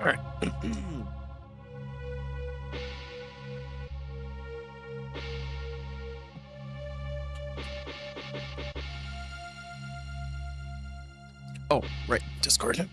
right. Oh, right, Discord.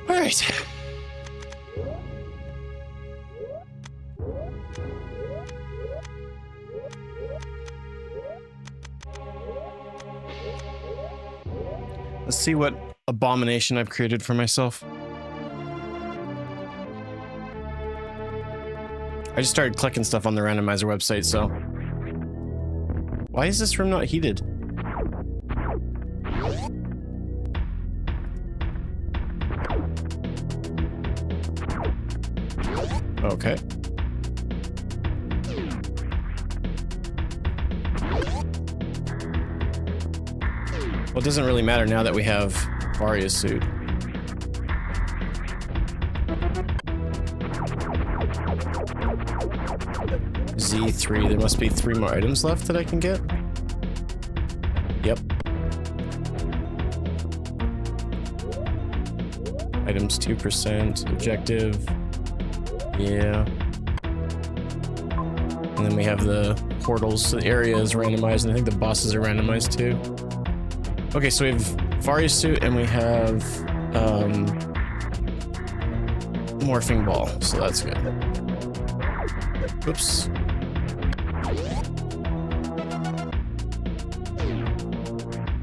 All right. Let's see what abomination I've created for myself. I just started clicking stuff on the randomizer website, so... Why is this room not heated? Okay. Well, it doesn't really matter now that we have Varia's suit. Z3, there must be 3 more items left that I can get. Yep. Items 2%, objective. Yeah. And then we have the portals, so the area is randomized, and I think the bosses are randomized too. Okay, so we have Varia's suit and we have morphing ball, so that's good. Oops.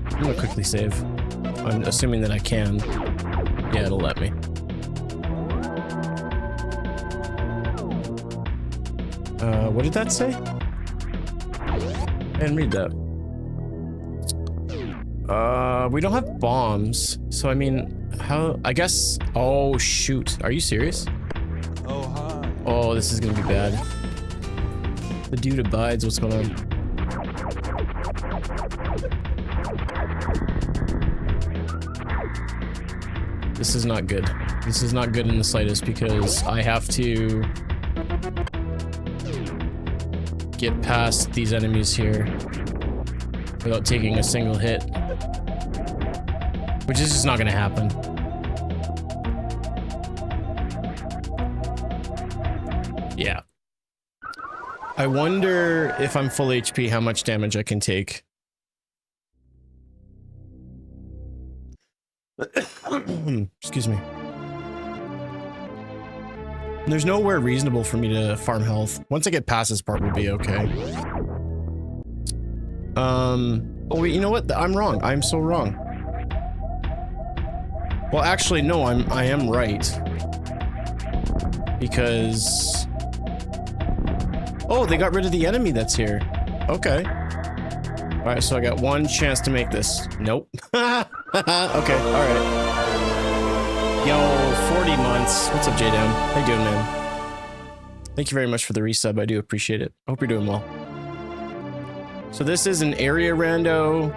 I'm gonna quickly save. I'm assuming that I can. Yeah, it'll let me. What did that say? I didn't read that. We don't have bombs, so I mean, how? I guess. Oh shoot! Are you serious? Oh hi. Oh, this is gonna be bad. The dude abides. What's going on? This is not good. This is not good in the slightest because I have to get past these enemies here without taking a single hit, which is just not gonna happen. Yeah. I wonder if I'm full HP, how much damage I can take. Excuse me. There's nowhere reasonable for me to farm health. Once I get past this part, we'll be okay. Oh wait, you know what? I'm wrong. I'm so wrong. Well, actually, no, I am right. Because... Oh, they got rid of the enemy that's here. Okay. Alright, so I got one chance to make this. Nope. Okay, alright. Yo, 40 months. What's up, J-Dam? How you doing, man? Thank you very much for the resub. I do appreciate it. I hope you're doing well. So this is an area rando.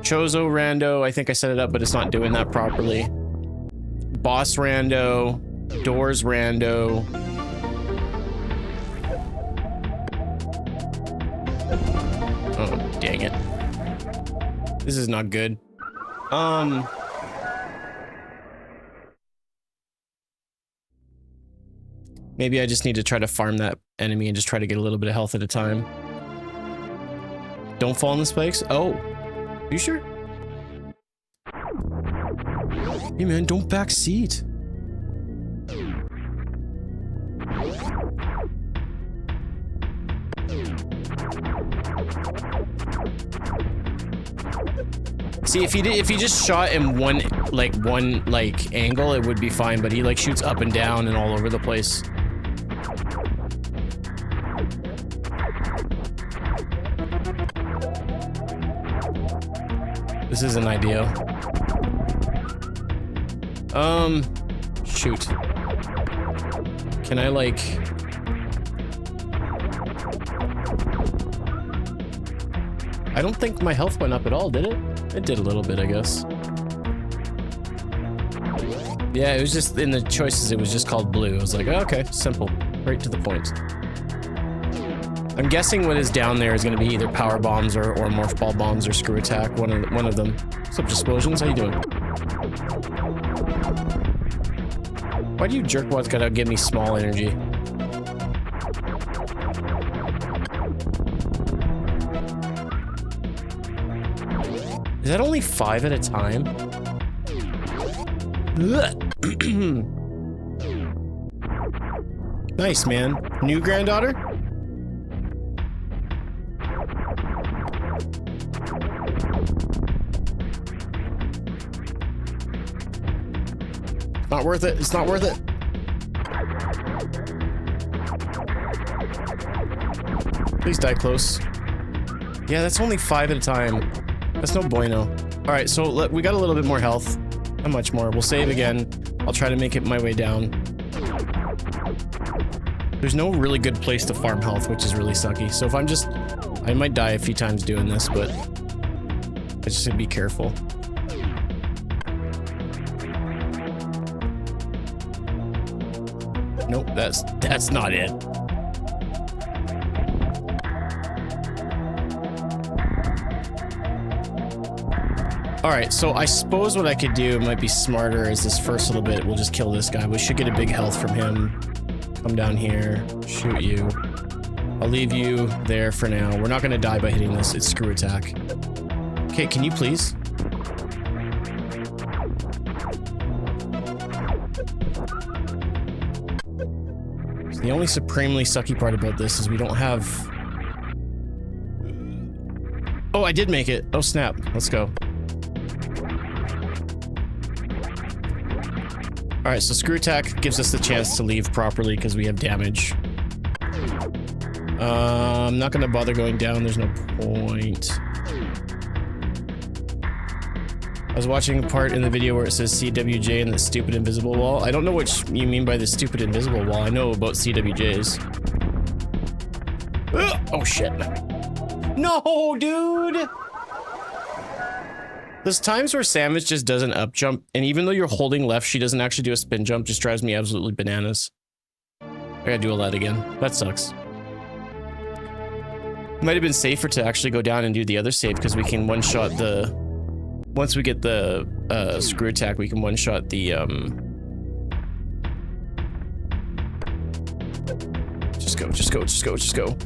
Chozo rando. I think I set it up, but it's not doing that properly. Boss rando. Doors rando. Oh, dang it. This is not good. Maybe I just need to try to farm that enemy and just try to get a little bit of health at a time. Don't fall in the spikes? Oh. You sure? Hey man, don't back seat. See, if he just shot in one angle, it would be fine, but he like shoots up and down and all over the place. This isn't ideal. Shoot. Can I like... I don't think my health went up at all, did it? It did a little bit, I guess. Yeah, it was just, in the choices, it was just called blue. I was like, oh, okay, simple. Right to the point. I'm guessing what is down there is going to be either power bombs or morph ball bombs or screw attack, one of them. What's up, Explosions? How you doing? Why do you jerkwads gotta give me small energy? Is that only 5 at a time? Nice, man. New granddaughter? Not worth it. It's not worth it. Please die close. Yeah, that's only 5 at a time. That's no bueno. All right, so we got a little bit more health. Not much more. We'll save again. I'll try to make it my way down. There's no really good place to farm health, which is really sucky. So if I'm just... I might die a few times doing this, but... I just gotta be careful. Nope, that's not it. Alright, so I suppose what I could do might be smarter is this first little bit. We'll just kill this guy. We should get a big health from him. Come down here. Shoot you. I'll leave you there for now. We're not going to die by hitting this. It's screw attack. Okay, can you please? So the only supremely sucky part about this is we don't have... Oh, I did make it. Oh, snap. Let's go. Alright, so screw attack gives us the chance to leave properly because we have damage. I'm not gonna bother going down, there's no point. I was watching a part in the video where it says CWJ and the stupid invisible wall. I don't know what you mean by the stupid invisible wall. I know about CWJs. Ugh! Oh shit. No, dude! There's times where Samus just does an up jump, and even though you're holding left, she doesn't actually do a spin jump, just drives me absolutely bananas. I gotta do all that again. That sucks. Might have been safer to actually go down and do the other save, because we can one-shot the... Once we get the screw attack, we can one-shot the... Just go, just go, just go, just go.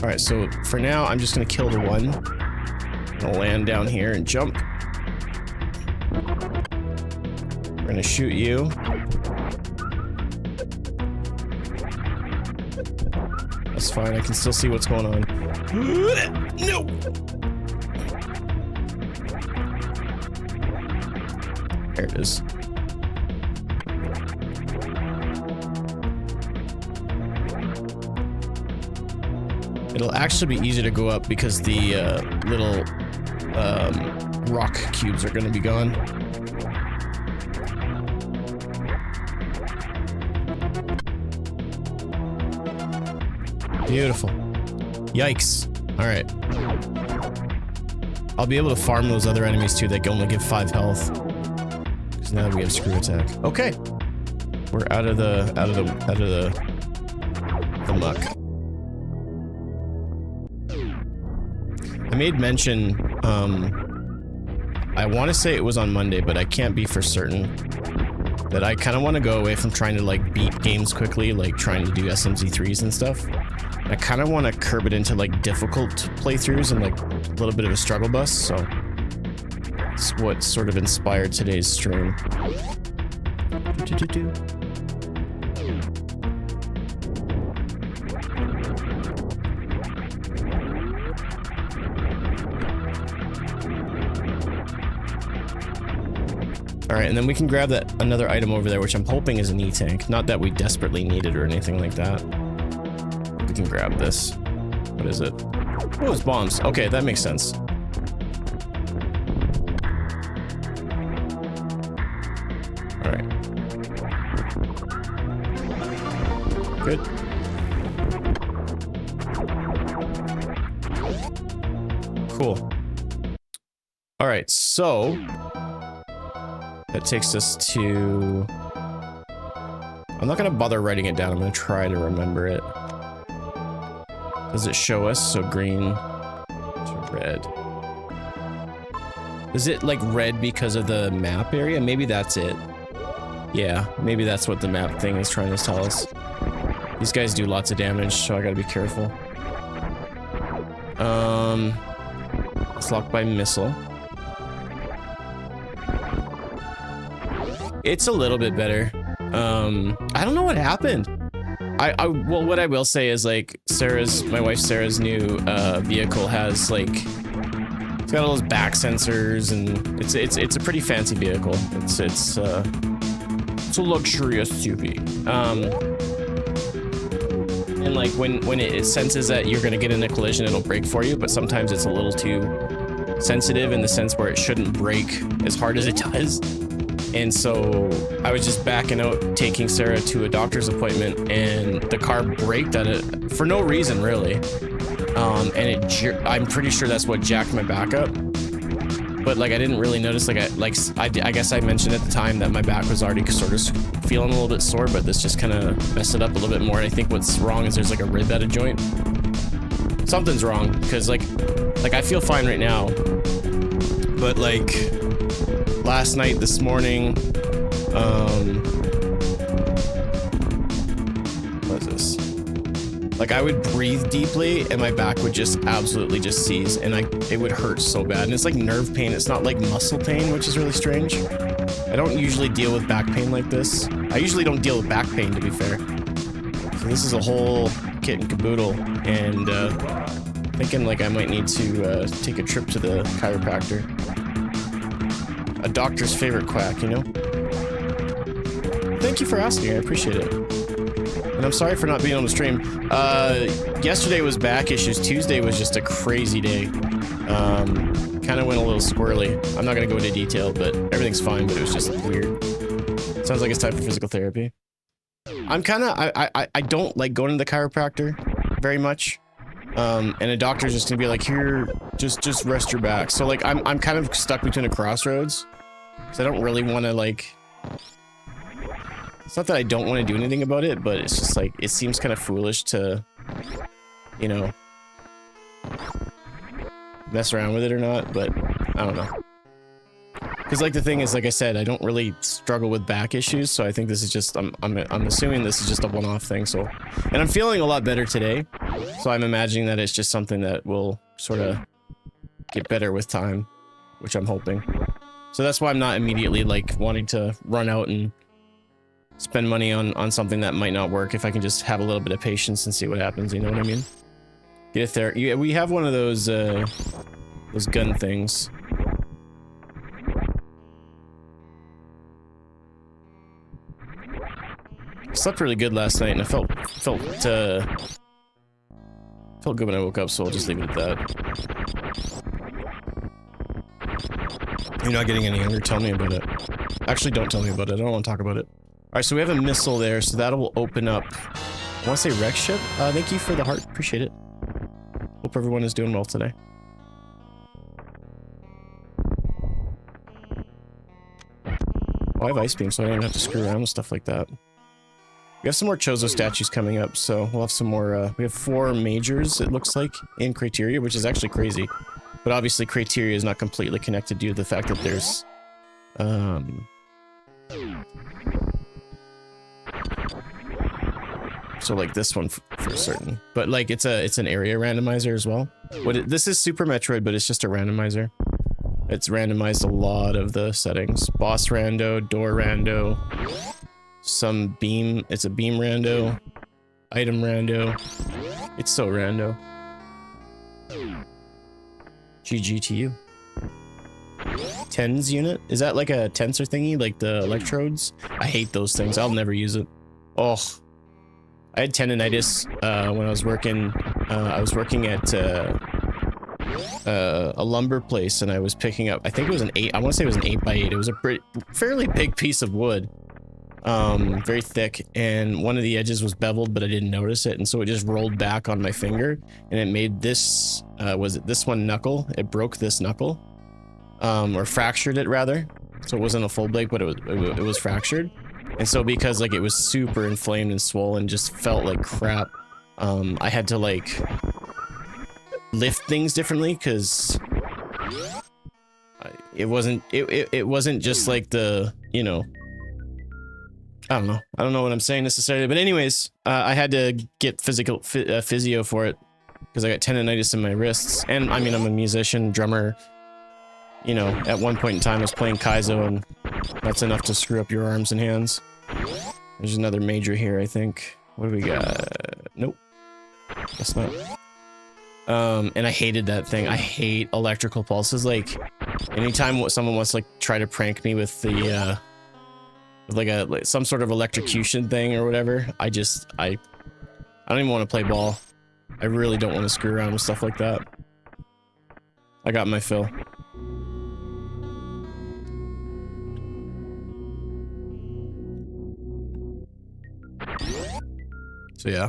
Alright, so for now, I'm just gonna kill the one. I'll land down here and jump. We're gonna shoot you. That's fine, I can still see what's going on. No! There it is. It'll actually be easier to go up because the little rock cubes are going to be gone. Beautiful. Yikes. Alright. I'll be able to farm those other enemies too that only give 5 health. Because now we have screw attack. Okay. We're out of the muck. I made mention, I want to say it was on Monday, but I can't be for certain. that I kind of want to go away from trying to like beat games quickly, like trying to do SMZ3s and stuff. I kind of want to curb it into like difficult playthroughs and like a little bit of a struggle bus, so it's what sort of inspired today's stream. Alright, and then we can grab that another item over there, which I'm hoping is an E-tank. Not that we desperately need it or anything like that. We can grab this. What is it? Oh, it's bombs. Okay, that makes sense. Alright. Good. Cool. Alright, so that takes us to... I'm not gonna bother writing it down, I'm gonna try to remember it. Does it show us? So green to red. Is it like red because of the map area? Maybe that's it. Yeah, maybe that's what the map thing is trying to tell us. These guys do lots of damage, so I gotta be careful. It's locked by missile. It's a little bit better. I don't know what happened. Well, what I will say is like my wife Sarah's new vehicle has like, it's got all those back sensors and it's a pretty fancy vehicle. It's a luxurious SUV. And like when it senses that you're gonna get in a collision, it'll brake for you, but sometimes it's a little too sensitive in the sense where it shouldn't brake as hard as it does. And so I was just backing out, taking Sarah to a doctor's appointment, and the car braked at it for no reason, really. And I'm pretty sure that's what jacked my back up. But like I didn't really notice. I guess I mentioned at the time that my back was already sort of feeling a little bit sore, but this just kind of messed it up a little bit more. And I think what's wrong is there's like a rib at a joint. Something's wrong because like I feel fine right now, but like. Last night, this morning, what is this? Like I would breathe deeply and my back would just absolutely just seize and it would hurt so bad. And it's like nerve pain. It's not like muscle pain, which is really strange. I don't usually deal with back pain like this. I usually don't deal with back pain, to be fair. So this is a whole kit and caboodle, and thinking like I might need to take a trip to the chiropractor. A doctor's favorite quack, you know? Thank you for asking, I appreciate it. And I'm sorry for not being on the stream. Yesterday was back issues, Tuesday was just a crazy day. Kind of went a little squirrely. I'm not gonna go into detail, but everything's fine, but it was just weird. Sounds like it's time for physical therapy. I'm kinda, I don't like going to the chiropractor very much. And a doctor's just gonna be like, here, just rest your back. So like, I'm kind of stuck between a crossroads. Cause I don't really want to like, it's not that I don't want to do anything about it, but it's just like, it seems kind of foolish to, you know, mess around with it or not, but I don't know. Cause like the thing is, like I said, I don't really struggle with back issues. So I think this is just, I'm assuming this is just a one-off thing. So, and I'm feeling a lot better today. So I'm imagining that it's just something that will sort of get better with time, which I'm hoping. So that's why I'm not immediately like wanting to run out and spend money on something that might not work if I can just have a little bit of patience and see what happens, you know what I mean? Get it there. Yeah, we have one of those gun things. I slept really good last night and I felt good when I woke up, so I'll just leave it at that. You're not getting any younger, tell me about it. Actually, don't tell me about it, I don't want to talk about it. Alright, so we have a missile there, so that will open up... I want to say wreck ship? Thank you for the heart, appreciate it. Hope everyone is doing well today. Oh, I have ice beam, so I don't have to screw around with stuff like that. We have some more Chozo statues coming up, so we'll have some more, we have 4 majors, it looks like, in Criteria, which is actually crazy. But obviously Criteria is not completely connected due to the fact that there's, So like this one for certain, but like it's an area randomizer as well. This is Super Metroid, but it's just a randomizer. It's randomized a lot of the settings. Boss rando, door rando, some beam. It's a beam rando, item rando. It's so rando. GG to you. TENS unit? Is that like a tensor thingy, like the electrodes? I hate those things. I'll never use it. Oh, I had tendonitis when I was working. I was working at a lumber place, and I was picking up. I think it was an 8. I want to say it was an 8x8. It was a fairly big piece of wood, very thick, and one of the edges was beveled, but I didn't notice it, and so it just rolled back on my finger, and it made this. Was it this one knuckle? It broke this knuckle, or fractured it rather. So it wasn't a full break, but it was fractured. And so because like it was super inflamed and swollen, just felt like crap. I had to like lift things differently because it wasn't just like the, you know, I don't know what I'm saying necessarily, but anyways, I had to get physio for it because I got tendonitis in my wrists. And I mean, I'm a musician, drummer. You know, at one point in time I was playing Kaizo, and that's enough to screw up your arms and hands. There's another major here, I think. What do we got? Nope. Guess not. And I hated that thing. I hate electrical pulses. Like, anytime someone wants to like try to prank me with the like some sort of electrocution thing or whatever, I don't even want to play ball. I really don't want to screw around with stuff like that. I got my fill. So yeah.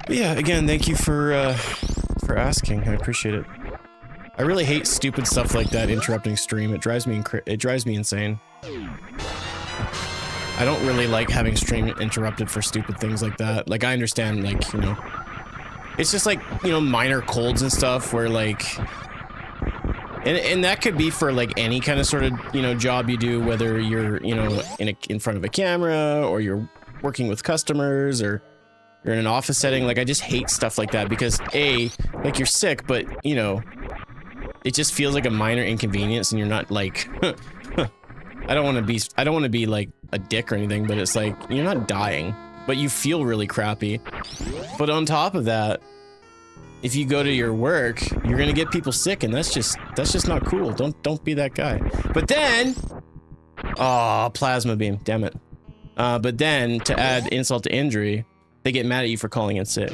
But yeah, again, thank you for asking. I appreciate it. I really hate stupid stuff like that interrupting stream. It drives me insane. I don't really like having stream interrupted for stupid things like that. Like, I understand, like, you know, it's just like, you know, minor colds and stuff where like, and that could be for like any kind of sort of, you know, job you do, whether you're, you know, in front of a camera, or you're working with customers, or you're in an office setting. Like, I just hate stuff like that because like, you're sick, but you know, it just feels like a minor inconvenience, and you're not like, I don't want to be like a dick or anything, but it's like, you're not dying, but you feel really crappy. But on top of that, if you go to your work, you're gonna get people sick, and that's just not cool. Don't be that guy. But then, oh, plasma beam, damn it. But then, to add insult to injury, they get mad at you for calling in sick.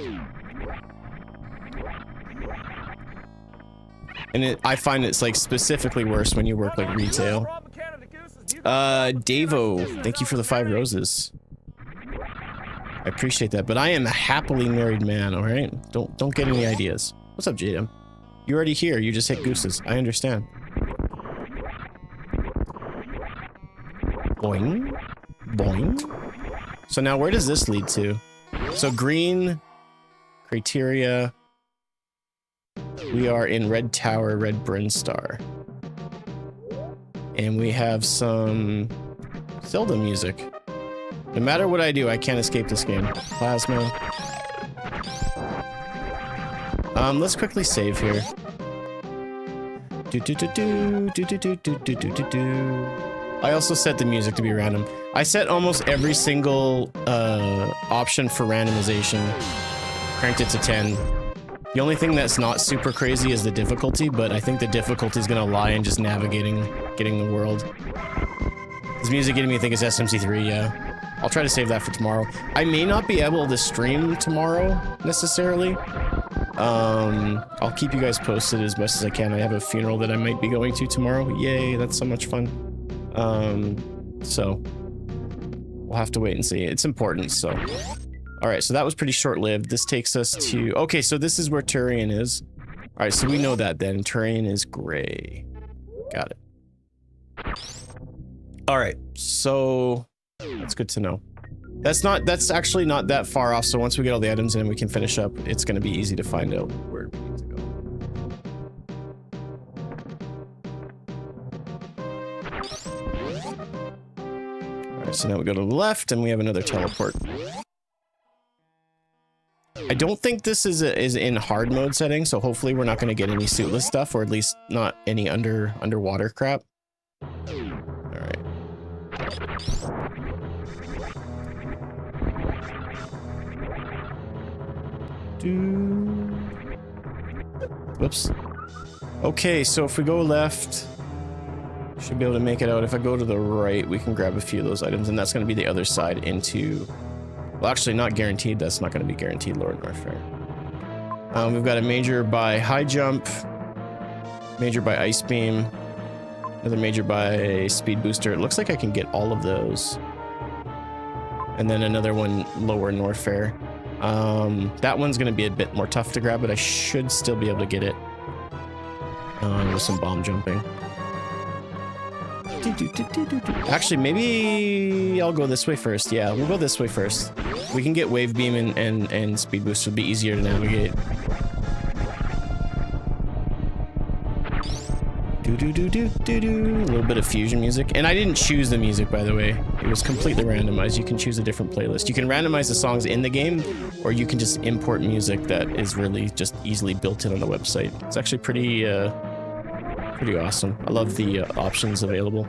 And I find it's like specifically worse when you work like retail. Davo, thank you for the 5 roses. I appreciate that, but I am a happily married man, all right? Don't get any ideas. What's up, JM? You're already here. You just hit gooses. I understand. Boing. Boing. So now where does this lead to? So green criteria. We are in Red Tower, Red Brinstar. And we have some Zelda music. No matter what I do, I can't escape this game. Plasma. Let's quickly save here. I also set the music to be random. I set almost every single option for randomization. Cranked it to 10. The only thing that's not super crazy is the difficulty, but I think the difficulty is gonna lie in just navigating, getting the world. This music getting me think it's SMC3, yeah. I'll try to save that for tomorrow. I may not be able to stream tomorrow, necessarily. I'll keep you guys posted as best as I can. I have a funeral that I might be going to tomorrow. Yay, that's so much fun. So we'll have to wait and see. It's important, so. All right, so that was pretty short-lived. This takes us to, okay, so this is where Turian is. All right, so we know that then. Turian is gray. Got it. All right, so that's good to know. That's actually not that far off, so once we get all the items in, we can finish up. It's gonna be easy to find out where we need to So now we go to the left and we have another teleport. I don't think this is in hard mode setting, so hopefully we're not going to get any suitless stuff, or at least not any underwater crap. All right. Whoops. Okay, so if we go left, should be able to make it out. If I go to the right, we can grab a few of those items, and that's going to be the other side into... Well, actually, not guaranteed. That's not going to be guaranteed, Lord Norfair. We've got a major by high jump, major by ice beam, another major by speed booster. It looks like I can get all of those. And then another one lower Norfair. That one's going to be a bit more tough to grab, but I should still be able to get it with some bomb jumping. Actually, maybe I'll go this way first. Yeah, we'll go this way first. We can get wave beam and speed boost. Would be easier to navigate. A little bit of fusion music, and I didn't choose the music, by the way. It was completely randomized. You can choose a different playlist. You can randomize the songs in the game, or you can just import music that is really just easily built in on the website. It's actually pretty awesome. I love the options available.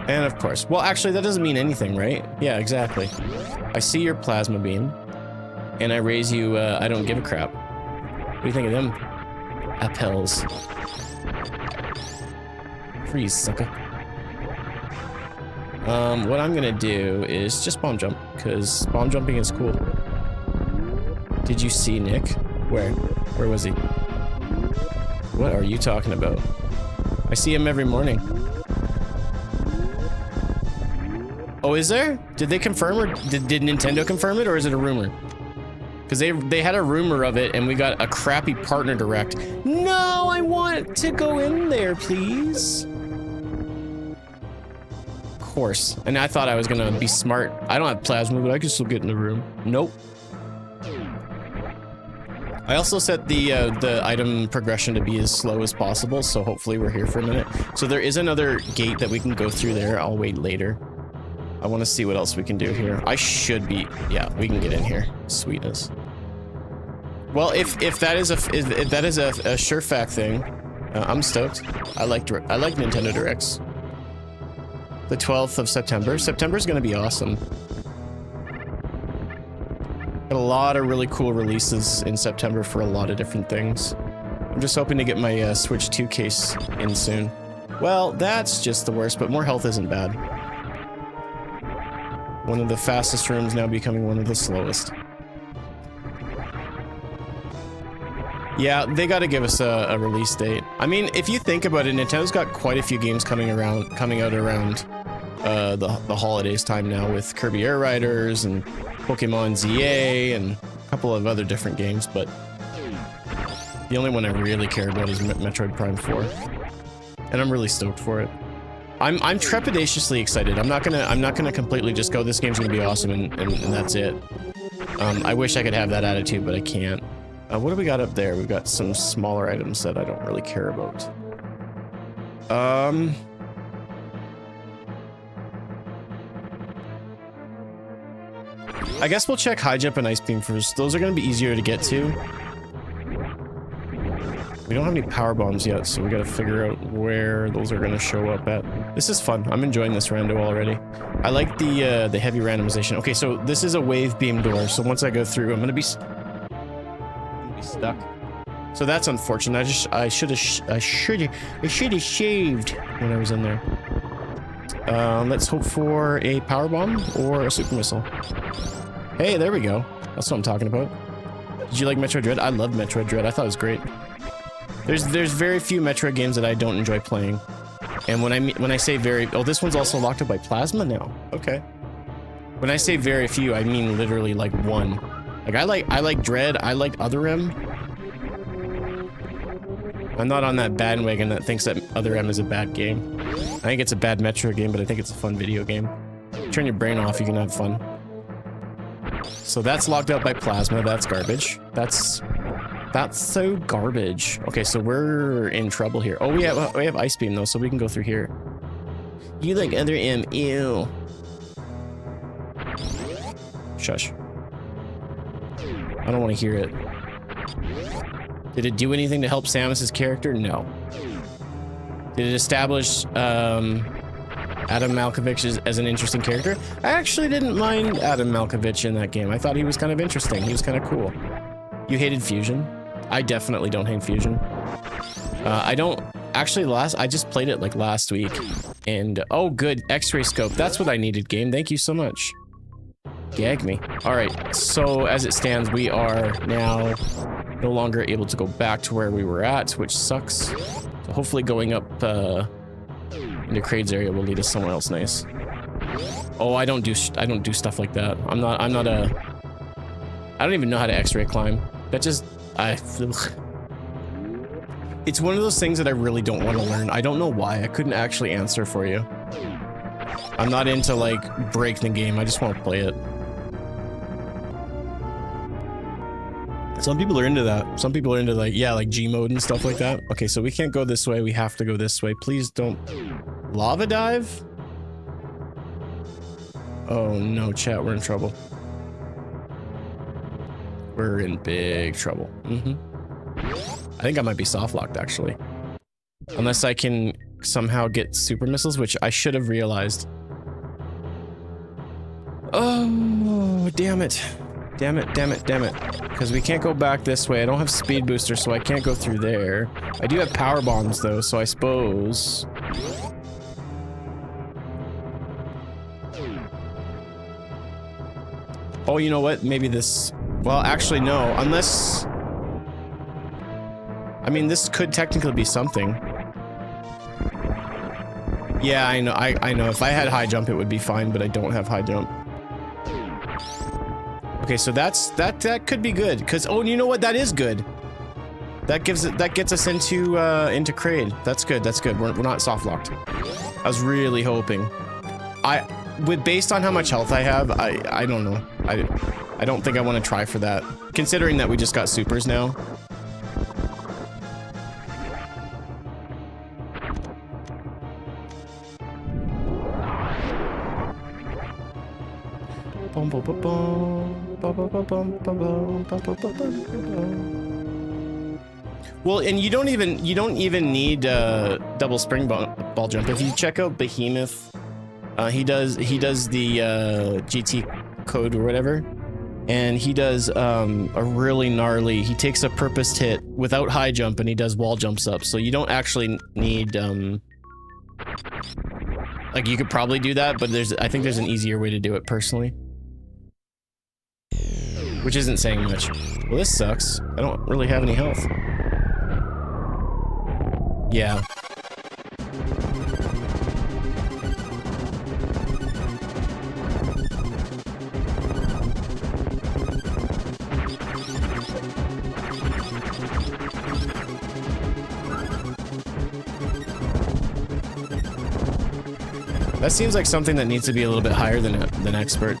And of course, well, actually, that doesn't mean anything, right? Yeah, exactly. I see your plasma beam, and I raise you, I don't give a crap. What do you think of them appels? Freeze, sucker. What I'm gonna do is just bomb jump, because bomb jumping is cool. Did you see Nick? Where was he? What are you talking about? I see him every morning. Oh, is there? Did they confirm, or did Nintendo confirm it, or is it a rumor? Because they had a rumor of it, and we got a crappy partner direct. No, I want to go in there, please. Of course. And I thought I was gonna be smart. I don't have plasma, but I can still get in the room. Nope. I also set the item progression to be as slow as possible, so hopefully we're here for a minute. So there is another gate that we can go through there. I'll wait later. I want to see what else we can do here. I should be... Yeah, we can get in here. Sweetness. Well, if that is a sure fact thing, I'm stoked. I like Nintendo Directs. The 12th of September. September's going to be awesome. Got a lot of really cool releases in September for a lot of different things. I'm just hoping to get my Switch 2 case in soon. Well, that's just the worst, but more health isn't bad. One of the fastest rooms now becoming one of the slowest. Yeah, they got to give us a release date. I mean, if you think about it, Nintendo's got quite a few games coming out around the holidays time now, with Kirby Air Riders and Pokemon ZA and a couple of other different games, but the only one I really care about is Metroid Prime 4, and I'm really stoked for it. I'm trepidatiously excited. I'm not gonna completely just go, this game's gonna be awesome and that's it. I wish I could have that attitude, but I can't. What do we got up there? We've got some smaller items that I don't really care about. I guess we'll check high jump and ice beam first. Those are gonna be easier to get to. We don't have any power bombs yet, so we gotta figure out where those are gonna show up at. This is fun. I'm enjoying this rando already. I like the heavy randomization. Okay, so this is a wave beam door, so once I go through, I'm gonna be stuck. So that's unfortunate. I should have shaved when I was in there. Let's hope for a power bomb or a super missile. Hey, there we go. That's what I'm talking about. Did you like Metroid Dread? I love Metroid Dread. I thought it was great. There's very few Metroid games that I don't enjoy playing. And when I say very... Oh, this one's also locked up by plasma now. Okay. When I say very few, I mean literally like one. Like I like Dread. I like Other M. I'm not on that bandwagon that thinks that Other M is a bad game. I think it's a bad Metroid game, but I think it's a fun video game. turn your brain off, you can have fun. So that's locked out by plasma. That's garbage. That's so garbage. Okay, so we're in trouble here. Oh, we have ice beam though, so we can go through here. You like other M? Ew. Shush. I don't want to hear it. Did it do anything to help Samus's character? No. Did it establish Adam Malkovich as an interesting character? I actually didn't mind Adam Malkovich in that game. I thought he was kind of interesting. He was kind of cool. You hated Fusion? I definitely don't hate Fusion. I don't actually. I just played it like last week, and oh, good X-ray scope. That's what I needed. Game. Thank you so much. Gag me. All right. So as it stands, we are now no longer able to go back to where we were at, which sucks. So hopefully, going up into Kraid's area will lead us somewhere else nice. Oh, I don't do stuff like that. I don't even know how to X-ray climb. That just it's one of those things that I really don't want to learn. I don't know why. I couldn't actually answer for you. I'm not into like break the game. I just want to play it. Some people are into that. Some people are into like, yeah, like G mode and stuff like that. Okay, so we can't go this way. We have to go this way. Please don't lava dive. Oh no, chat, we're in trouble. We're in big trouble. I think I might be soft locked actually. Unless I can somehow get super missiles, which I should have realized. Oh, damn it. Damn it, damn it, damn it. Because we can't go back this way. I don't have speed booster, so I can't go through there. I do have power bombs though, so I suppose. Oh, you know what? Maybe this... Well, actually, no. Unless... I mean, this could technically be something. Yeah, I know. I know. If I had high jump, it would be fine, but I don't have high jump. Okay, so that could be good. Cause oh, you know what? That is good. That gets us into Kraid. That's good. That's good. We're not soft locked. I was really hoping. Based on how much health I have, I don't know. I don't think I want to try for that. Considering that we just got supers now. Well, and you don't even need double spring ball jump. If you check out Behemoth, he does the GT code or whatever, and he does a really gnarly. He takes a purposed hit without high jump, and he does wall jumps up. So you don't actually need like you could probably do that, but I think there's an easier way to do it personally. Which isn't saying much. Well, this sucks. I don't really have any health. Yeah. That seems like something that needs to be a little bit higher than expert.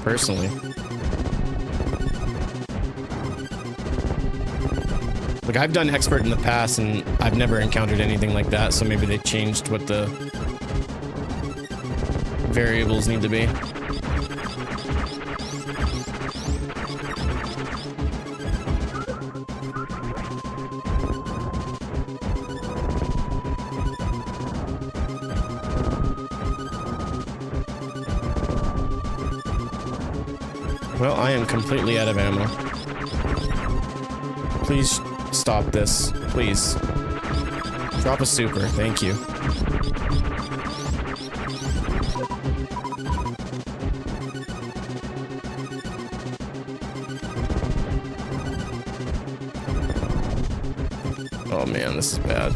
Personally. Like, I've done expert in the past and I've never encountered anything like that, so maybe they changed what the variables need to be. Well, I am completely out of ammo. Please stop this. Please. Drop a super. Thank you. Oh man, this is bad.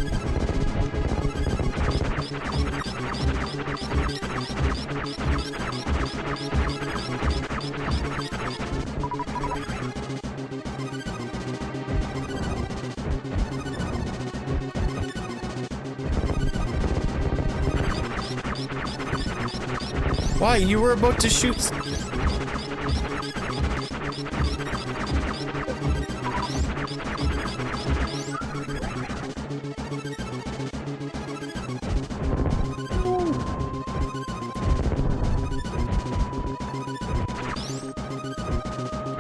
Why? You were about to shoot.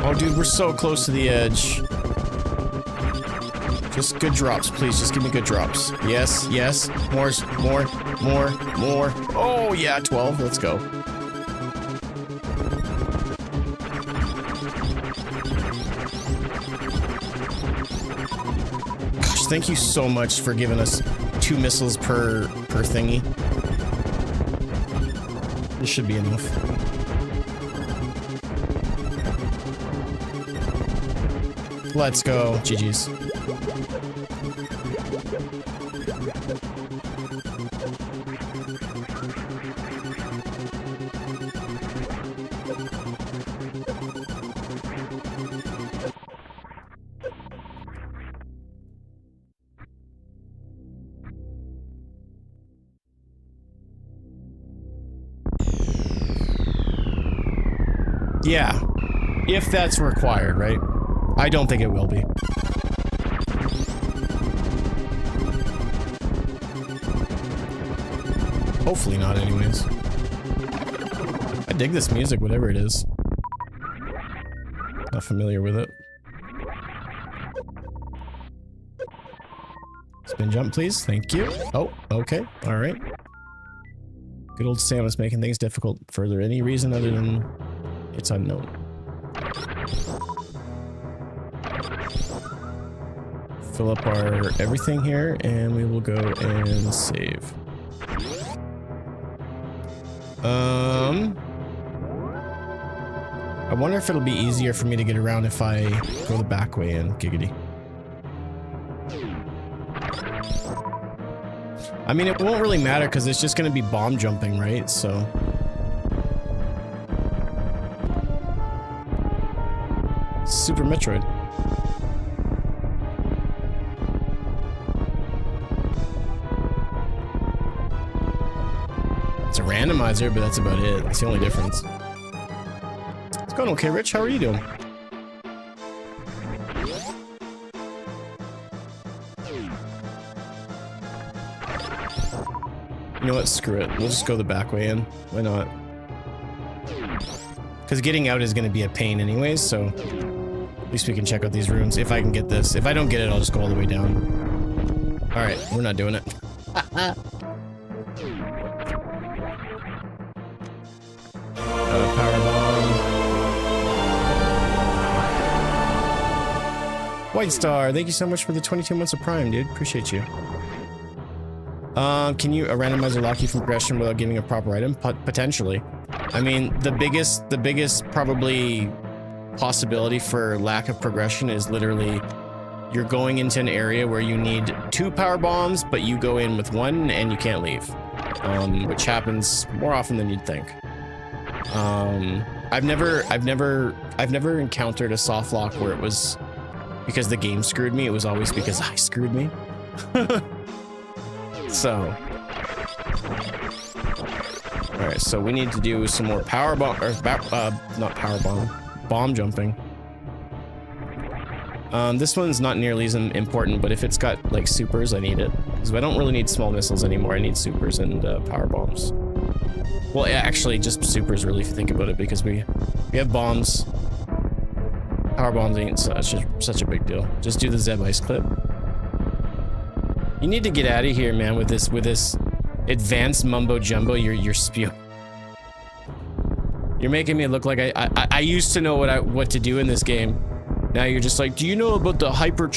Oh, dude, we're so close to the edge. Just good drops, please. Just give me good drops. Yes, yes. More. Oh, yeah, 12. Let's go. Gosh, thank you so much for giving us 2 missiles per thingy. This should be enough. Let's go. GG's. Yeah. If that's required, right? I don't think it will be. Hopefully not, anyways. I dig this music, whatever it is. Not familiar with it. Spin jump, please. Thank you. Oh, okay. All right. Good old Samus making things difficult for any reason other than it's unknown. Fill up our everything here, and we will go and save. I wonder if it'll be easier for me to get around if I go the back way in. Giggity. I mean, it won't really matter because it's just going to be bomb jumping, right? So. Super Metroid. It's a randomizer, but that's about it. That's the only difference. It's going okay, Rich. How are you doing? You know what? Screw it. We'll just go the back way in. Why not? Because getting out is going to be a pain anyways, so at least we can check out these rooms. If I can get this. If I don't get it, I'll just go all the way down. Alright, we're not doing it. White Star, thank you so much for the 22 months of Prime, dude. Appreciate you. Can you a randomizer lock you from progression without giving a proper item? Potentially. I mean, the biggest probably possibility for lack of progression is literally you're going into an area where you need 2 power bombs, but you go in with 1 and you can't leave. Which happens more often than you'd think. I've never encountered a soft lock where it was because the game screwed me. It was always because I screwed me. So. Alright, so we need to do some more power bomb, or not power bomb, bomb jumping. This one's not nearly as important, but if it's got like supers, I need it. Because I don't really need small missiles anymore. I need supers and power bombs. Well, actually, just supers really, if you think about it, because we have bombs. Power bombs ain't such a big deal. Just do the Zeb Ice clip. You need to get out of here, man, with this advanced mumbo jumbo you're spewing. You're making me look like I used to know what to do in this game. Now you're just like, do you know about the hyper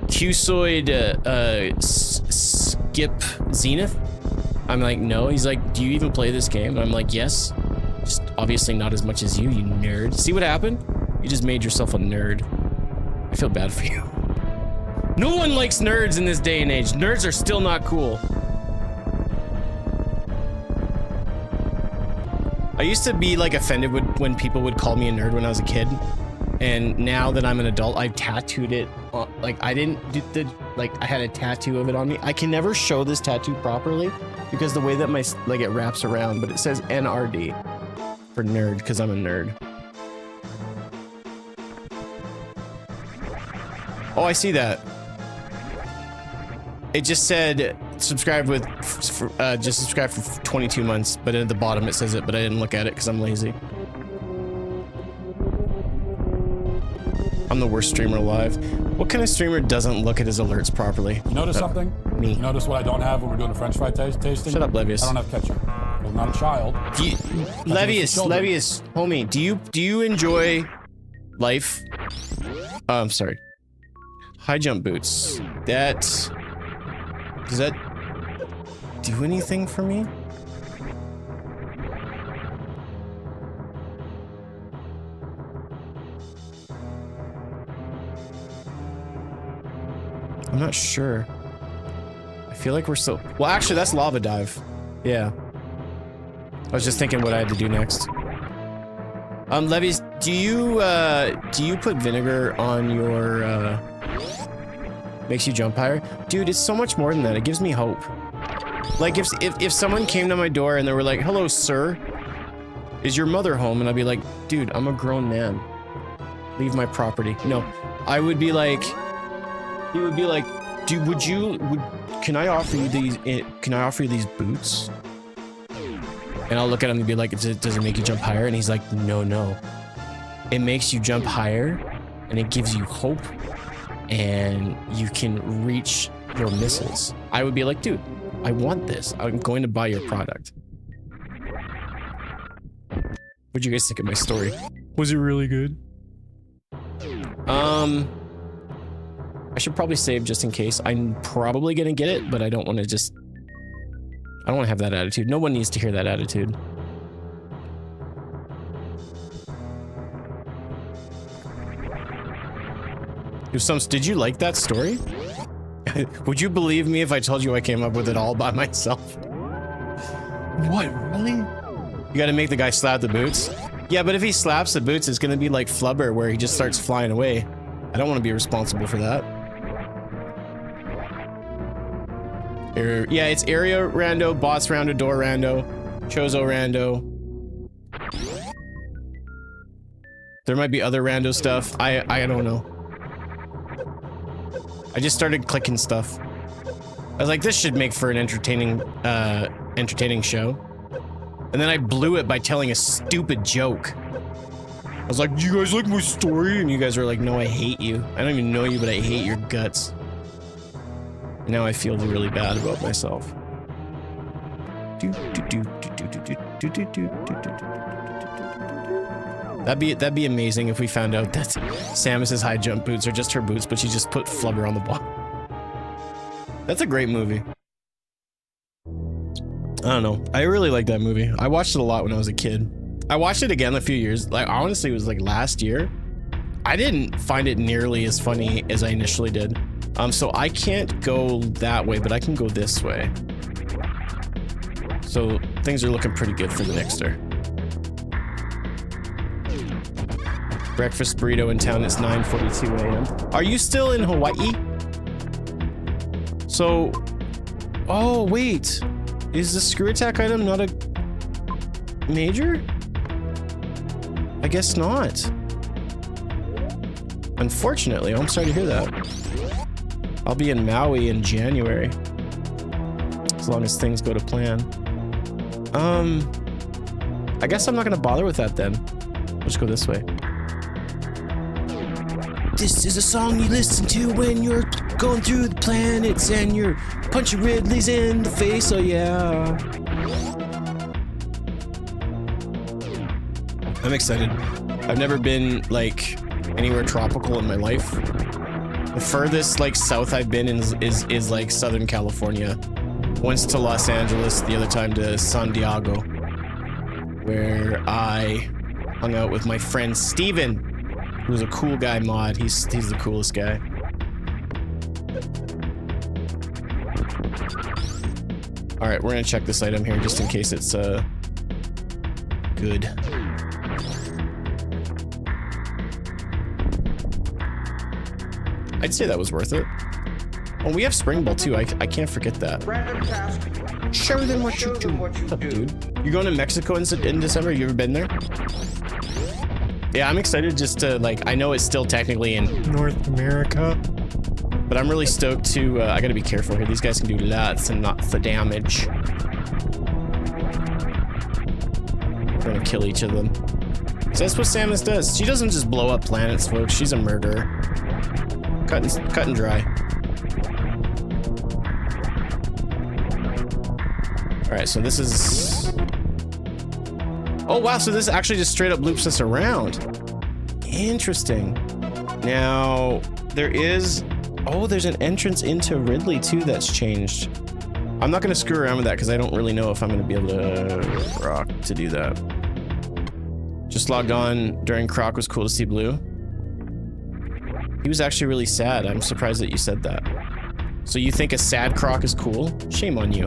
Cusoid skip Zenith? I'm like, no. He's like, do you even play this game? And I'm like, yes. Just obviously not as much as you nerd. See what happened? You just made yourself a nerd. I feel bad for you. No one likes nerds in this day and age. Nerds are still not cool. I used to be like offended when people would call me a nerd when I was a kid. And now that I'm an adult, I've tattooed it. Like I didn't do I had a tattoo of it on me. I can never show this tattoo properly because the way that my like it wraps around, but it says NRD for nerd because I'm a nerd. Oh, I see that. It just said subscribe with just subscribe for 22 months, but at the bottom it says it, but I didn't look at it because I'm lazy. I'm the worst streamer alive. What kind of streamer doesn't look at his alerts properly? You notice something? Me. You notice what I don't have when we're doing the French fry tasting? Shut up, Levius. I don't have ketchup. I'm not a child. Levius, homie, do you enjoy life? Oh, I'm sorry. High jump boots. Does that do anything for me? I'm not sure. I feel like we're still... Well, actually, that's lava dive. Yeah. I was just thinking what I had to do next. Levies, do you put vinegar on your, makes you jump higher? Dude, it's so much more than that. It gives me hope. Like, if someone came to my door and they were like, hello, sir, is your mother home? And I'd be like, dude, I'm a grown man. Leave my property. No, I would be like... He would be like, dude, can I offer you these boots? And I'll look at him and be like, does it make you jump higher? And he's like, no. It makes you jump higher and it gives you hope and you can reach your missiles. I would be like, dude, I want this. I'm going to buy your product. What'd you guys think of my story? Was it really good? I should probably save just in case. I'm probably gonna get it, but I don't want to just... I don't want to have that attitude. No one needs to hear that attitude. Did you like that story? Would you believe me if I told you I came up with it all by myself? What, really? You gotta make the guy slap the boots? Yeah, but if he slaps the boots, it's gonna be like Flubber, where he just starts flying away. I don't want to be responsible for that. Yeah, it's area rando, boss rando, door rando, chozo rando. There might be other rando stuff. I don't know. I just started clicking stuff. I was like, this should make for an entertaining show. And then I blew it by telling a stupid joke. I was like, do you guys like my story? And you guys were like, no, I hate you. I don't even know you, but I hate your guts. Now I feel really bad about myself. That'd be amazing if we found out that Samus's high jump boots are just her boots, but she just put Flubber on the bottom. That's a great movie. I don't know. I really like that movie. I watched it a lot when I was a kid. I watched it again a few years. Like, honestly, it was like last year. I didn't find it nearly as funny as I initially did. So I can't go that way, but I can go this way. So things are looking pretty good for the Nixter. Breakfast burrito in town. It's 9:42 a.m. Are you still in Hawaii? So, oh wait, is the screw attack item not a major? I guess not. Unfortunately, I'm sorry to hear that. I'll be in Maui in January. As long as things go to plan. I guess I'm not gonna bother with that then. We'll just go this way. This is a song you listen to when you're going through the planets and you're punching Ridleys in the face, oh yeah. I'm excited. I've never been, like, anywhere tropical in my life. The furthest, like, south I've been is like Southern California. Once to Los Angeles, the other time to San Diego, where I hung out with my friend Steven, who's a cool guy mod. He's the coolest guy. All right, we're gonna check this item here just in case it's good. I'd say that was worth it. Oh, we have Spring Ball too. I can't forget that. Random task. Show them what you do. What's up, dude? You're going to Mexico in December? You ever been there? Yeah, I'm excited just to, like, I know it's still technically in North America, but I'm really stoked to, I gotta be careful here. These guys can do lots and lots of damage. We're gonna kill each of them. So that's what Samus does. She doesn't just blow up planets, folks. She's a murderer. Cut and dry. All right, so this is... Oh, wow, so this actually just straight up loops us around. Interesting. Now, there is... Oh, there's an entrance into Ridley, too, that's changed. I'm not going to screw around with that because I don't really know if I'm going to be able to rock to do that. Just logged on during Croc. Was cool to see Blue. He was actually really sad. I'm surprised that you said that. So you think a sad Croc is cool? Shame on you.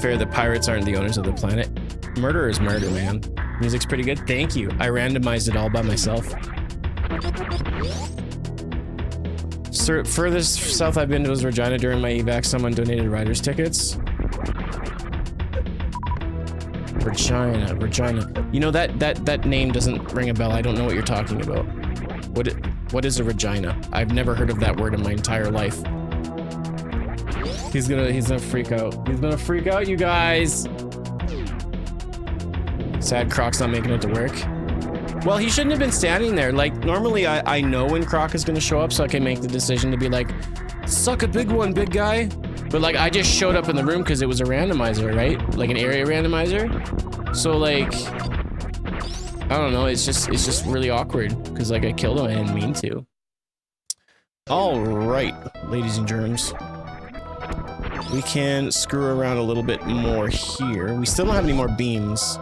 Fair, the pirates aren't the owners of the planet. Murder is murder, man. Music's pretty good. Thank you. I randomized it all by myself. Furthest south I've been was Regina during my evac. Someone donated rider's tickets. Regina. You know, that name doesn't ring a bell. I don't know what you're talking about. What is a Regina? I've never heard of that word in my entire life. He's gonna freak out. He's gonna freak out, you guys. Sad Croc's not making it to work. Well, he shouldn't have been standing there. Like, normally I know when Croc is gonna show up, so I can make the decision to be like, suck a big one, big guy. But like, I just showed up in the room because it was a randomizer, right? Like an area randomizer. So like, I don't know. It's just really awkward because like I killed him. I didn't mean to. All right, ladies and germs. We can screw around a little bit more here. We still don't have any more beams.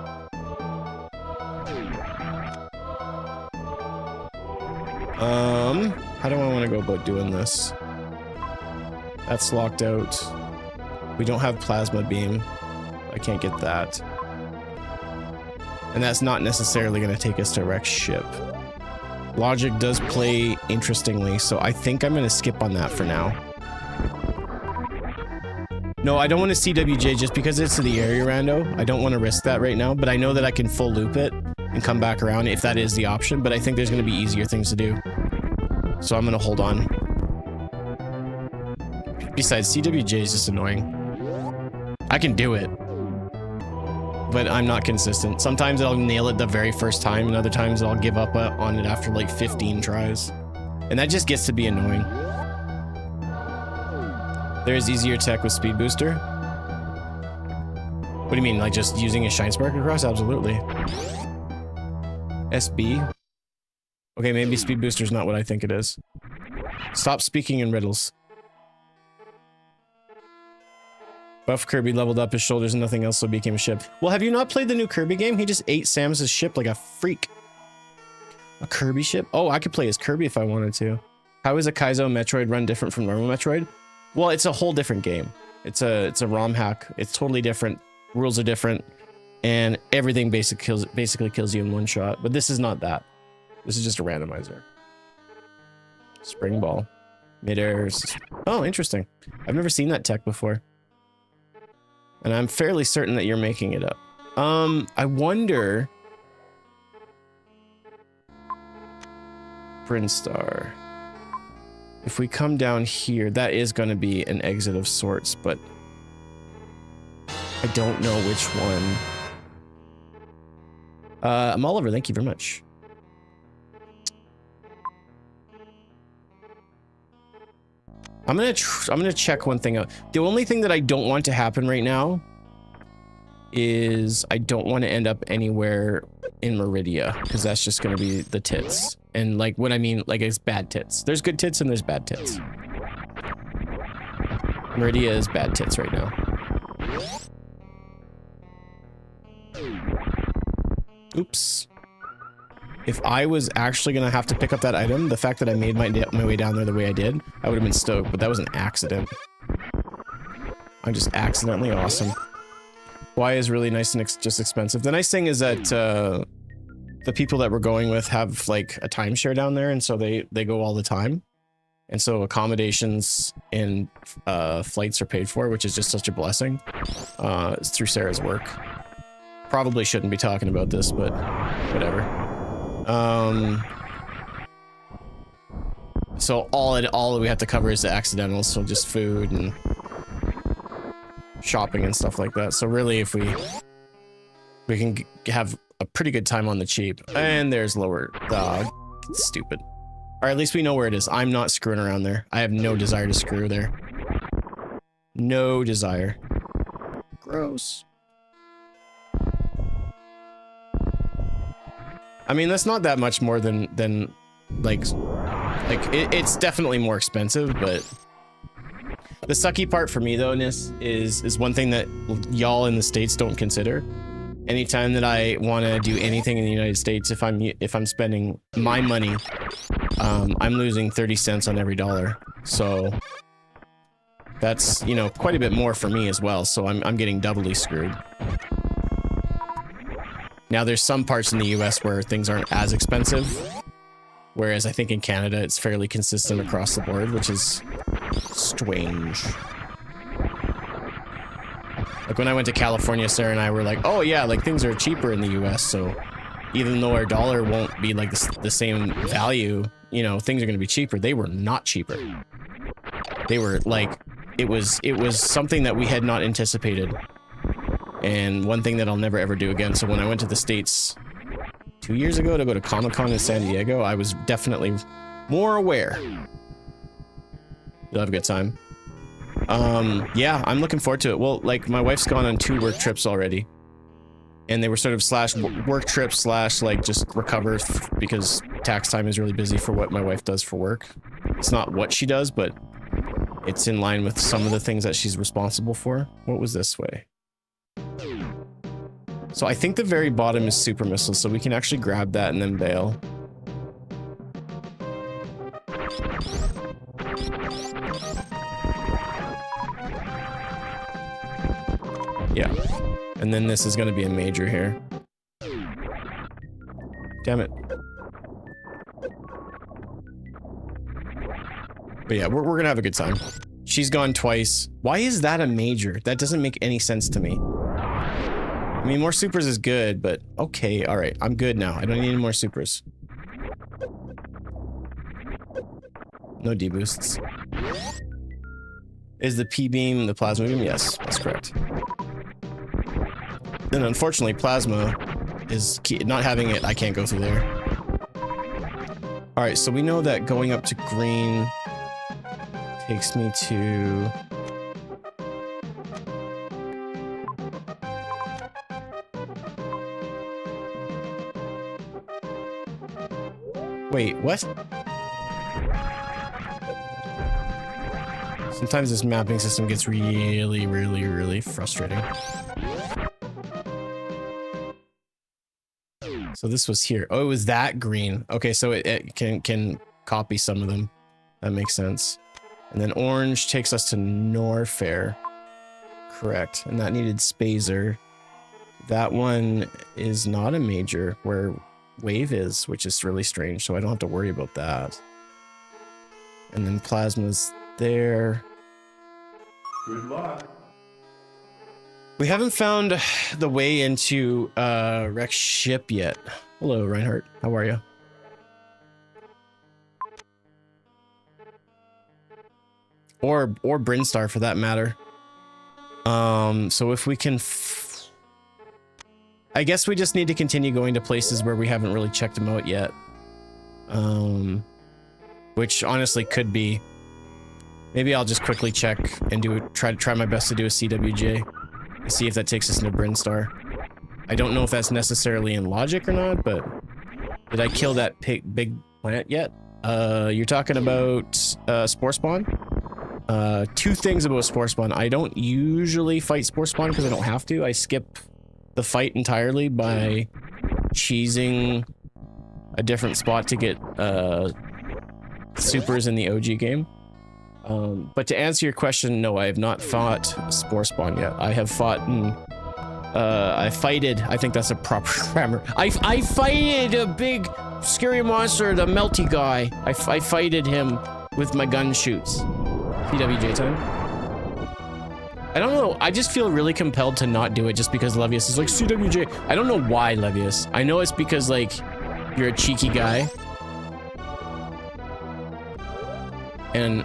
How do I want to go about doing this? That's locked out. We don't have plasma beam. I can't get that. And that's not necessarily going to take us to Rex ship. Logic does play interestingly, so I think I'm going to skip on that for now. No, I don't want to CWJ just because it's to the area rando. I don't want to risk that right now, but I know that I can full loop it and come back around if that is the option, but I think there's going to be easier things to do. So I'm going to hold on. Besides, CWJ is just annoying. I can do it, but I'm not consistent. Sometimes I'll nail it the very first time, and other times I'll give up on it after like 15 tries. And that just gets to be annoying. There is easier tech with Speed Booster. What do you mean, like just using a Shine Spark across? Absolutely. SB. Okay, maybe Speed Booster's not what I think it is. Stop speaking in riddles. Buff Kirby leveled up his shoulders and nothing else, so became a ship. Well, have you not played the new Kirby game? He just ate Samus's ship like a freak. A Kirby ship? Oh, I could play as Kirby if I wanted to. How is a Kaizo Metroid run different from normal Metroid? Well, it's a whole different game. It's a ROM hack. It's totally different. Rules are different, and everything basically kills you in one shot. But this is not that. This is just a randomizer. Spring Ball. Mid-airs. Oh, interesting. I've never seen that tech before. And I'm fairly certain that you're making it up. I wonder... Brinstar. If we come down here, that is going to be an exit of sorts, but... I don't know which one. I'm Oliver, thank you very much. I'm gonna check one thing out. The only thing that I don't want to happen right now is I don't want to end up anywhere in Meridia, because that's just gonna be the tits. And like what I mean, like it's bad tits. There's good tits and there's bad tits. Meridia is bad tits right now. Oops. If I was actually gonna have to pick up that item, the fact that I made my way down there the way I did, I would have been stoked, but that was an accident. I'm just accidentally awesome. Why is really nice and just expensive? The nice thing is that the people that we're going with have like a timeshare down there, and so they go all the time. And so accommodations and flights are paid for, which is just such a blessing. It's through Sarah's work. Probably shouldn't be talking about this, but whatever. So all we have to cover is the accidentals, so just food and shopping and stuff like that. So really, if we can have a pretty good time on the cheap. And there's lower dog. Stupid. Or at least we know where it is. I'm not screwing around there. I have no desire to screw there. No desire. Gross. I mean, that's not that much more than like it's definitely more expensive, but the sucky part for me though, Nis, is one thing that y'all in the States don't consider. Anytime that I want to do anything in the United States, if I'm spending my money, I'm losing 30 cents on every dollar. So that's, you know, quite a bit more for me as well. So I'm getting doubly screwed. Now there's some parts in the US where things aren't as expensive, whereas I think in Canada it's fairly consistent across the board, which is strange. Like when I went to California, Sarah and I were like, oh yeah, like things are cheaper in the US, so even though our dollar won't be like the same value, you know, things are going to be cheaper. They were not cheaper. They were like, it was something that we had not anticipated. And one thing that I'll never ever do again. So when I went to the States 2 years ago to go to Comic-Con in San Diego, I was definitely more aware. You'll have a good time. Yeah, I'm looking forward to it. Well, like my wife's gone on 2 work trips already. And they were sort of work trips / like just recover because tax time is really busy for what my wife does for work. It's not what she does, but it's in line with some of the things that she's responsible for. What was this way? So I think the very bottom is super missiles, so we can actually grab that and then bail. Yeah. And then this is going to be a major here. Damn it. But yeah, we're going to have a good time. She's gone twice. Why is that a major? That doesn't make any sense to me. I mean, more supers is good, but okay, all right. I'm good now. I don't need any more supers. No deboosts. Is the P-beam the plasma beam? Yes, that's correct. Then unfortunately, plasma is not having it. I can't go through there. All right, so we know that going up to green takes me to... Wait, what? Sometimes this mapping system gets really frustrating. So this was here. Oh, it was that green. Okay, so it can copy some of them. That makes sense. And then orange takes us to Norfair. Correct. And that needed Spazer. That one is not a major where Wave is, which is really strange, so I don't have to worry about that. And then Plasma's there. Good luck. We haven't found the way into Rex ship yet. Hello, Reinhardt. How are you? Or Brinstar for that matter. So if we can... I guess we just need to continue going to places where we haven't really checked them out yet. Which honestly could be... Maybe I'll just quickly check and try my best to do a CWJ. And see if that takes us into Brinstar. I don't know if that's necessarily in logic or not, but... Did I kill that big plant yet? You're talking about Spore Spawn? 2 things about Spore Spawn. I don't usually fight Spore Spawn because I don't have to. I skip the fight entirely by cheesing a different spot to get supers in the OG game. But to answer your question, no, I have not fought Spore Spawn yet. I have fought in I fighted. I think that's a proper grammar. I fighted a big scary monster, the melty guy. I fighted him with my gun shoots. PWJ time. I don't know. I just feel really compelled to not do it just because Levius is like CWJ. I don't know why Levius. I know it's because like you're a cheeky guy. And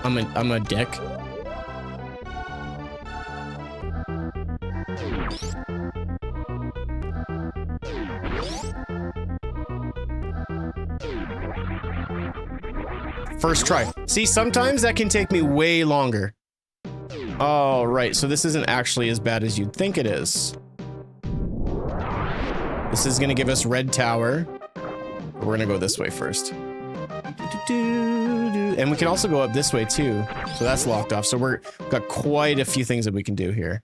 I'm a dick. First try. See, sometimes that can take me way longer. Oh, right. So this isn't actually as bad as you'd think it is. This is gonna give us red tower. We're gonna go this way first. And we can also go up this way too. So that's locked off. So we've got quite a few things that we can do here.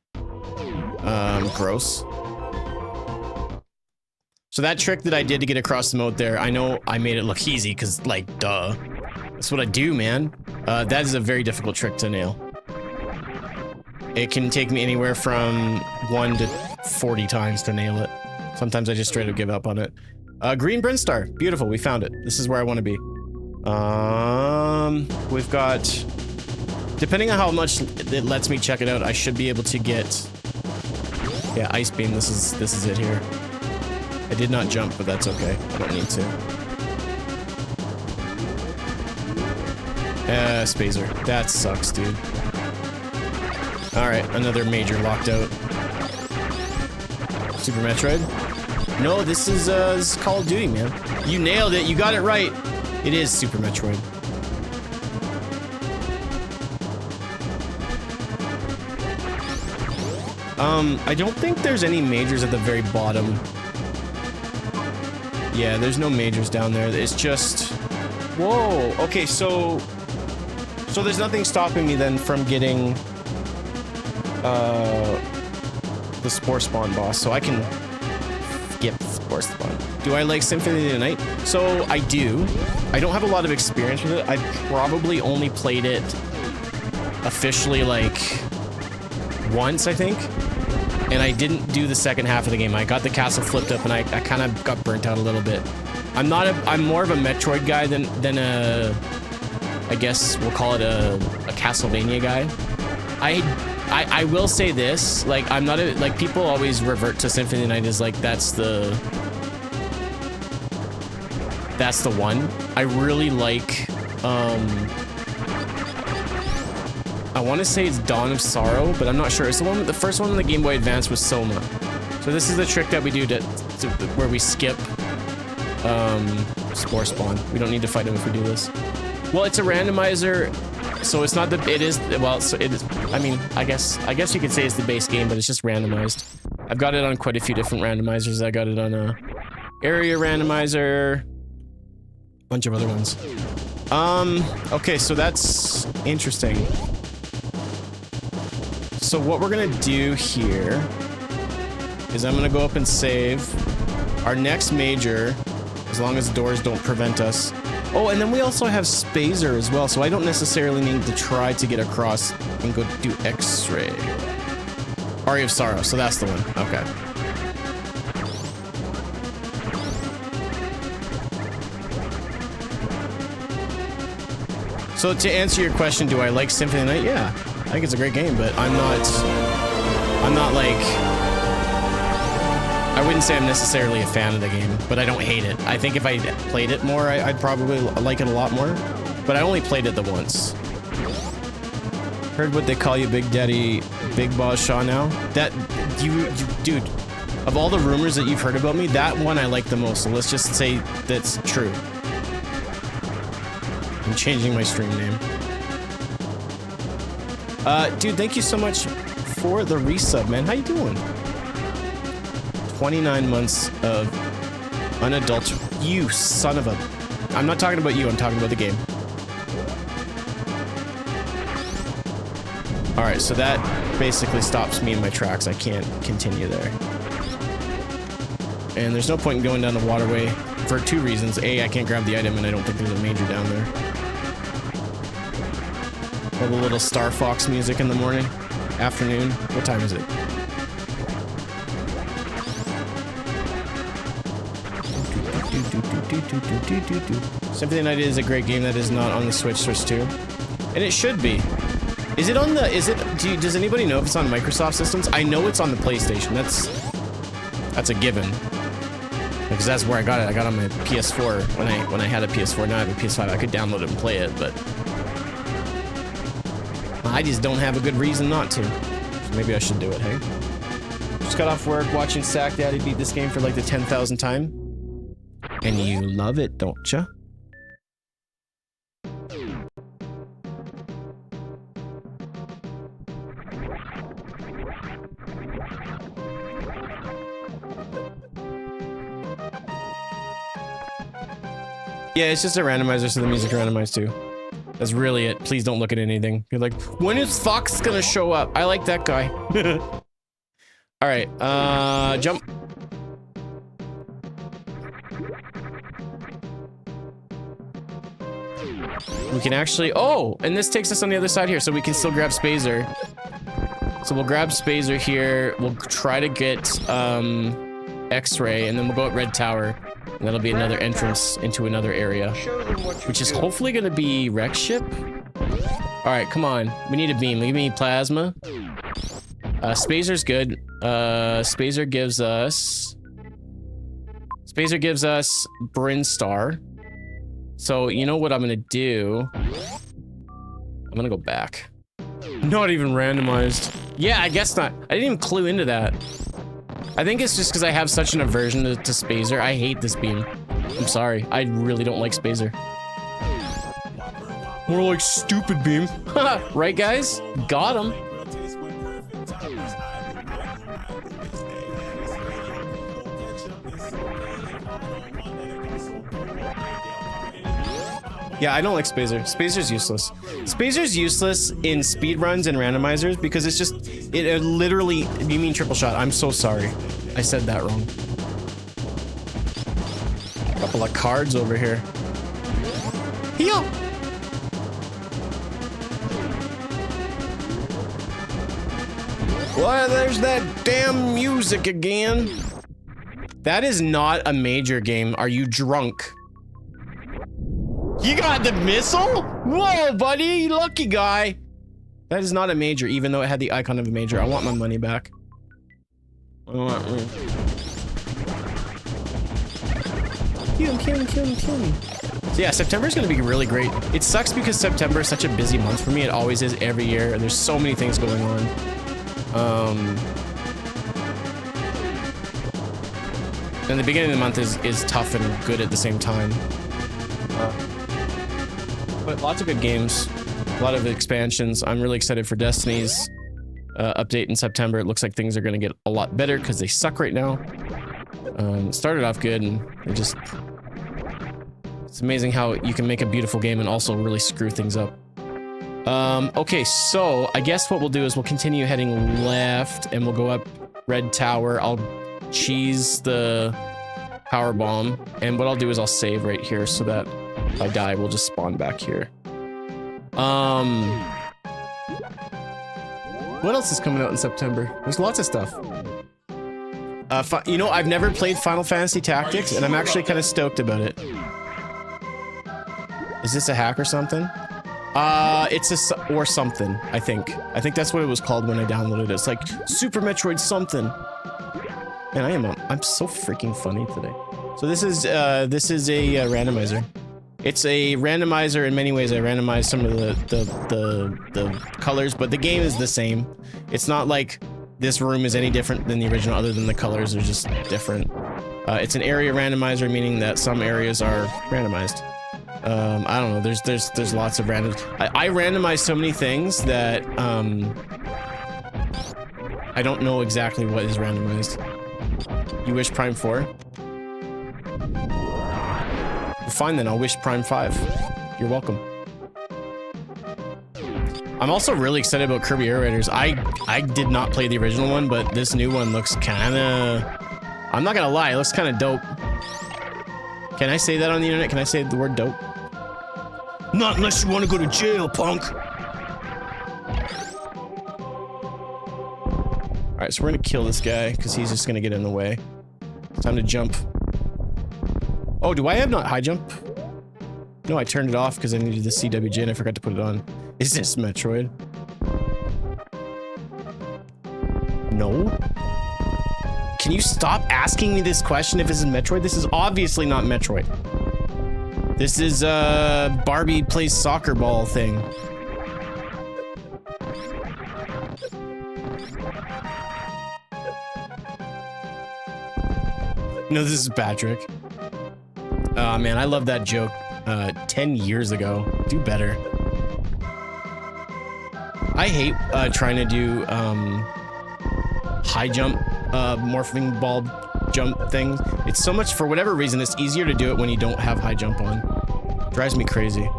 Gross. So that trick that I did to get across the moat there, I know I made it look easy because, like, duh. That's what I do, man. That is a very difficult trick to nail. It can take me anywhere from 1 to 40 times to nail it. Sometimes I just straight up give up on it. Green Brinstar. Beautiful. We found it. This is where I want to be. We've got... Depending on how much it lets me check it out, I should be able to get... Yeah, Ice Beam. This is it here. I did not jump, but that's okay. I don't need to. Spazer. That sucks, dude. Alright, another major locked out. Super Metroid? No, this is Call of Duty, man. You nailed it. You got it right. It is Super Metroid. I don't think there's any majors at the very bottom. Yeah, there's no majors down there. It's just... Whoa! Okay, so there's nothing stopping me then from getting... the Spore Spawn boss, so I can skip Spore Spawn. Do I like Symphony of the Night? So, I do. I don't have a lot of experience with it. I probably only played it officially, like, once, I think. And I didn't do the second half of the game. I got the castle flipped up, and I kind of got burnt out a little bit. I'm more of a Metroid guy than a... I guess we'll call it a Castlevania guy. I will say this, like, I'm not a, like, people always revert to Symphony of the Night as, like, that's the one. I really like, I want to say it's Dawn of Sorrow, but I'm not sure. It's the first one on the Game Boy Advance was Soma. So this is the trick that we do to where we skip, Spore Spawn. We don't need to fight him if we do this. Well, it's a randomizer. So it's not it is, well, so it is, I mean, I guess you could say it's the base game, but it's just randomized. I've got it on quite a few different randomizers. I got it on a area randomizer, bunch of other ones. Okay, so that's interesting. So what we're gonna do here is I'm gonna go up and save our next major, as long as the doors don't prevent us. Oh, and then we also have Spazer as well, so I don't necessarily need to try to get across and go do X-Ray. Aria of Sorrow, so that's the one. Okay. So to answer your question, do I like Symphony of the Night? Yeah, I think it's a great game, but I'm not like... I wouldn't say I'm necessarily a fan of the game, but I don't hate it. I think if I played it more, I'd probably like it a lot more. But I only played it the once. Heard what they call you, Big Daddy, Big Boss Shaw now? That, dude, of all the rumors that you've heard about me, that one I like the most. So let's just say that's true. I'm changing my stream name. Dude, thank you so much for the resub, man. How you doing? 29 months of unadulterated. You son of a... I'm not talking about you, I'm talking about the game. Alright, so that basically stops me in my tracks. I can't continue there. And there's no point in going down the waterway for two reasons. A, I can't grab the item, and I don't think there's a major down there. Or the little Star Fox music in the morning, afternoon. What time is it? Symphony of the Night is a great game that is not on the Switch 2. And it should be. Is it on the, does anybody know if it's on Microsoft systems? I know it's on the PlayStation. That's a given. Because that's where I got it. I got it on my PS4 when I had a PS4. Now I have a PS5. I could download it and play it, but I just don't have a good reason not to. So maybe I should do it, hey? Just got off work watching Sack Daddy beat this game for like the 10,000th time. And you love it, don't ya? Yeah, it's just a randomizer, so the music randomized too. That's really it. Please don't look at anything. You're like, when is Fox gonna show up? I like that guy. All right, jump. We can actually, oh, and this takes us on the other side here, so we can still grab Spazer. So we'll grab Spazer here. We'll try to get X-Ray, and then we'll go at Red Tower. And that'll be another entrance into another area, which is hopefully going to be Wreck Ship. All right, come on. We need a beam. We need plasma. Spazer's good. Spazer gives us Brinstar. So you know what I'm going to do? I'm going to go back. Not even randomized. Yeah, I guess not. I didn't even clue into that. I think it's just because I have such an aversion to Spazer. I hate this beam. I'm sorry. I really don't like Spazer. More like stupid beam. Right, guys? Got him. Yeah, I don't like Spazer. Spazer's useless. Spazer's useless in speedruns and randomizers because it's just, it literally, you mean triple shot. I'm so sorry. I said that wrong. Couple of cards over here. Heal! Well, there's that damn music again. That is not a major game. Are you drunk? You got the missile? Whoa, buddy, lucky guy. That is not a major, even though it had the icon of a major. I want my money back. Kill him. So yeah, September is going to be really great. It sucks because September is such a busy month for me. It always is every year, and there's so many things going on. And the beginning of the month is tough and good at the same time. But lots of good games, a lot of expansions. I'm really excited for Destiny's update in September. It looks like things are going to get a lot better because they suck right now. It started off good and it's amazing how you can make a beautiful game and also really screw things up. Okay, so I guess what we'll do is we'll continue heading left and we'll go up Red Tower. I'll cheese the power bomb, and what I'll do is I'll save right here so that if I die, we'll just spawn back here. What else is coming out in September? There's lots of stuff. You know, I've never played Final Fantasy Tactics, and I'm actually kind of stoked about it. Is this a hack or something? It's or something, I think. I think that's what it was called when I downloaded it. It's like Super Metroid something. Man, I'm so freaking funny today. So this is a randomizer. It's a randomizer in many ways. I randomize some of the colors, but the game is the same. It's not like this room is any different than the original other than the colors are just different. It's an area randomizer, meaning that some areas are randomized. I don't know, there's lots of random. I randomize so many things that I don't know exactly what is randomized. You wish Prime 4? Well, fine then, I'll wish Prime 5. You're welcome. I'm also really excited about Kirby Air Raiders. I did not play the original one, but this new one looks kinda... I'm not gonna lie, it looks kinda dope. Can I say that on the internet? Can I say the word dope? Not unless you want to go to jail, punk! Alright, so we're gonna kill this guy, because he's just gonna get in the way. Time to jump. Oh, do I have not high jump? No, I turned it off because I needed the CWJ and I forgot to put it on. Is this Metroid? No? Can you stop asking me this question if this is Metroid? This is obviously not Metroid. This is Barbie plays soccer ball thing. No, this is Patrick. Oh man, I love that joke 10 years ago. Do better. I hate trying to do high jump morphing ball jump things. It's so much, for whatever reason, it's easier to do it when you don't have high jump on. Drives me crazy.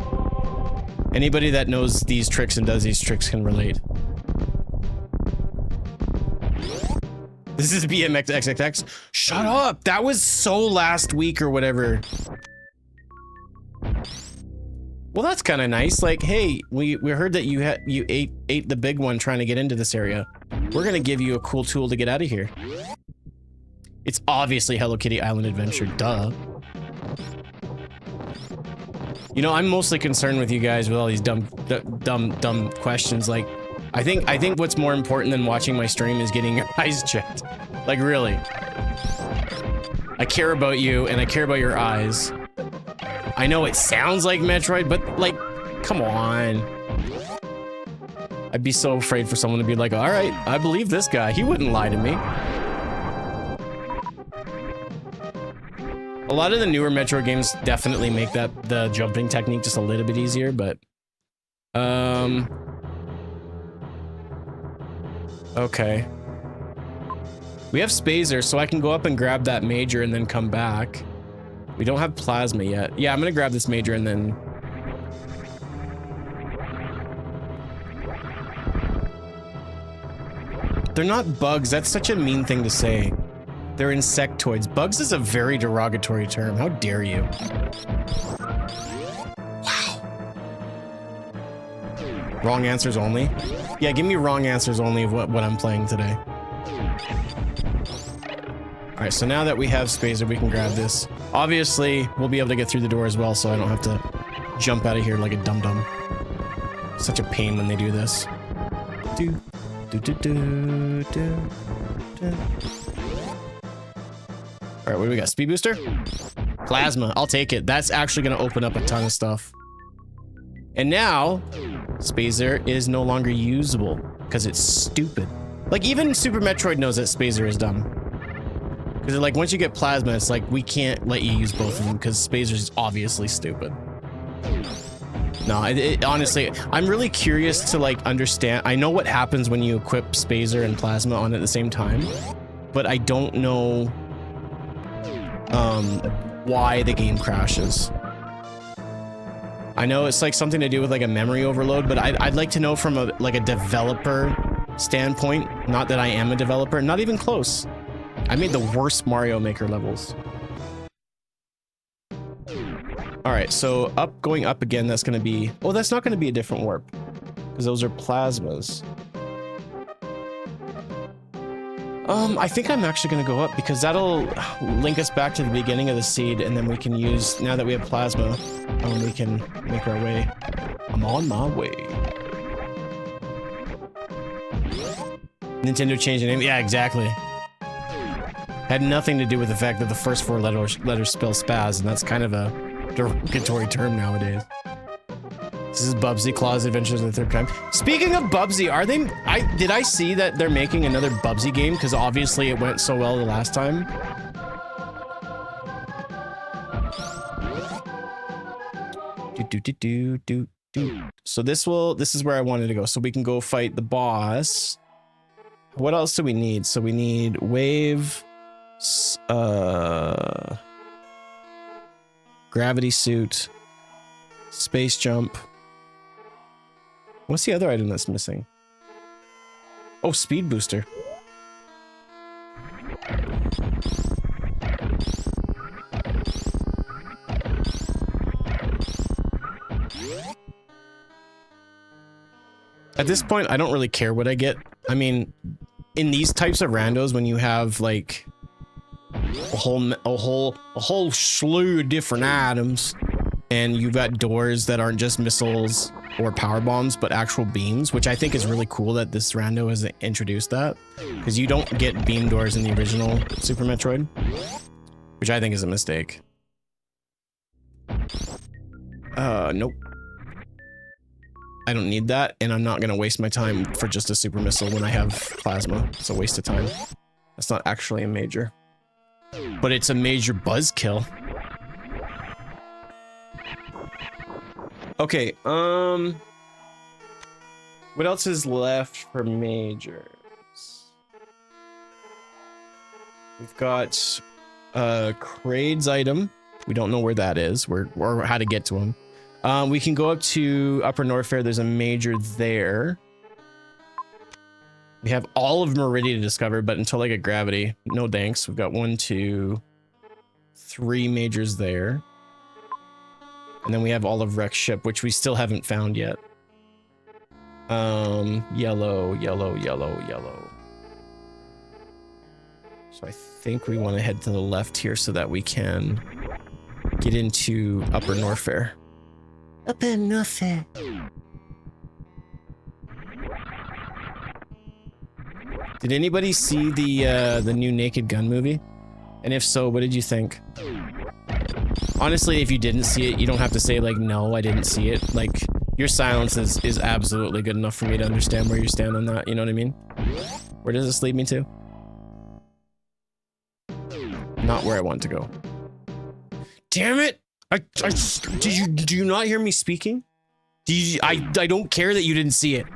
Anybody that knows these tricks and does these tricks can relate. This is BMX XXX. Shut up! That was so last week or whatever. Well, that's kind of nice. Like, hey, we heard that you ate the big one trying to get into this area. We're gonna give you a cool tool to get out of here. It's obviously Hello Kitty Island Adventure, duh. You know, I'm mostly concerned with you guys with all these dumb questions. Like, I think what's more important than watching my stream is getting your eyes checked. Like, really. I care about you and I care about your eyes. I know it sounds like Metroid, but like, come on. I'd be so afraid for someone to be like, all right, I believe this guy. He wouldn't lie to me. A lot of the newer Metroid games definitely make the jumping technique just a little bit easier, but okay. We have Spazer, so I can go up and grab that major and then come back. We don't have plasma yet. Yeah, I'm gonna grab this major and then... They're not bugs. That's such a mean thing to say. They're insectoids. Bugs is a very derogatory term. How dare you? Wow. Wrong answers only? Yeah, give me wrong answers only of what I'm playing today. Alright, so now that we have Spazer, we can grab this. Obviously, we'll be able to get through the door as well, so I don't have to jump out of here like a dum-dum. Such a pain when they do this. Alright, what do we got? Speed booster? Plasma. I'll take it. That's actually going to open up a ton of stuff. And now, Spazer is no longer usable because it's stupid. Like, even Super Metroid knows that Spazer is dumb. Because, like, once you get Plasma, it's like, we can't let you use both of them because Spazer is obviously stupid. No, honestly, I'm really curious to, like, understand. I know what happens when you equip Spazer and Plasma on at the same time, but I don't know why the game crashes. I know it's, like, something to do with, like, a memory overload, but I'd like to know from, a developer standpoint. Not that I am a developer. Not even close. I made the worst Mario Maker levels. Alright, so going up again, that's going to be... Oh, that's not going to be a different warp. Because those are plasmas. I think I'm actually going to go up because that'll link us back to the beginning of the seed, and then we can use... Now that we have plasma, we can make our way. I'm on my way. Nintendo changed the name? Yeah, exactly. Had nothing to do with the fact that the first 4 letters spell spaz, and that's kind of a derogatory term nowadays. This is Bubsy Claw's Adventures of the Third Kind. Speaking of Bubsy, are they... Did I see that they're making another Bubsy game? Because obviously it went so well the last time. So this is where I wanted to go. So we can go fight the boss. What else do we need? So we need wave... gravity suit, space jump. What's the other item that's missing? Oh, speed booster. At this point, I don't really care what I get. I mean, in these types of randos, when you have like a whole slew of different items, and you've got doors that aren't just missiles or power bombs, but actual beams, which I think is really cool that this rando has introduced that, because you don't get beam doors in the original Super Metroid, which I think is a mistake. Nope. I don't need that, and I'm not gonna waste my time for just a super missile when I have plasma. It's a waste of time. That's not actually a major. But it's a major buzzkill. Okay, what else is left for majors? We've got Kraid's item. We don't know where that is, or how to get to him. We can go up to Upper Norfair. There's a major there. We have all of them already to discover, but until I get gravity, no thanks. We've got 1, 2, 3 majors there. And then we have all of Rex ship, which we still haven't found yet. Yellow, yellow, yellow, yellow. So I think we want to head to the left here so that we can get into Upper Norfair. Upper Norfair. Did anybody see the new Naked Gun movie? And if so, what did you think? Honestly, if you didn't see it, you don't have to say like, no, I didn't see it. Like, your silence is absolutely good enough for me to understand where you stand on that. You know what I mean? Where does this lead me to? Not where I want to go. Damn it! Do you not hear me speaking? I don't care that you didn't see it.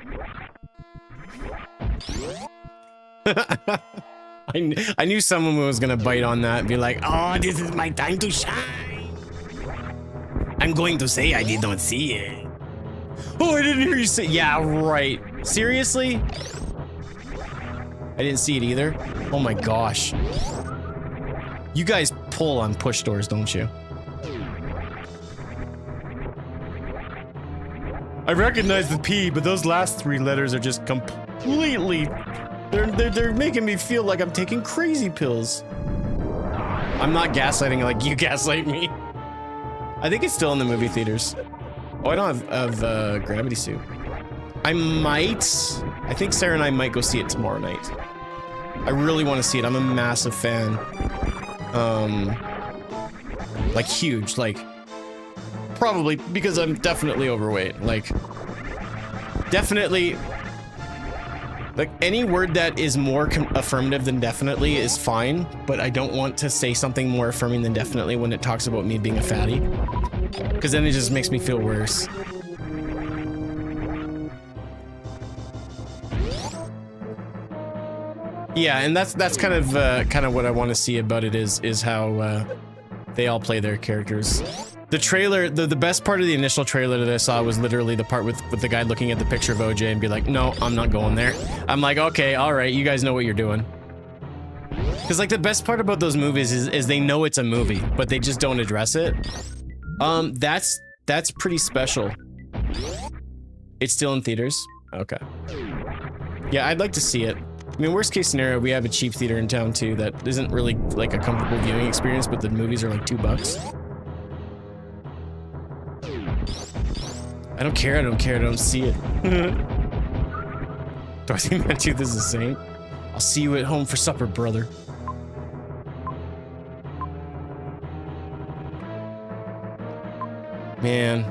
I knew someone was gonna bite on that and be like, oh, this is my time to shine. I'm going to say I did not see it. Oh, I didn't hear you say. Yeah, right. Seriously? I didn't see it either. Oh my gosh. You guys pull on push doors, don't you? I recognize the P, but those last 3 letters are just completely... They're making me feel like I'm taking crazy pills. I'm not gaslighting like you gaslight me. I think it's still in the movie theaters. Oh, I don't have gravity suit. I think Sarah and I might go see it tomorrow night. I really want to see it. I'm a massive fan. Like huge, like probably because I'm definitely overweight. Like definitely. Like, any word that is more affirmative than definitely is fine, but I don't want to say something more affirming than definitely when it talks about me being a fatty. Because then it just makes me feel worse. Yeah, and that's kind of what I want to see about it is how they all play their characters. The trailer, the best part of the initial trailer that I saw was literally the part with the guy looking at the picture of OJ and be like, no, I'm not going there. I'm like, okay, all right, you guys know what you're doing. Because like the best part about those movies is they know it's a movie, but they just don't address it. That's pretty special. It's still in theaters? Okay. Yeah, I'd like to see it. I mean, worst case scenario, we have a cheap theater in town too that isn't really like a comfortable viewing experience, but the movies are like $2. I don't care, I don't see it. Dorothy Mantooth is a saint. I'll see you at home for supper, brother. Man.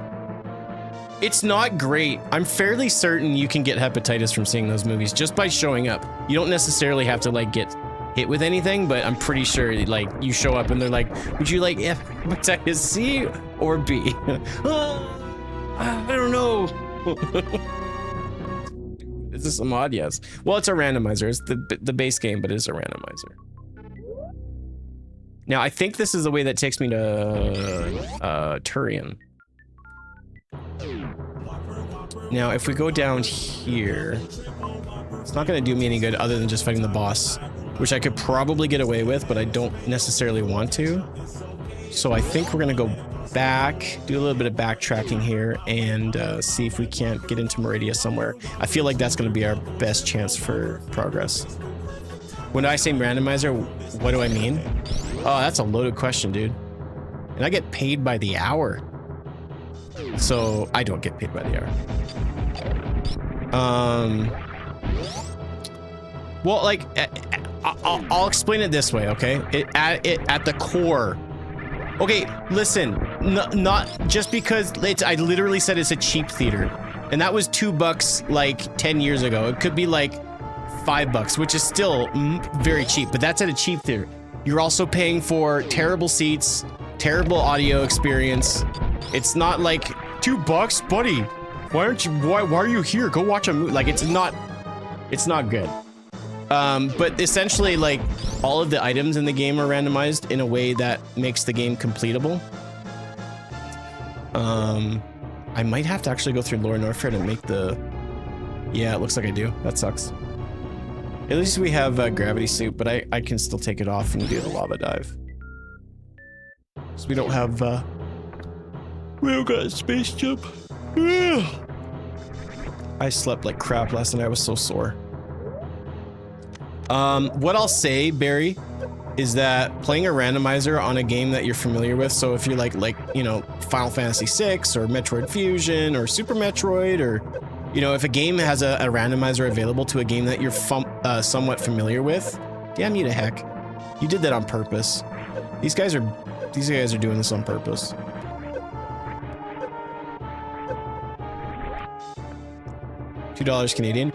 It's not great. I'm fairly certain you can get hepatitis from seeing those movies just by showing up. You don't necessarily have to like get hit with anything, but I'm pretty sure like you show up and they're like, would you like hepatitis C or B? I don't know. Is this a mod? Yes. Well, it's a randomizer. It's the base game, but it is a randomizer. Now, I think this is the way that takes me to Turian. Now, if we go down here, it's not going to do me any good other than just fighting the boss, which I could probably get away with, but I don't necessarily want to. So I think we're going to go back, do a little bit of backtracking here, and see if we can't get into Meridia somewhere. I feel like that's going to be our best chance for progress. When I say randomizer, what do I mean? Oh, that's a loaded question, dude. And I get paid by the hour. So I don't get paid by the hour. Well, like, I'll explain it this way, okay? At the core. Okay, listen, not just because I literally said it's a cheap theater, and that was $2 like 10 years ago. It could be like $5, which is still very cheap, but that's at a cheap theater. You're also paying for terrible seats, terrible audio experience. It's not like $2, buddy. Why are you here? Go watch a movie. Like, it's not good. But essentially, like, all of the items in the game are randomized in a way that makes the game completable. I might have to actually go through Lore Norfair to make the... Yeah, it looks like I do. That sucks. At least we have a gravity suit, but I can still take it off and do the lava dive. So we don't have, we don't got a space jump. I slept like crap last night. I was so sore. What I'll say, Barry, is that playing a randomizer on a game that you're familiar with, so if you're like, you know, Final Fantasy VI or Metroid Fusion or Super Metroid, or, you know, if a game has a randomizer available to a game that you're somewhat familiar with, damn you to heck. You did that on purpose. These guys are doing this on purpose. $2 Canadian.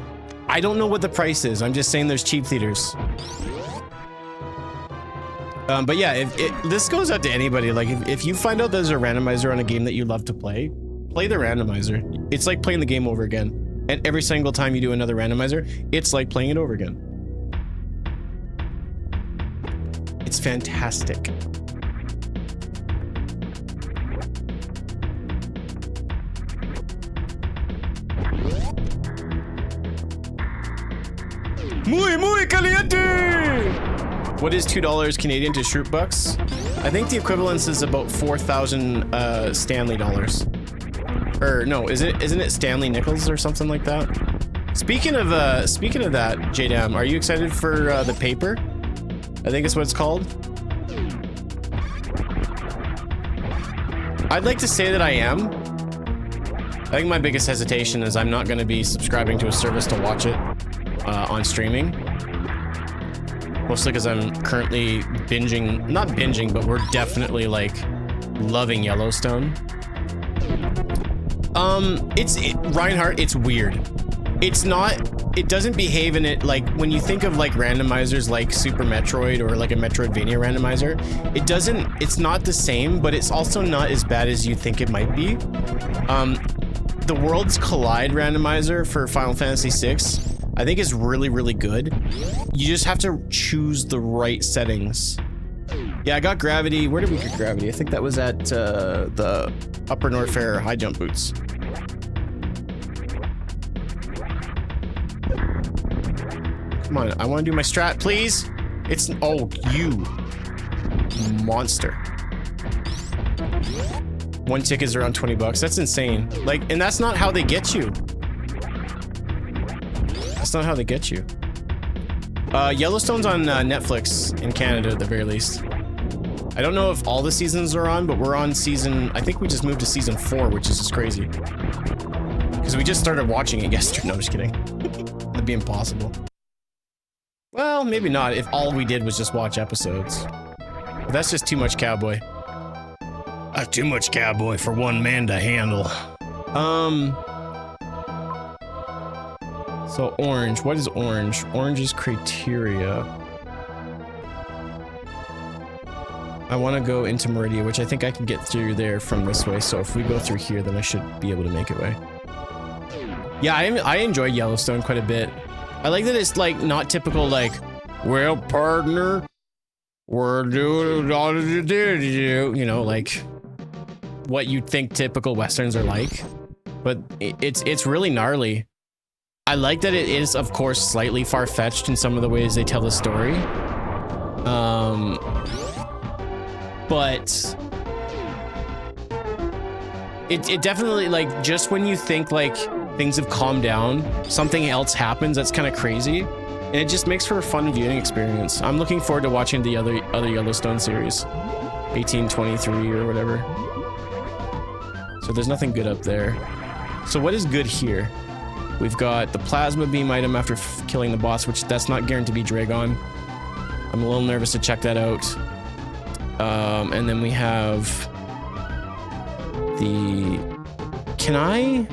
I don't know what the price is. I'm just saying there's cheap theaters. But yeah, this goes out to anybody. Like, if you find out there's a randomizer on a game that you love to play the randomizer. It's like playing the game over again. And every single time you do another randomizer, it's like playing it over again. It's fantastic. Muy caliente! What is $2 Canadian to Shroot bucks? I think the equivalence is about 4,000 Stanley dollars. Or no, isn't it Stanley nickels or something like that? Speaking of that, JDam, are you excited for the paper? I think it's what it's called. I'd like to say that I am. I think my biggest hesitation is I'm not going to be subscribing to a service to watch it on streaming. Mostly because I'm currently binging, not binging, but we're definitely like loving Yellowstone. Reinhardt, it's weird. It doesn't behave in it like when you think of like randomizers like Super Metroid or like a Metroidvania randomizer, it's not the same, but it's also not as bad as you think it might be. The Worlds Collide randomizer for Final Fantasy VI, I think is really, really good. You just have to choose the right settings. Yeah, I got gravity. Where did we get gravity? I think that was at the Upper Norfair high jump boots. Come on, I want to do my strat, please. It's, oh, you monster. One ticket is around 20 bucks. That's insane. Like, and that's not how they get you. That's not how they get you. Yellowstone's on Netflix in Canada at the very least. I don't know if all the seasons are on, but we're on season, I think we just moved to season 4, which is just crazy. Because we just started watching it yesterday. No, I'm just kidding. That'd be impossible. Well, maybe not if all we did was just watch episodes. But that's just too much cowboy. That's too much cowboy for one man to handle. So orange, what is orange? Orange is criteria. I want to go into Meridia, which I think I can get through there from this way. So if we go through here, then I should be able to make it way. Yeah, I enjoy Yellowstone quite a bit. I like that it's like not typical like, well, partner, we're doing all you know, like what you'd think typical Westerns are like. But it's really gnarly. I like that it is, of course, slightly far-fetched in some of the ways they tell the story. But it definitely, like, just when you think like things have calmed down, something else happens that's kind of crazy. And it just makes for a fun viewing experience. I'm looking forward to watching the other Yellowstone series, 1823 or whatever. So there's nothing good up there. So what is good here? We've got the plasma beam item after killing the boss, which that's not guaranteed to be Dragon. I'm a little nervous to check that out. And then we have the... Can I?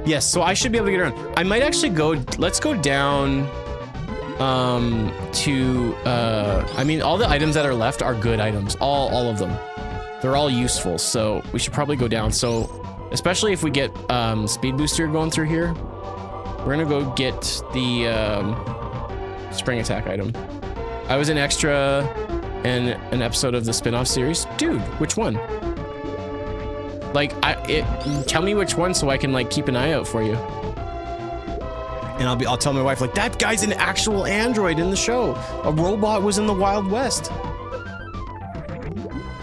Yes, so I should be able to get around. I might actually go... Let's go down to... I mean, all the items that are left are good items. All of them. They're all useful, so we should probably go down. So, especially if we get Speed Booster going through here, we're gonna go get the Spring Attack item. I was an extra in an episode of the spin-off series. Dude, which one? Like, tell me which one so I can like keep an eye out for you. And I'll tell my wife like, that guy's an actual android in the show. A robot was in the Wild West.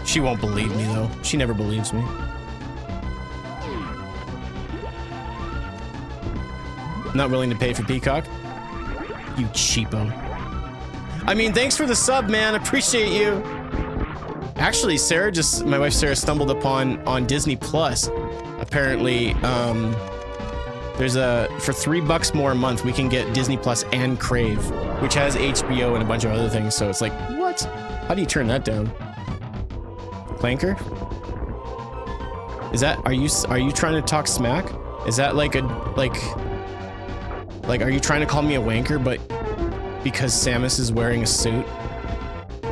She won't believe me though. She never believes me. Not willing to pay for Peacock? You cheapo. I mean, thanks for the sub, man. Appreciate you. Actually, my wife Sarah stumbled upon on Disney Plus. Apparently, there's for $3 more a month, we can get Disney Plus and Crave, which has HBO and a bunch of other things. So it's like, what? How do you turn that down? Clanker? Is that, are you trying to talk smack? Is that like are you trying to call me a wanker, but because Samus is wearing a suit?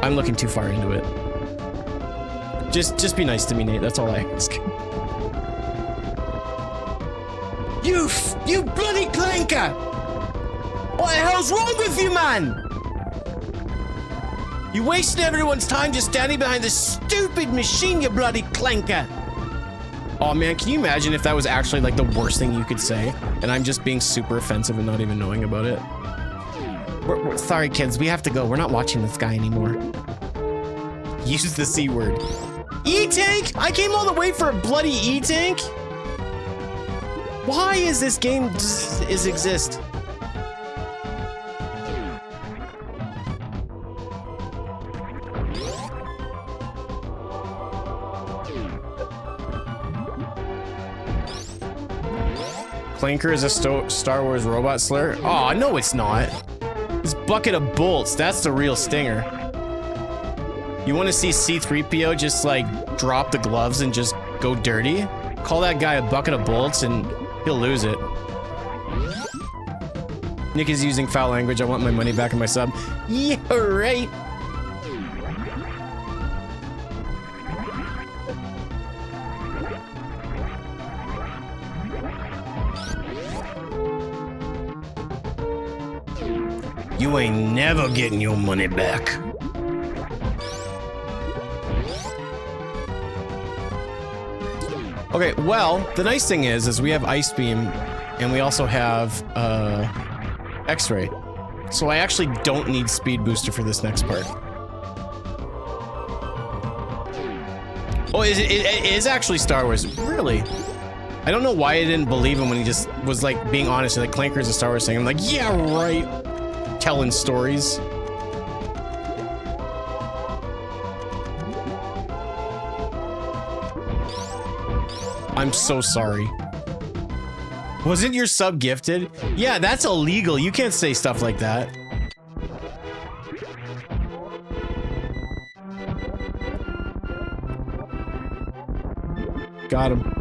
I'm looking too far into it. Just be nice to me, Nate. That's all I ask. You bloody clanker! What the hell's wrong with you, man? You wasted everyone's time just standing behind this stupid machine, you bloody clanker! Oh man, can you imagine if that was actually like the worst thing you could say, and I'm just being super offensive and not even knowing about it? We're sorry, kids. We have to go. We're not watching this guy anymore. Use the C word. E-Tank? I came all the way for a bloody E-Tank? Why is this game exist? Clanker is a Star Wars robot slur? Oh, no, it's not. This bucket of bolts, that's the real stinger. You want to see C-3PO just like drop the gloves and just go dirty? Call that guy a bucket of bolts and he'll lose it. Nick is using foul language. I want my money back in my sub. Yeah, right. You ain't never getting your money back. Okay, well, the nice thing is we have Ice Beam, and we also have, X-Ray. So I actually don't need Speed Booster for this next part. Oh, it is actually Star Wars. Really? I don't know why I didn't believe him when he just was, like, being honest. Like, Clanker's a Star Wars thing. I'm like, yeah, right. Telling stories. I'm so sorry. Wasn't your sub gifted? Yeah, that's illegal. You can't say stuff like that. Got him.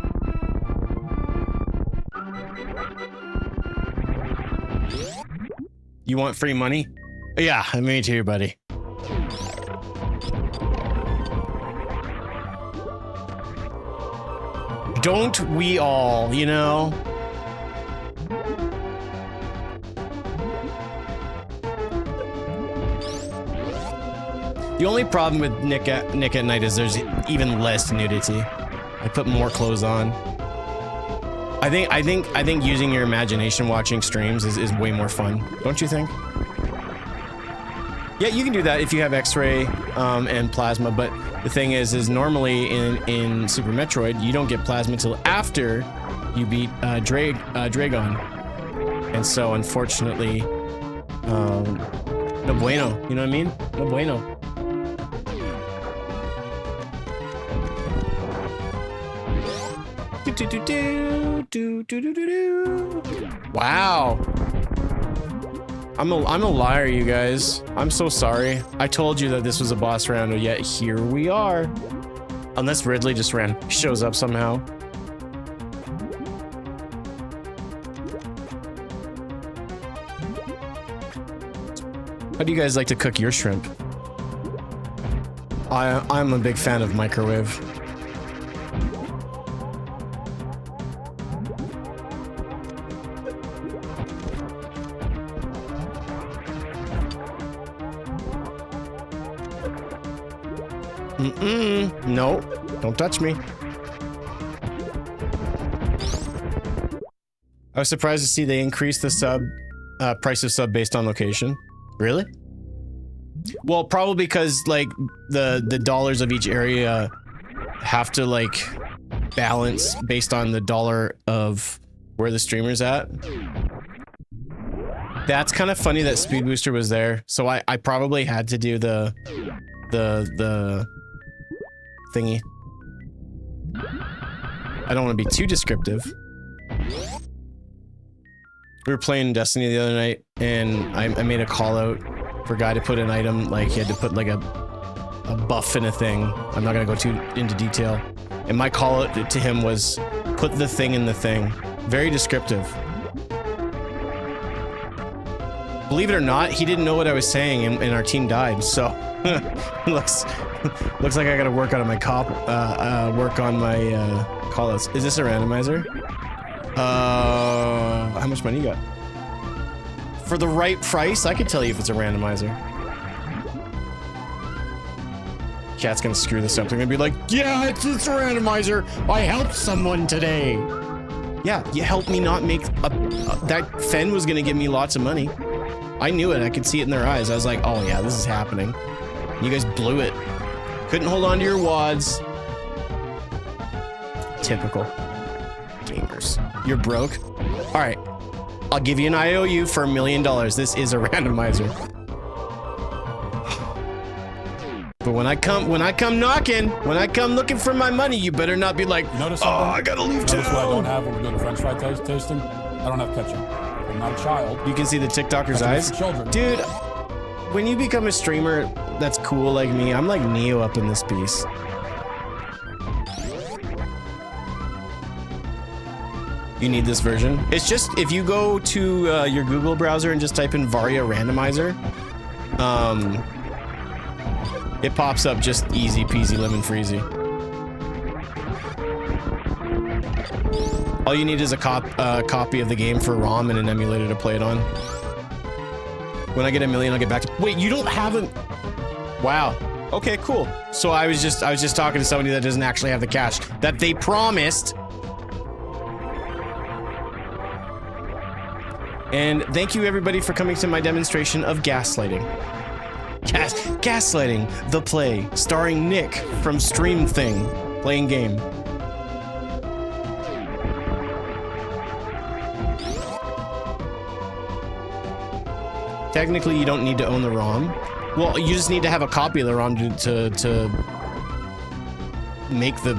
You want free money? Yeah, me too, buddy. Don't we all, you know? The only problem with Nick at Night is there's even less nudity. I put more clothes on. I think using your imagination watching streams is way more fun. Don't you think? Yeah, you can do that if you have X-Ray and Plasma, but the thing is normally in Super Metroid, you don't get Plasma until after you beat Dragon. And so, unfortunately, no bueno. You know what I mean? No bueno. Wow. I'm a liar, you guys. I'm so sorry. I told you that this was a boss round, yet here we are. Unless Ridley just shows up somehow. How do you guys like to cook your shrimp? I'm a big fan of microwave. No, don't touch me. I was surprised to see they increased the price of sub based on location. Really? Well, probably because like the dollars of each area have to like balance based on the dollar of where the streamer's at. That's kind of funny that Speed Booster was there. So I probably had to do the thingy. I don't want to be too descriptive. We were playing Destiny the other night, and I made a call out for a guy to put an item, like he had to put like a buff in a thing. I'm not gonna go too into detail. And my call out to him was, put the thing in the thing. Very descriptive. Believe it or not, he didn't know what I was saying, and our team died. So looks like I gotta work on my call outs. Is this a randomizer? How much money you got? For the right price, I could tell you if it's a randomizer. Cat's gonna screw this up. They're gonna be like, yeah, it's a randomizer. I helped someone today. Yeah, you helped me not make that Fen was gonna give me lots of money. I knew it. I could see it in their eyes. I was like, oh yeah, this is happening. You guys blew it. Couldn't hold on to your wads. Typical. Gamers. You're broke? Alright. I'll give you an IOU for $1 million. This is a randomizer. But when I come knocking, when I come looking for my money, you better not be like, Notice oh, I gotta leave town. Notice what I don't have when we're doing a French fry tasting? I don't have ketchup. I'm not a child. You can see the TikToker's eyes. Dude, when you become a streamer that's cool like me, I'm like Neo up in this piece. You need this version. It's just, if you go to your Google browser and just type in Varia Randomizer, it pops up just easy peasy lemon freezy. All you need is a copy of the game for ROM and an emulator to play it on. When I get $1 million, I'll get back to— Wait, you don't have a— Wow. Okay, cool. So I was just talking to somebody that doesn't actually have the cash that they promised. And thank you everybody for coming to my demonstration of gaslighting. Gaslighting, the play, starring Nick from Stream Thing, playing game. Technically, you don't need to own the ROM. Well, you just need to have a copy of the ROM to make the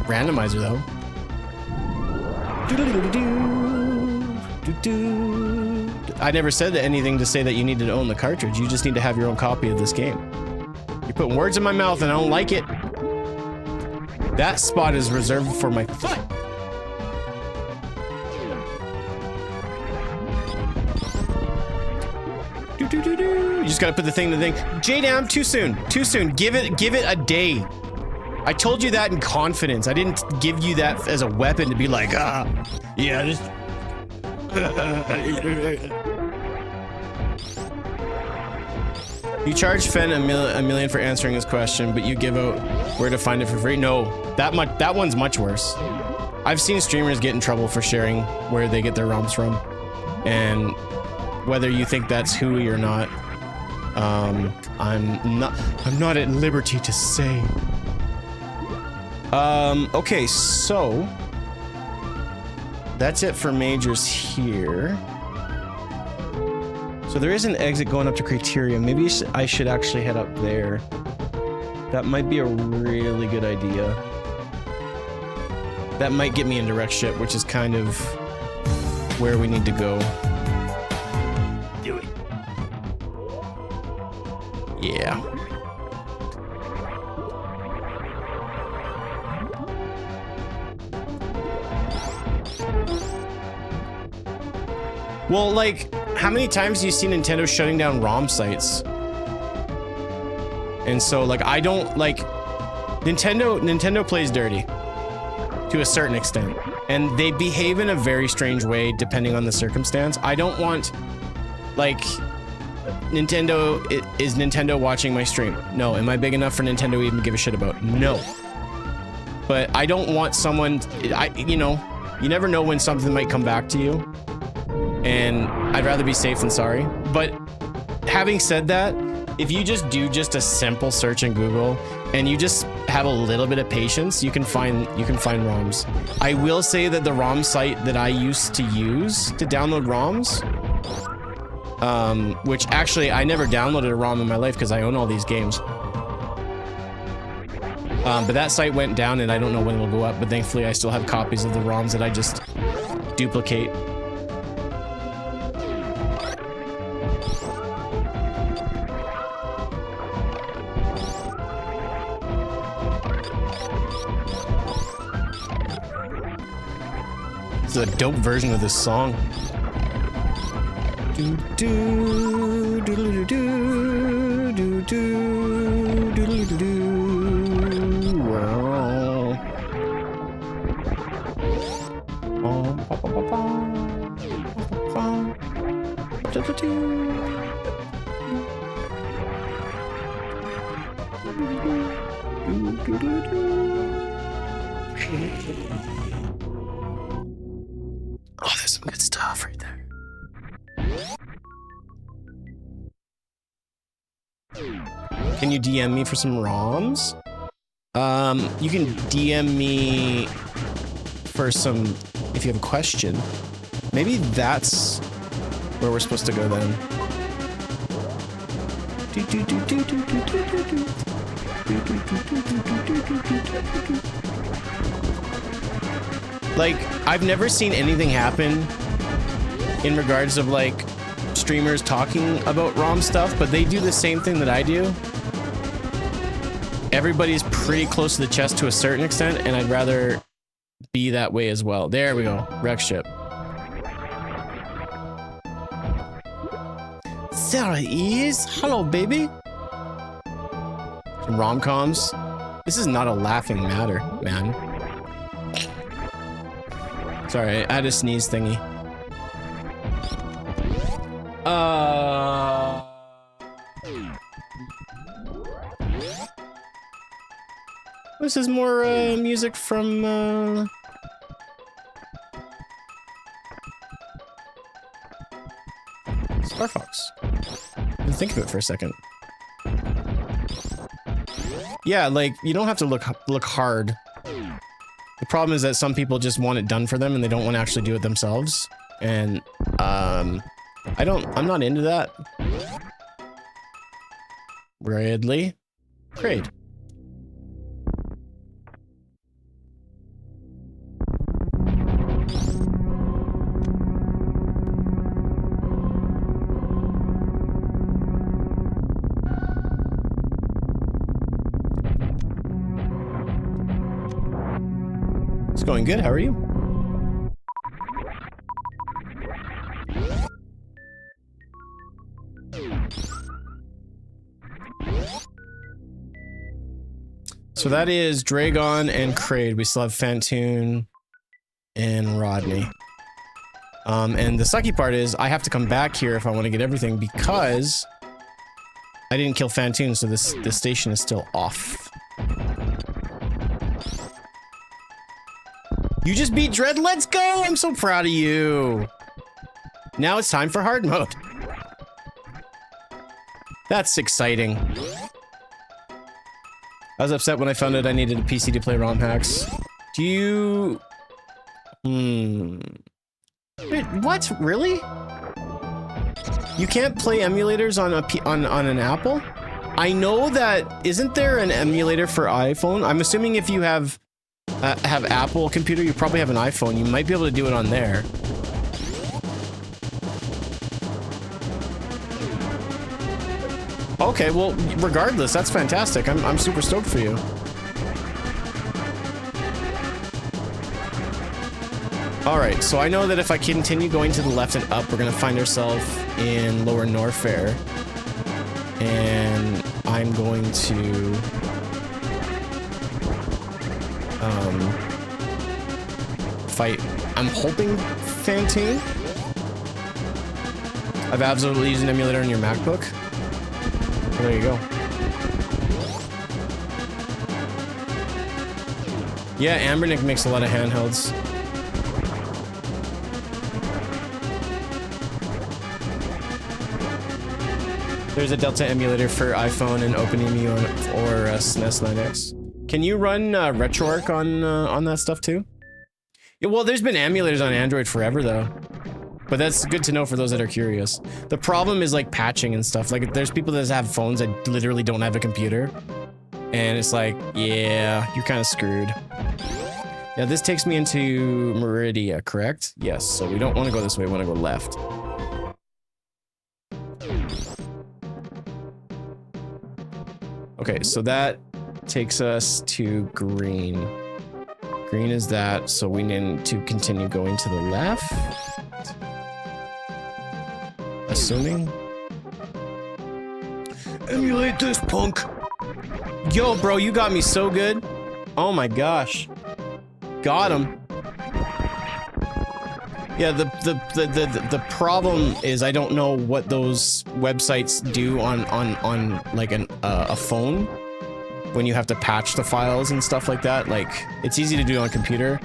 randomizer, though. I never said anything to say that you needed to own the cartridge. You just need to have your own copy of this game. You're putting words in my mouth and I don't like it. That spot is reserved for my foot. You just gotta put the thing in the thing. J-Dam, too soon. Too soon. Give it a day. I told you that in confidence. I didn't give you that as a weapon to be like, yeah, this... You charge Fen a million for answering his question, but you give out where to find it for free. No, that one's much worse. I've seen streamers get in trouble for sharing where they get their ROMs from, and whether you think that's hooey or not, I'm not at liberty to say. Okay, so that's it for majors here. So there is an exit going up to Criteria. Maybe I should actually head up there. That might be a really good idea. That might get me into Wreck Ship, which is kind of where we need to go. Do it. Yeah. Well, like, how many times do you see Nintendo shutting down ROM sites? And so, like, I don't, like, Nintendo plays dirty to a certain extent, and they behave in a very strange way depending on the circumstance. I don't want, like, Nintendo, is Nintendo watching my stream? No. Am I big enough for Nintendo to even give a shit about? No. But I don't want someone, you know, you never know when something might come back to you. And I'd rather be safe than sorry. But having said that, if you just do just a simple search in Google and you just have a little bit of patience, you can find ROMs. I will say that the ROM site that I used to use to download ROMs, which actually I never downloaded a ROM in my life because I own all these games. But that site went down and I don't know when it will go up, but thankfully I still have copies of the ROMs that I just duplicate. This is a dope version of this song. Do do do do do do do do do do. Wow. Oh, there's some good stuff right there. Can you DM me for some ROMs? You can DM me for some, if you have a question. Maybe that's where we're supposed to go then. Like, I've never seen anything happen in regards of like streamers talking about ROM stuff, but they do the same thing that I do. Everybody's pretty close to the chest to a certain extent, and I'd rather be that way as well. There we go. Wreck Ship. There it is. Hello, baby. Some rom-coms. This is not a laughing matter, man. Sorry, I had a sneeze thingy. This is more music from Star Fox. Think of it for a second. Yeah, like, you don't have to look hard. The problem is that some people just want it done for them and they don't want to actually do it themselves. And I'm not into that. Ridley. Great. It's going good. How are you? So that is Dragon and Kraid. We still have Fantoon and Rodney. And the sucky part is I have to come back here if I want to get everything because I didn't kill Fantoon, so this station is still off. You just beat Dread. Let's go! I'm so proud of you. Now it's time for hard mode. That's exciting. I was upset when I found out I needed a PC to play ROM hacks. Do you... What? Really? You can't play emulators on an Apple? I know that. Isn't there an emulator for iPhone? I'm assuming if you have Apple computer, you probably have an iPhone. You might be able to do it on there. Okay, well, regardless, that's fantastic. I'm super stoked for you. All right, so I know that if I continue going to the left and up, we're gonna find ourselves in Lower Norfair, and I'm going to fight. I'm hoping Fantine. I've absolutely used an emulator on your MacBook. There you go. Yeah, Ambernick makes a lot of handhelds. There's a Delta emulator for iPhone and OpenEMU or SNES 9X. Can you run RetroArch on that stuff too? Yeah, well, there's been emulators on Android forever though. But that's good to know for those that are curious. The problem is like patching and stuff. Like there's people that have phones that literally don't have a computer. And it's like, yeah, you're kind of screwed. Yeah, this takes me into Meridia, correct? Yes, so we don't want to go this way, we want to go left. Okay, so that takes us to green. Green is that, so we need to continue going to the left. Assuming. Emulate this, punk. Yo, bro, you got me so good. Oh my gosh. Got him. Yeah, the problem is I don't know what those websites do on like a phone when you have to patch the files and stuff like that. Like it's easy to do on a computer,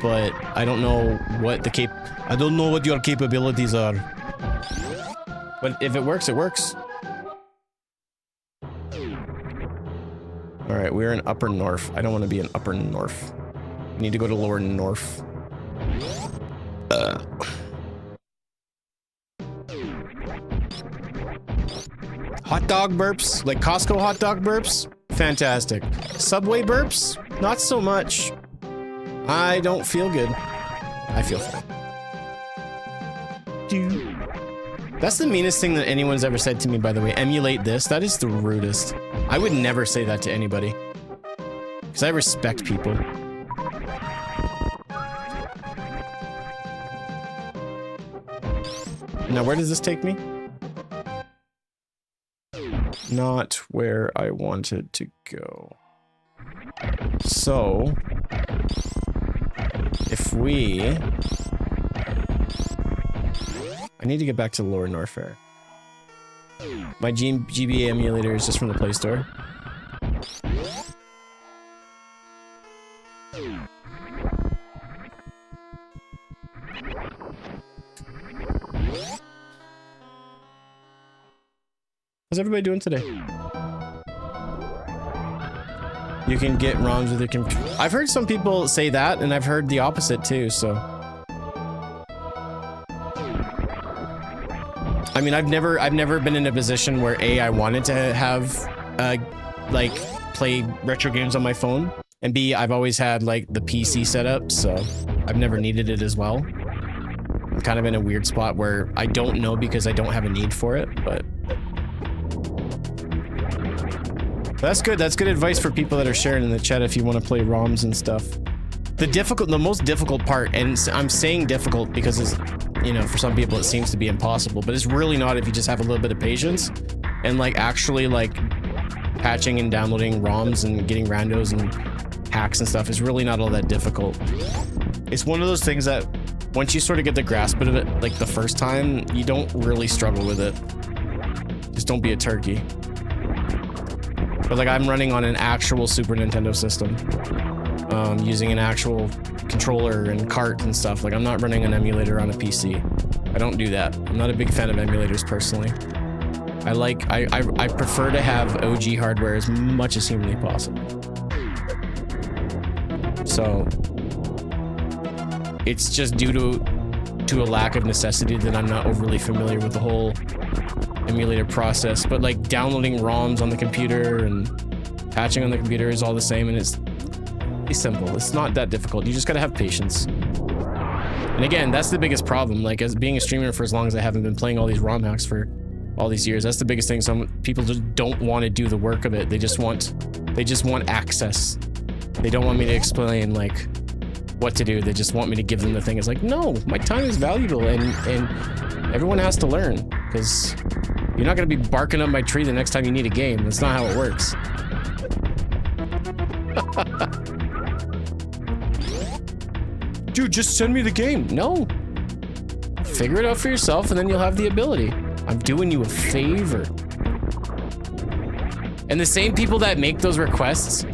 but I don't know what I don't know what your capabilities are. But if it works, it works. All right, we're in Upper North. I don't want to be in Upper North. We need to go to Lower North. Hot dog burps, like Costco hot dog burps, fantastic. Subway burps, not so much. I don't feel good. I feel fine. That's the meanest thing that anyone's ever said to me, by the way. Emulate this. That is the rudest. I would never say that to anybody. Because I respect people. Now, where does this take me? Not where I wanted to go. So, if we... I need to get back to Lower Norfair. My GBA emulator is just from the Play Store. How's everybody doing today? You can get ROMs with your computer. I've heard some people say that, and I've heard the opposite too, so. I mean, I've never been in a position where A, I wanted to have, like, play retro games on my phone, and B, I've always had, like, the PC setup, so I've never needed it as well. I'm kind of in a weird spot where I don't know because I don't have a need for it, but... That's good. That's good advice for people that are sharing in the chat if you want to play ROMs and stuff. The most difficult part, and I'm saying difficult because it's, you know, for some people it seems to be impossible, but it's really not if you just have a little bit of patience and like actually like patching and downloading ROMs and getting randos and hacks and stuff is really not all that difficult. It's one of those things that once you sort of get the grasp of it, like the first time, you don't really struggle with it. Just don't be a turkey. But like I'm running on an actual Super Nintendo system, using an actual controller and cart and stuff. Like I'm not running an emulator on a PC. I don't do that. I'm not a big fan of emulators personally. I prefer to have OG hardware as much as humanly possible. So it's just due to to a lack of necessity that I'm not overly familiar with the whole emulator process, but like downloading ROMs on the computer and patching on the computer is all the same, and it's simple. It's not that difficult. You just gotta have patience. And again, that's the biggest problem. Like, as being a streamer for as long as I haven't been playing all these ROM hacks for all these years, that's the biggest thing. Some people just don't want to do the work of it. They just want access. They don't want me to explain like what to do. They just want me to give them the thing. It's like, no, my time is valuable, and everyone has to learn, because you're not gonna be barking up my tree the next time you need a game. That's not how it works. Dude, just send me the game. No. Figure it out for yourself, and then you'll have the ability. I'm doing you a favor. And the same people that make those requests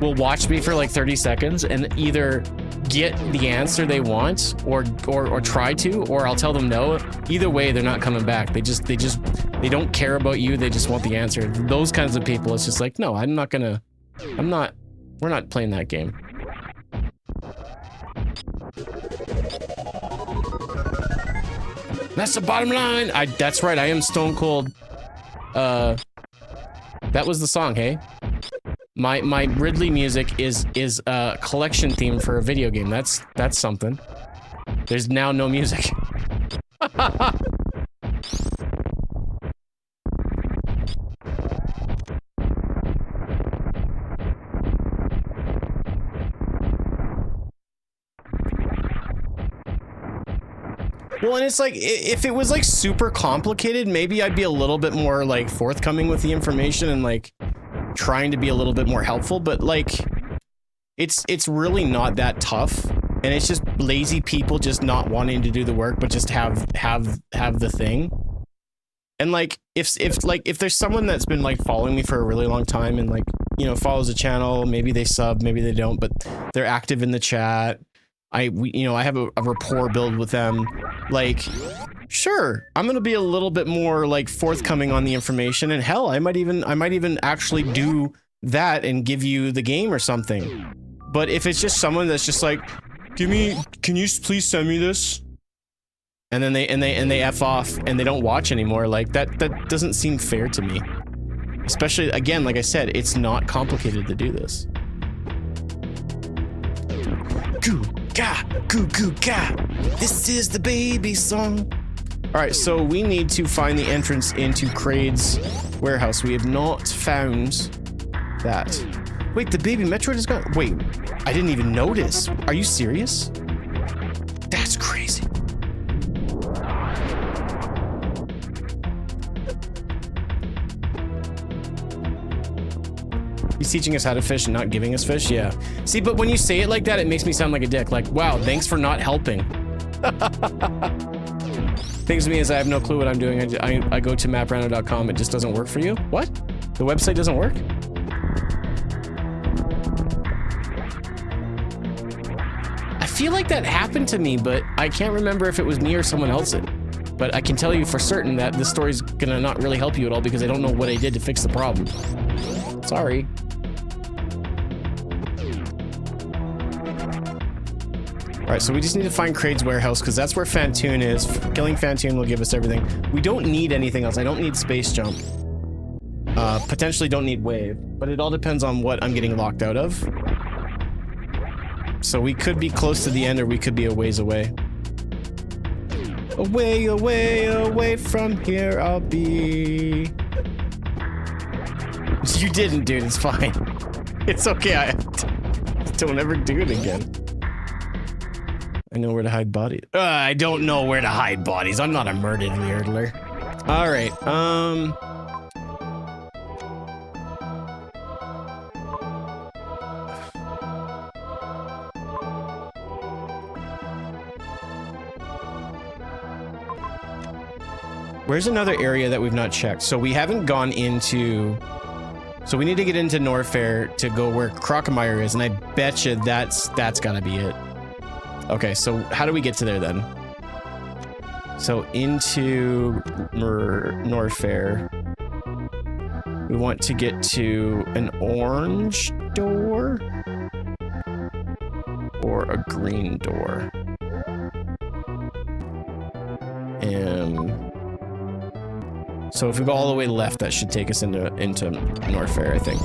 will watch me for like 30 seconds and either get the answer they want or try to, or I'll tell them no. Either way, they're not coming back. They don't care about you. They just want the answer. Those kinds of people, it's just like, no, we're not playing that game. That's the bottom line. That's right. I am stone cold. That was the song. Hey, my Ridley music is a collection theme for a video game. That's something. There's now no music. Well, and it's like, if it was like super complicated, maybe I'd be a little bit more like forthcoming with the information and like trying to be a little bit more helpful, but like it's really not that tough, and it's just lazy people just not wanting to do the work but just have the thing. And like if there's someone that's been like following me for a really long time and like, you know, follows the channel, maybe they sub, maybe they don't, but they're active in the chat, I have a rapport build with them. Like, sure, I'm gonna be a little bit more like forthcoming on the information, and hell, I might even actually do that and give you the game or something. But if it's just someone that's just like, can you please send me this? And then they F off and they don't watch anymore, like that doesn't seem fair to me. Especially, again, like I said, it's not complicated to do this. Goo ga, goo goo ga. This is the baby song. All right, so we need to find the entrance into Kraid's warehouse. We have not found that. Wait, the baby Metroid is gone. Wait, I didn't even notice. Are you serious? That's crazy. He's teaching us how to fish and not giving us fish? Yeah. See, but when you say it like that, it makes me sound like a dick. Like, wow, thanks for not helping. Things to me is I have no clue what I'm doing. I go to maprando.com. It just doesn't work for you? What? The website doesn't work? I feel like that happened to me, but I can't remember if it was me or someone else. But I can tell you for certain that this story's gonna not really help you at all because I don't know what I did to fix the problem. Sorry. Alright, so we just need to find Kraid's warehouse because that's where Fantoon is. Killing Fantoon will give us everything. We don't need anything else. I don't need space jump. Potentially don't need wave, but it all depends on what I'm getting locked out of. So we could be close to the end or we could be a ways away. Away, away, away from here I'll be. You didn't, dude. It's fine. It's okay. Don't ever do it again. I know where to hide bodies. I don't know where to hide bodies. I'm not a murdered weirder. All right. Where's another area that we've not checked? So we haven't gone into... So we need to get into Norfair to go where Crocomire is, and I bet you that's gotta be it. Okay, so how do we get to there then? So into Norfair. We want to get to an orange door or a green door. So if we go all the way left, that should take us into North Fair, I think.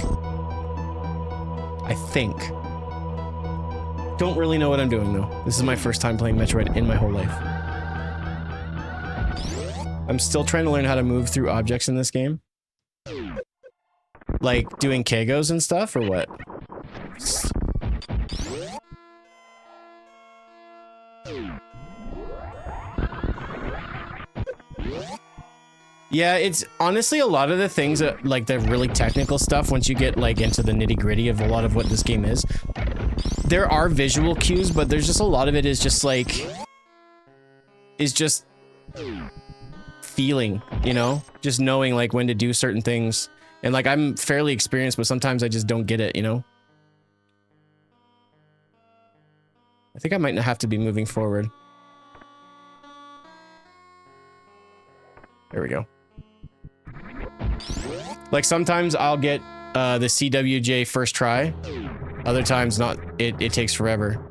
Don't really know what I'm doing though. This is my first time playing Metroid in my whole life. I'm still trying to learn how to move through objects in this game. Like doing Kegos and stuff, or what? Yeah, it's honestly a lot of the things that, like the really technical stuff, once you get like into the nitty-gritty of a lot of what this game is, there are visual cues, but there's just a lot of it is just like, feeling, you know, just knowing like when to do certain things. And like I'm fairly experienced, but sometimes I just don't get it, you know. I think I might have to be moving forward. There we go. Like sometimes I'll get the CWJ first try, other times not. It takes forever.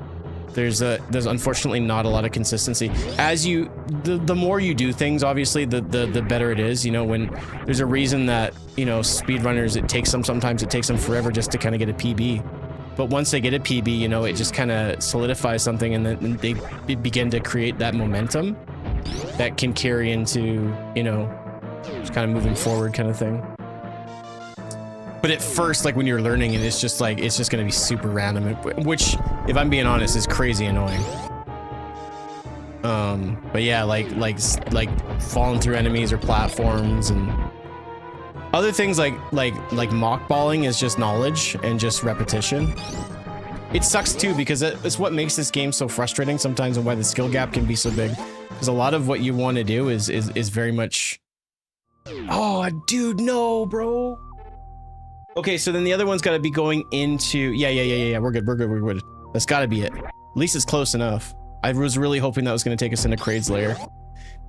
There's unfortunately not a lot of consistency. As the more you do things, obviously the better it is. You know, when there's a reason that, you know, speedrunners, sometimes it takes them forever just to kind of get a PB. But once they get a PB, you know, it just kind of solidifies something, and then they begin to create that momentum that can carry into, you know, just kind of moving forward kind of thing. But at first, like when you're learning it, it's just going to be super random, which, if I'm being honest, is crazy annoying. But yeah, like falling through enemies or platforms and other things like mockballing is just knowledge and just repetition. It sucks too, because it's what makes this game so frustrating sometimes, and why the skill gap can be so big. Because a lot of what you want to do is very much. Oh, dude, no, bro. Okay, so then the other one's got to be going into... Yeah. We're good. That's got to be it. At least it's close enough. I was really hoping that was going to take us into Kraid's lair.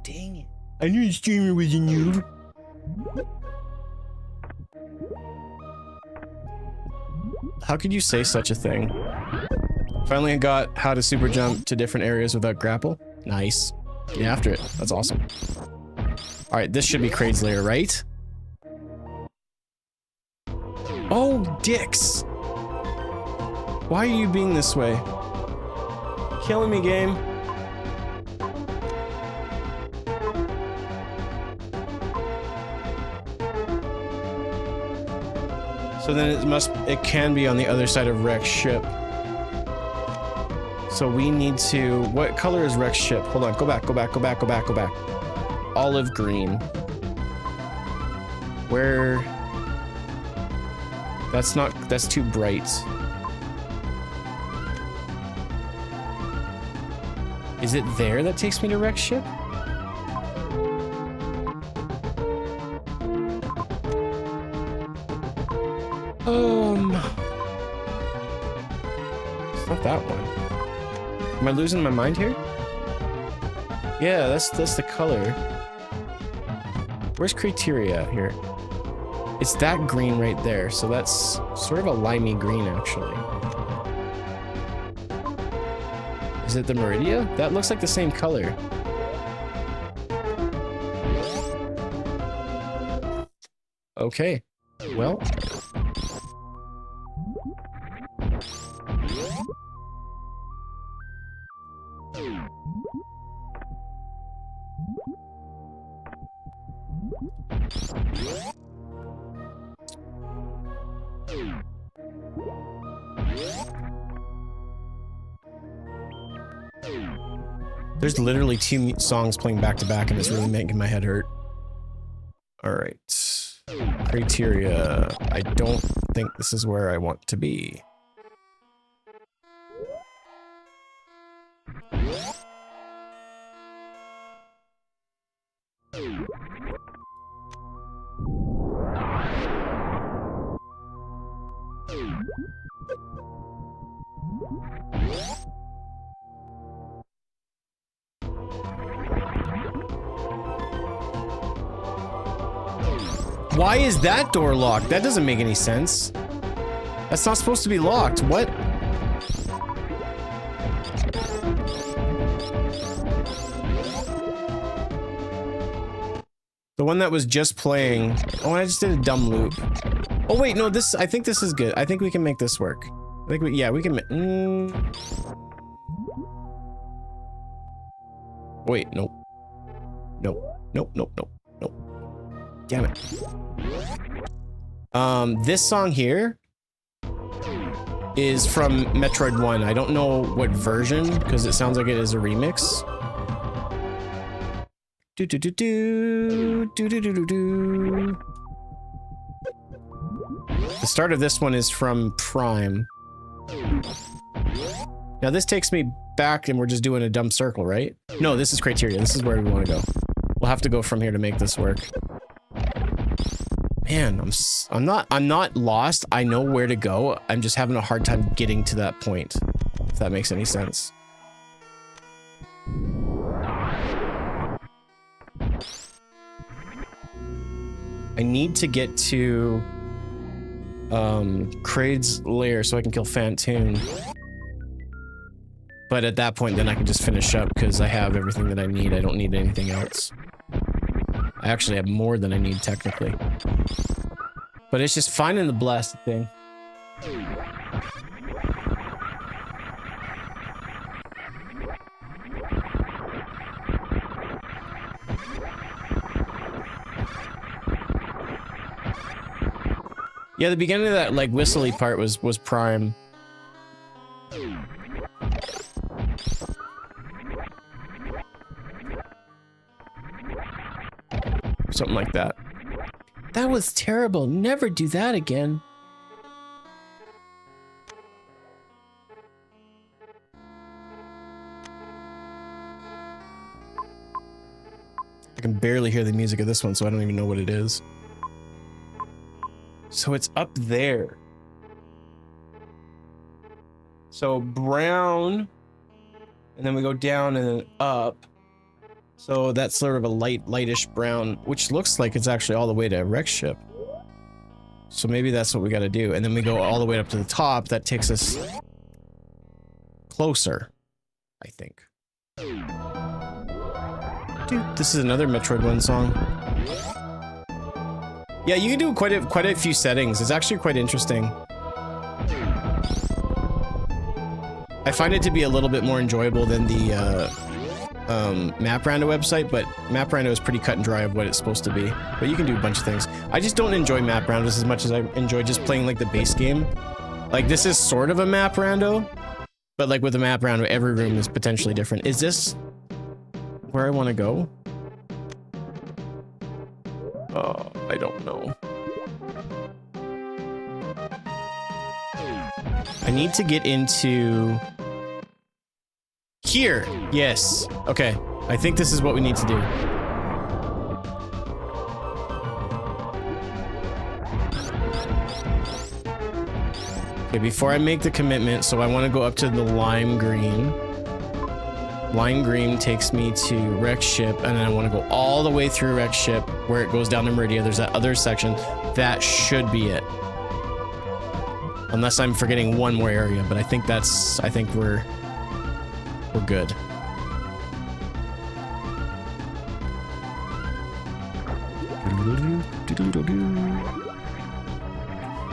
Dang it. I knew the streamer was a noob. How could you say such a thing? Finally got how to super jump to different areas without grapple. Nice. Get after it. That's awesome. Alright, this should be Kraid's lair, right? Oh, dicks! Why are you being this way? Killing me, game. So then it can be on the other side of Rex's ship. So we need to, what color is Rex's ship? Hold on, go back. Olive green. Where? That's too bright. Is it there that takes me to Rex's ship? It's not that one. Am I losing my mind here? Yeah, that's the color. Where's criteria here? It's that green right there, so that's sort of a limey green, actually. Is it the Meridia? That looks like the same color. Okay, well. There's literally 2 songs playing back to back, and it's really making my head hurt. All right. Criteria. I don't think this is where I want to be. Why is that door locked? That doesn't make any sense. That's not supposed to be locked. What? The one that was just playing. Oh, I just did a dumb loop. Oh wait, no, this, I think this is good. I think we can make this work. I think yeah, we can wait, nope. Nope, nope, nope, nope, nope. Damn it. This song here is from Metroid 1. I don't know what version, because it sounds like it is a remix. Do do do do do do do do do. The start of this one is from Prime. Now this takes me back and we're just doing a dumb circle, right? No, this is Criteria. This is where we want to go. We'll have to go from here to make this work. Man, I'm not lost. I know where to go. I'm just having a hard time getting to that point. If that makes any sense. I need to get to Kraid's lair so I can kill Phantoon. But at that point, then I can just finish up because I have everything that I need. I don't need anything else. I actually have more than I need, technically. But it's just finding the blasted thing. Yeah, the beginning of that, like, whistly part was Prime. Something like that. That was terrible. Never do that again. I can barely hear the music of this one, so I don't even know what it is. So it's up there. So brown, and then we go down and then up. So that's sort of a lightish brown, which looks like it's actually all the way to Rex ship. So maybe that's what we got to do. And then we go all the way up to the top. That takes us closer, I think. Dude, this is another Metroid 1 song. Yeah, you can do quite a few settings. It's actually quite interesting. I find it to be a little bit more enjoyable than the Map Rando website, but Map Rando is pretty cut and dry of what it's supposed to be. But you can do a bunch of things. I just don't enjoy Map Randos as much as I enjoy just playing like the base game. Like this is sort of a Map Rando, but like with a Map Rando, every room is potentially different. Is this where I want to go? I don't know. I need to get into here. Yes. Okay. I think this is what we need to do. Okay, before I make the commitment, so I want to go up to the lime green. Lime green takes me to Rex ship, and then I want to go all the way through Rex ship where it goes down to Meridia. There's that other section. That should be it. Unless I'm forgetting one more area, but I think we're good.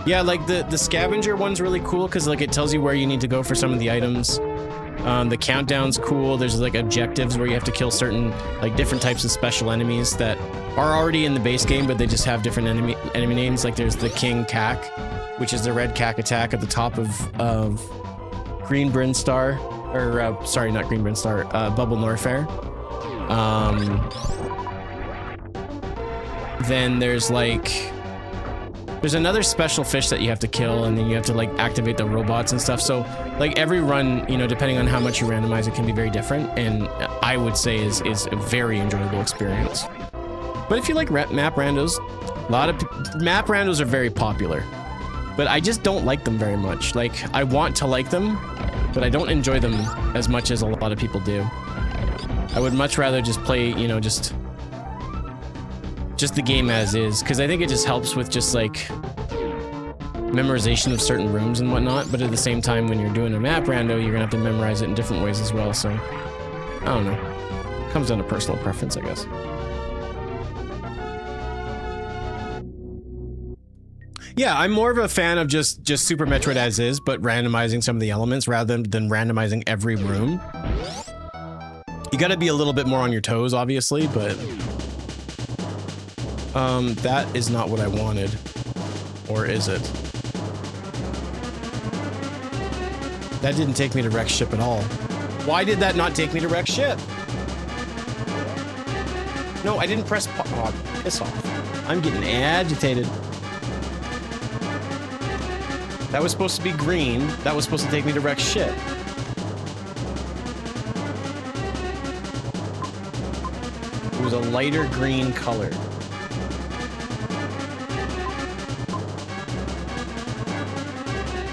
Yeah, like the scavenger one's really cool because like it tells you where you need to go for some of the items. The countdown's cool. There's like objectives where you have to kill certain like different types of special enemies that are already in the base game, but they just have different enemy names. Like there's the King Cack, which is the red cack attack at the top of Green Brinstar, or sorry, not Green Brinstar, Bubble Norfair. Then there's another special fish that you have to kill, and then you have to like activate the robots and stuff. So like every run, you know, depending on how much you randomize, it can be very different, and I would say is a very enjoyable experience. But if you like map randos, a lot of map randos are very popular, but I just don't like them very much. Like I want to like them, but I don't enjoy them as much as a lot of people do. I would much rather just play, you know, just the game as is, because I think it just helps with just like memorization of certain rooms and whatnot. But at the same time, when you're doing a map rando, you're gonna have to memorize it in different ways as well. So I don't know, comes down to personal preference, I guess. Yeah, I'm more of a fan of just Super Metroid as is, but randomizing some of the elements rather than randomizing every room. You gotta be a little bit more on your toes, obviously, but... that is not what I wanted. Or is it? That didn't take me to Rex Ship at all. Why did that not take me to Rex Ship? No, I didn't press oh, piss off. I'm getting agitated. That was supposed to be green. That was supposed to take me to Rex Ship. It was a lighter green color.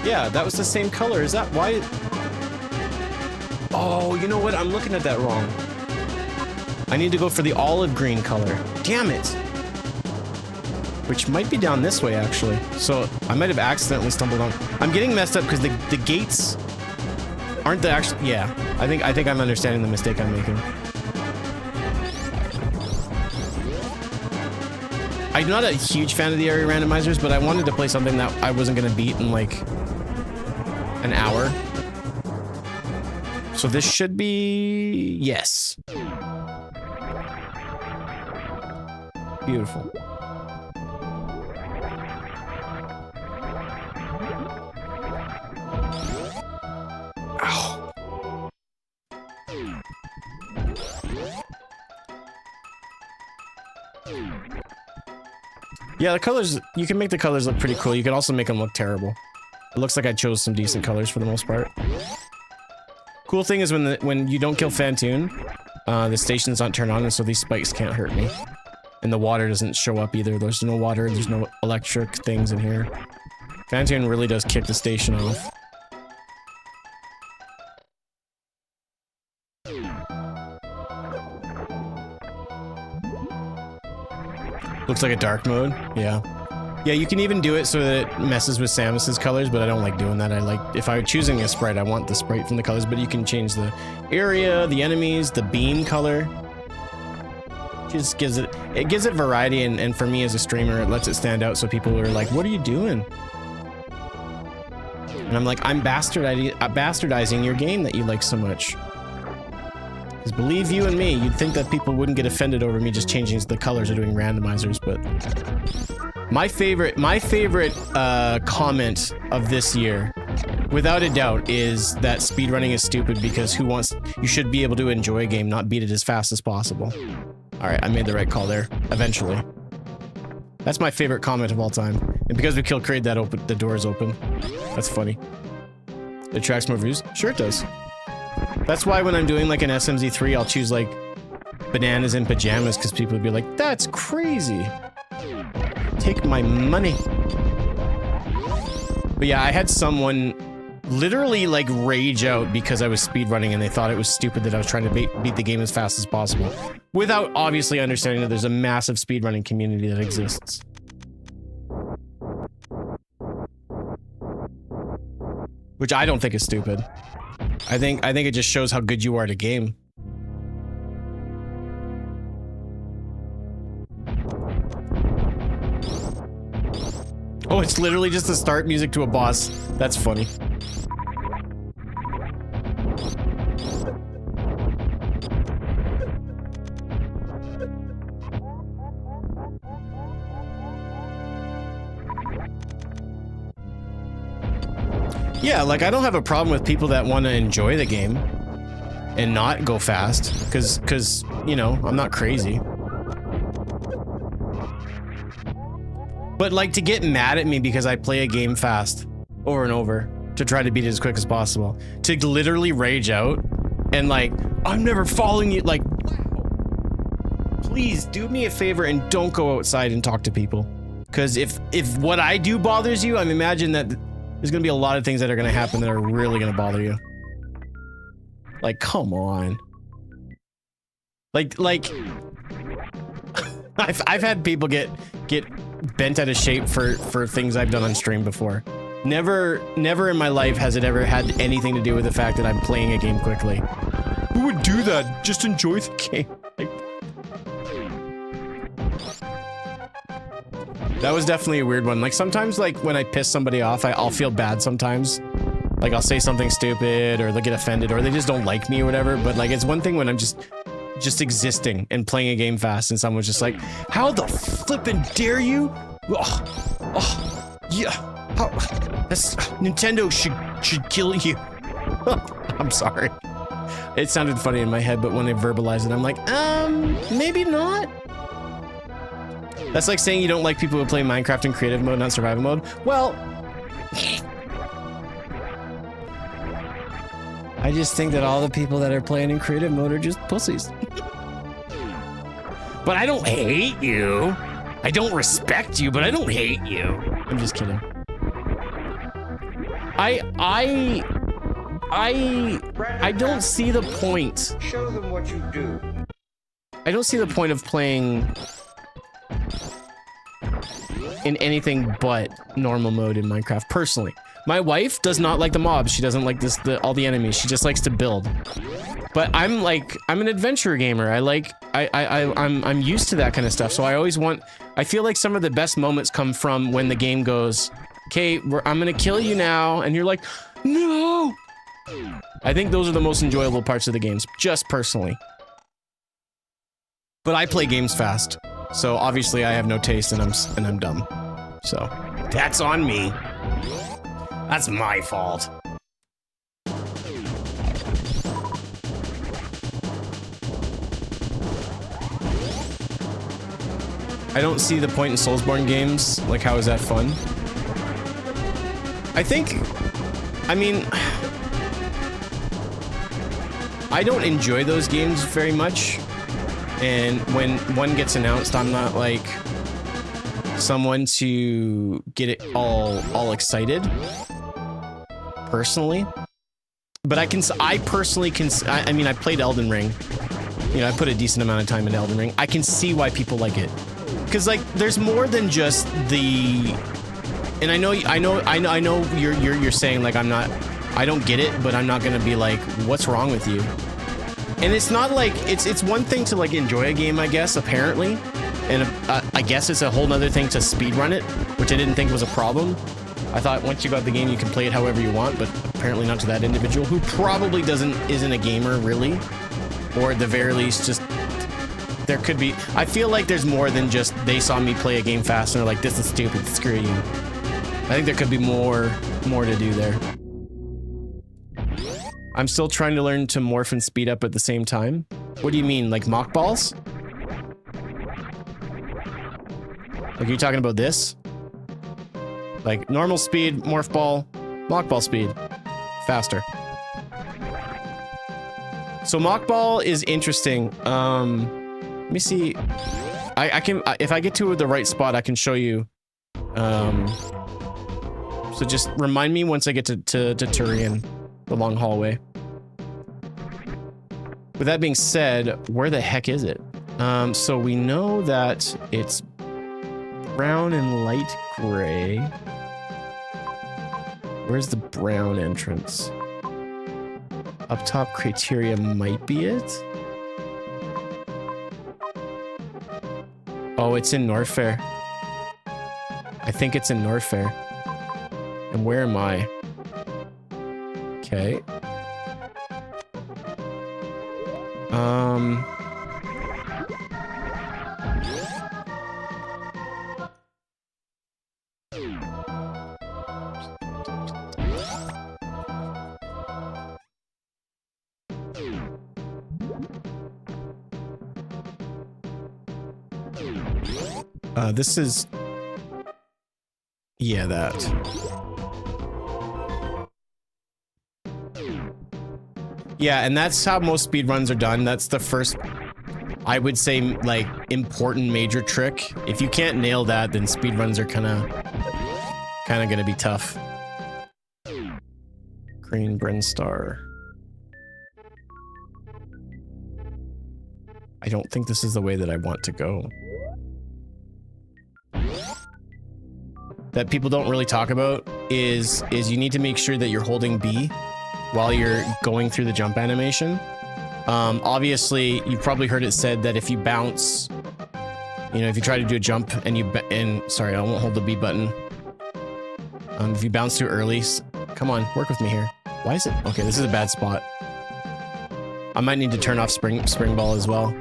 Yeah, that was the same color. Is that why? Oh, you know what? I'm looking at that wrong. I need to go for the olive green color. Damn it. Which might be down this way, actually. So I might have accidentally stumbled on. I'm getting messed up because the gates aren't the actual. Yeah, I think I'm understanding the mistake I'm making. I'm not a huge fan of the area randomizers, but I wanted to play something that I wasn't going to beat in like an hour. So this should be... yes. Beautiful. Ow. Yeah, the colors, you can make the colors look pretty cool. You can also make them look terrible. It looks like I chose some decent colors for the most part. Cool thing is when you don't kill Phantoon, the stations don't turn on, and so these spikes can't hurt me. And the water doesn't show up either. There's no water, there's no electric things in here. Phantoon really does kick the station off. Looks like a dark mode, yeah. Yeah, you can even do it so that it messes with Samus's colors, but I don't like doing that. I like, if I were choosing a sprite, I want the sprite from the colors, but you can change the area, the enemies, the beam color. Just gives it variety, and for me as a streamer, it lets it stand out so people are like, what are you doing? And I'm like, I'm bastardizing your game that you like so much. Because believe you and me, you'd think that people wouldn't get offended over me just changing the colors or doing randomizers, but... My favorite comment of this year, without a doubt, is that speedrunning is stupid because you should be able to enjoy a game, not beat it as fast as possible. Alright, I made the right call there, eventually. That's my favorite comment of all time. And because we killed Kraid, the door is open. That's funny. It attracts more views? Sure it does. That's why when I'm doing like an SMZ3, I'll choose like bananas in pajamas, because people would be like, that's crazy. Take my money. But yeah, I had someone literally like rage out because I was speedrunning and they thought it was stupid that I was trying to beat the game as fast as possible, without obviously understanding that there's a massive speedrunning community that exists. Which I don't think is stupid. I think it just shows how good you are at a game. Oh, it's literally just the start music to a boss. That's funny. Yeah, like I don't have a problem with people that want to enjoy the game and not go fast, because you know, I'm not crazy. But like to get mad at me because I play a game fast over and over to try to beat it as quick as possible, to literally rage out and like, I'm never following you, like, wow. Please do me a favor and don't go outside and talk to people. Because if what I do bothers you, I imagine that there's gonna be a lot of things that are gonna happen that are really gonna bother you. Like, come on. Like I've had people get bent out of shape for things I've done on stream before. Never in my life has it ever had anything to do with the fact that I'm playing a game quickly. Who would do that? Just enjoy the game. Like, That was definitely a weird one. Like sometimes like when I piss somebody off, I'll feel bad sometimes. Like I'll say something stupid or they'll get offended or they just don't like me or whatever. But like it's one thing when I'm just existing and playing a game fast and someone's just like, how the flippin' dare you? Oh, yeah. Nintendo should kill you. I'm sorry. It sounded funny in my head, but when I verbalize it, I'm like, maybe not. That's like saying you don't like people who play Minecraft in creative mode, not survival mode. Well, I just think that all the people that are playing in creative mode are just pussies. But I don't hate you. I don't respect you, but I don't hate you. I'm just kidding. I don't see the point. Show them what you do. I don't see the point of playing in anything but normal mode in Minecraft, personally. My wife does not like the mobs. She doesn't like all the enemies. She just likes to build. But I'm an adventure gamer. I'm used to that kind of stuff. So I feel like some of the best moments come from when the game goes, okay, I'm gonna kill you now. And you're like, no. I think those are the most enjoyable parts of the games, just personally. But I play games fast. So obviously I have no taste and I'm dumb. So that's on me. That's my fault. I don't see the point in Soulsborne games. Like, how is that fun? I mean, I don't enjoy those games very much. And when one gets announced, I'm not like someone to get it all excited personally. But I personally can, I mean, I played Elden Ring. You know, I put a decent amount of time into Elden Ring. I can see why people like it. Because like, there's more than just the, and I know you're saying like, I don't get it, but I'm not gonna be like, what's wrong with you? And it's not like, it's one thing to like enjoy a game, I guess, apparently. And I guess it's a whole nother thing to speedrun it, which I didn't think was a problem. I thought once you got the game, you can play it however you want, but apparently not to that individual who probably isn't a gamer really, or at the very least, just there could be. I feel like there's more than just they saw me play a game fast and they're like, this is stupid, screw you. I think there could be more to do there. I'm still trying to learn to morph and speed up at the same time. What do you mean, like mock balls? Like, are you talking about this? Like normal speed, morph ball, mock ball speed, faster. So mock ball is interesting. Let me see. I can, if I get to the right spot, I can show you. So just remind me once I get to Turian, the long hallway. With that being said, where the heck is it? So we know that it's brown and light gray. Where's the brown entrance? Up top criteria might be it. Oh, it's in Norfair. I think it's in Norfair. And where am I? Okay. This is... Yeah, that. Yeah, and that's how most speedruns are done. That's the first, I would say, like, important major trick. If you can't nail that, then speedruns are kind of gonna be tough. Green Brinstar. I don't think this is the way that I want to go. That people don't really talk about is you need to make sure that you're holding B while you're going through the jump animation. Obviously, you've probably heard it said that if you bounce You know, if you try to do a jump and sorry, I won't hold the B button. If you bounce too early, come on, work with me here. Why is it? Okay, this is a bad spot. I might need to turn off spring ball as well.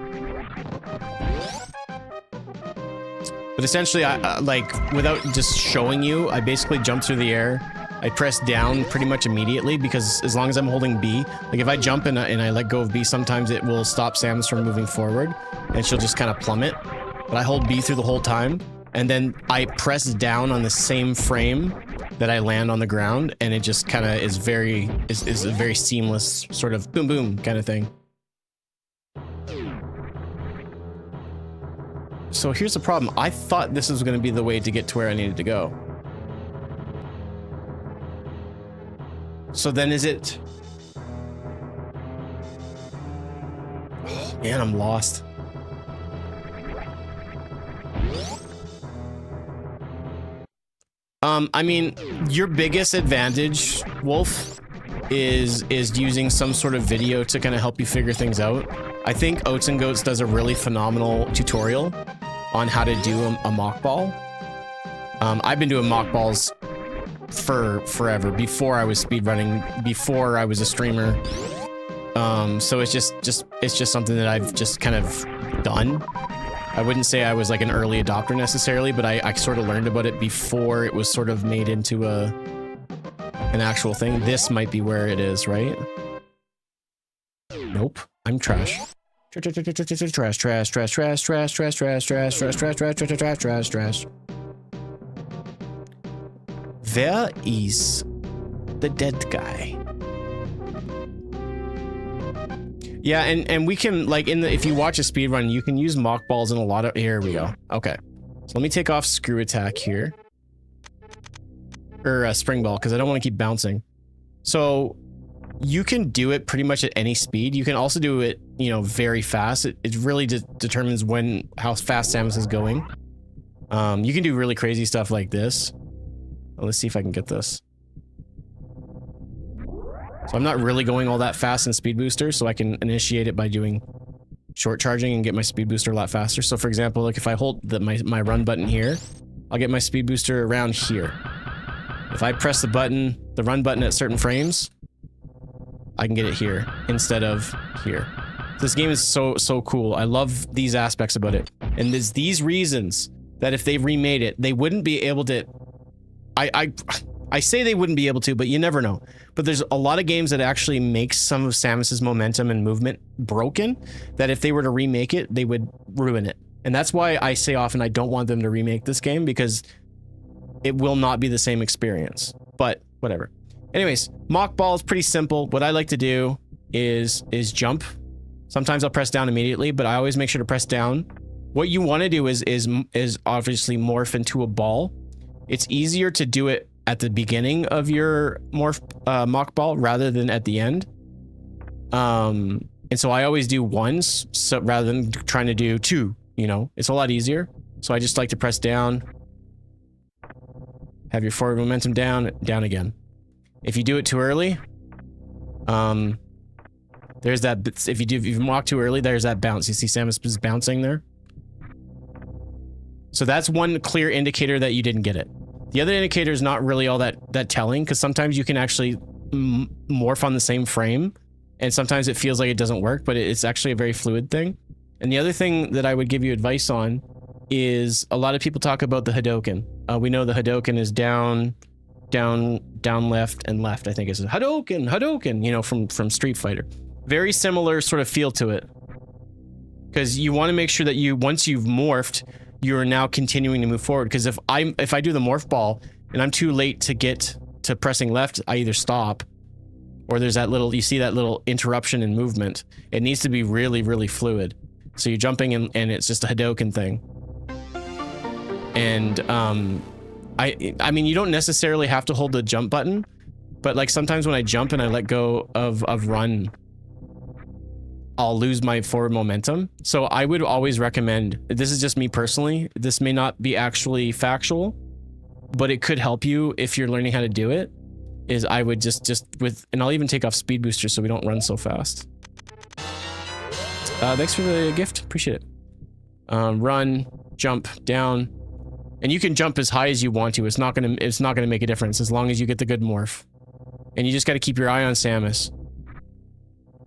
But essentially, I like, without just showing you, I basically jump through the air. I press down pretty much immediately because as long as I'm holding B, like if I jump and I let go of B, sometimes it will stop Samus from moving forward and she'll just kind of plummet. But I hold B through the whole time and then I press down on the same frame that I land on the ground and it just kind of is a very seamless sort of boom boom kind of thing. So here's the problem. I thought this was going to be the way to get to where I needed to go. So then is it... Oh, man, I'm lost. I mean, your biggest advantage, Wolf, is using some sort of video to kind of help you figure things out. I think Oats and Goats does a really phenomenal tutorial on how to do a mock ball. I've been doing mock balls for forever, before I was speedrunning, before I was a streamer. So it's just something that I've just kind of done. I wouldn't say I was like an early adopter necessarily, but I sort of learned about it before it was sort of made into an actual thing. This might be where it is, right? Nope, I'm trash. Trash, trash, trash, trash, trash, trash, trash, trash, trash, trash, trash, trash, trash, trash, trash, trash. Where is the dead guy? Yeah, and we can, like, if you watch a speedrun, you can use mock balls in a lot of... Here we go. Okay. So let me take off screw attack here. Or spring ball, because I don't want to keep bouncing. So you can do it pretty much at any speed. You can also do it, you know, very fast. It really determines how fast Samus is going. You can do really crazy stuff like this. Let's see if I can get this. So I'm not really going all that fast in Speed Booster, so I can initiate it by doing short charging and get my Speed Booster a lot faster. So for example, like if I hold my run button here, I'll get my Speed Booster around here. If I press the run button at certain frames, I can get it here instead of here. This game is so cool. I love these aspects about it. And there's these reasons that if they remade it, they wouldn't be able to... I say they wouldn't be able to, but you never know. But there's a lot of games that actually make some of Samus's momentum and movement broken, that if they were to remake it, they would ruin it. And that's why I say often I don't want them to remake this game, because it will not be the same experience. But whatever. Anyways, mock ball is pretty simple. What I like to do is jump. Sometimes I'll press down immediately, but I always make sure to press down. What you want to do is obviously morph into a ball. It's easier to do it at the beginning of your mock ball rather than at the end. And so I always do ones, so rather than trying to do two, you know, it's a lot easier. So I just like to press down, have your forward momentum down again. If you do it too early, there's that, if you walk too early, there's that bounce. You see Samus is bouncing there? So that's one clear indicator that you didn't get it. The other indicator is not really all that telling, because sometimes you can actually morph on the same frame, and sometimes it feels like it doesn't work, but it's actually a very fluid thing. And the other thing that I would give you advice on is a lot of people talk about the Hadoken. We know the Hadoken is down, left, and left. I think it's Hadoken, you know, from Street Fighter. Very similar sort of feel to it, because you want to make sure that once you've morphed, you're now continuing to move forward. Because if I do the morph ball and I'm too late to get to pressing left, I either stop, or there's that little, you see that little interruption in movement. It needs to be really, really fluid. So you're jumping and it's just a Hadoken thing. And I mean, you don't necessarily have to hold the jump button, but like sometimes when I jump and I let go of run, I'll lose my forward momentum. So I would always recommend, this is just me personally, this may not be actually factual, but it could help you if you're learning how to do it, is I would and I'll even take off Speed Booster so we don't run so fast. Thanks for the gift, appreciate it. Run, jump down, and you can jump as high as you want to. It's not gonna make a difference as long as you get the good morph. And you just got to keep your eye on Samus.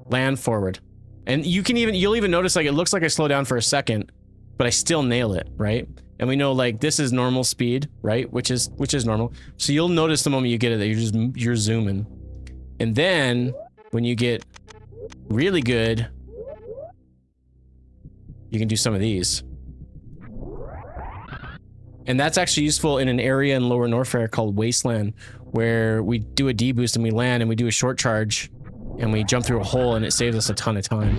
Land forward, and you'll even notice like it looks like I slow down for a second, but I still nail it, right? And we know like this is normal speed, right? Which is normal. So you'll notice the moment you get it that you're zooming, and then when you get really good, you can do some of these. And that's actually useful in an area in Lower Norfair called Wasteland, where we do a D boost and we land and we do a short charge and we jump through a hole and it saves us a ton of time.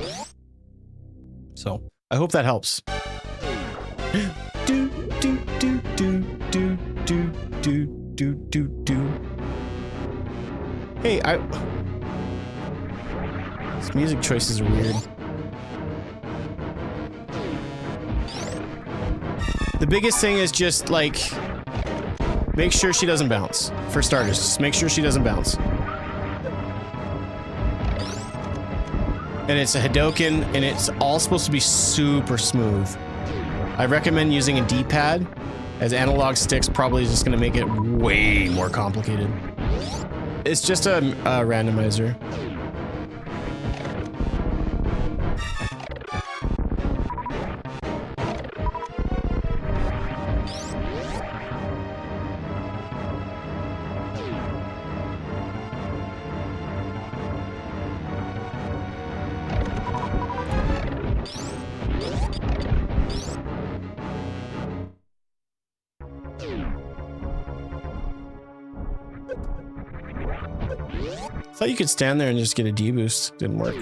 So I hope that helps. Do do do do do do do do do do. Hey, these music choices are weird. The biggest thing is just like make sure she doesn't bounce. For starters, just make sure she doesn't bounce. And it's a Hadoken, and it's all supposed to be super smooth. I recommend using a D-pad, as analog sticks probably is just going to make it way more complicated. It's just a randomizer. I thought you could stand there and just get a D-boost. Didn't work.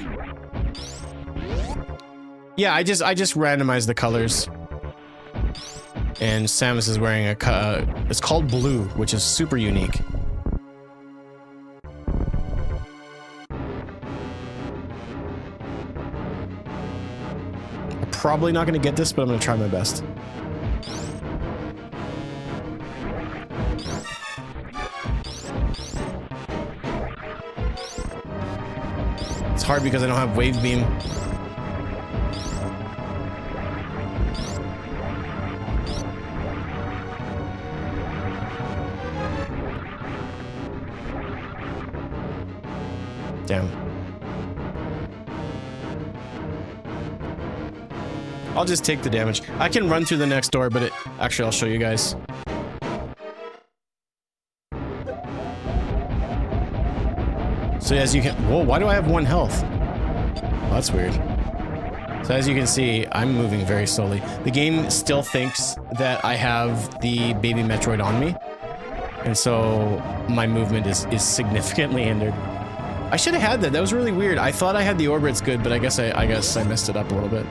Yeah, I just randomized the colors. And Samus is wearing a it's called blue, which is super unique. I'm probably not going to get this, but I'm going to try my best. It's hard because I don't have wave beam. Damn. I'll just take the damage. I can run through the next door, but actually I'll show you guys. So as you can, whoa, why do I have 1 health? Oh, that's weird. So as you can see, I'm moving very slowly. The game still thinks that I have the baby Metroid on me. And so my movement is significantly hindered. I should have had that. That was really weird. I thought I had the orbits good, but I guess I messed it up a little bit.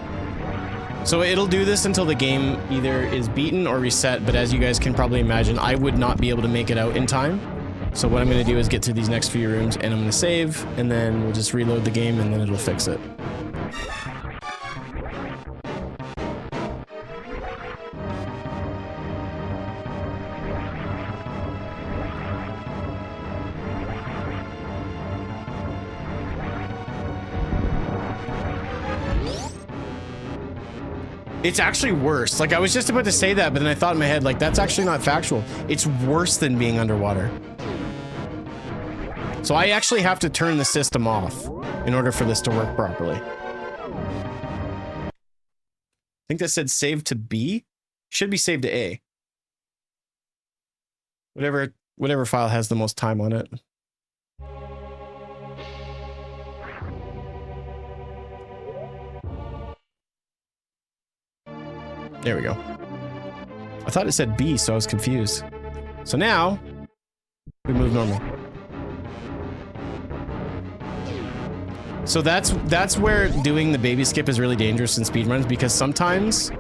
So it'll do this until the game either is beaten or reset, but as you guys can probably imagine, I would not be able to make it out in time. So what I'm going to do is get through these next few rooms, and I'm going to save, and then we'll just reload the game, and then it'll fix it. It's actually worse. Like, I was just about to say that, but then I thought in my head, like, that's actually not factual. It's worse than being underwater. So I actually have to turn the system off in order for this to work properly. I think that said save to B. Should be saved to A. Whatever file has the most time on it. There we go. I thought it said B, so I was confused. So now we move normal. So that's where doing the baby skip is really dangerous in speedruns, because sometimes...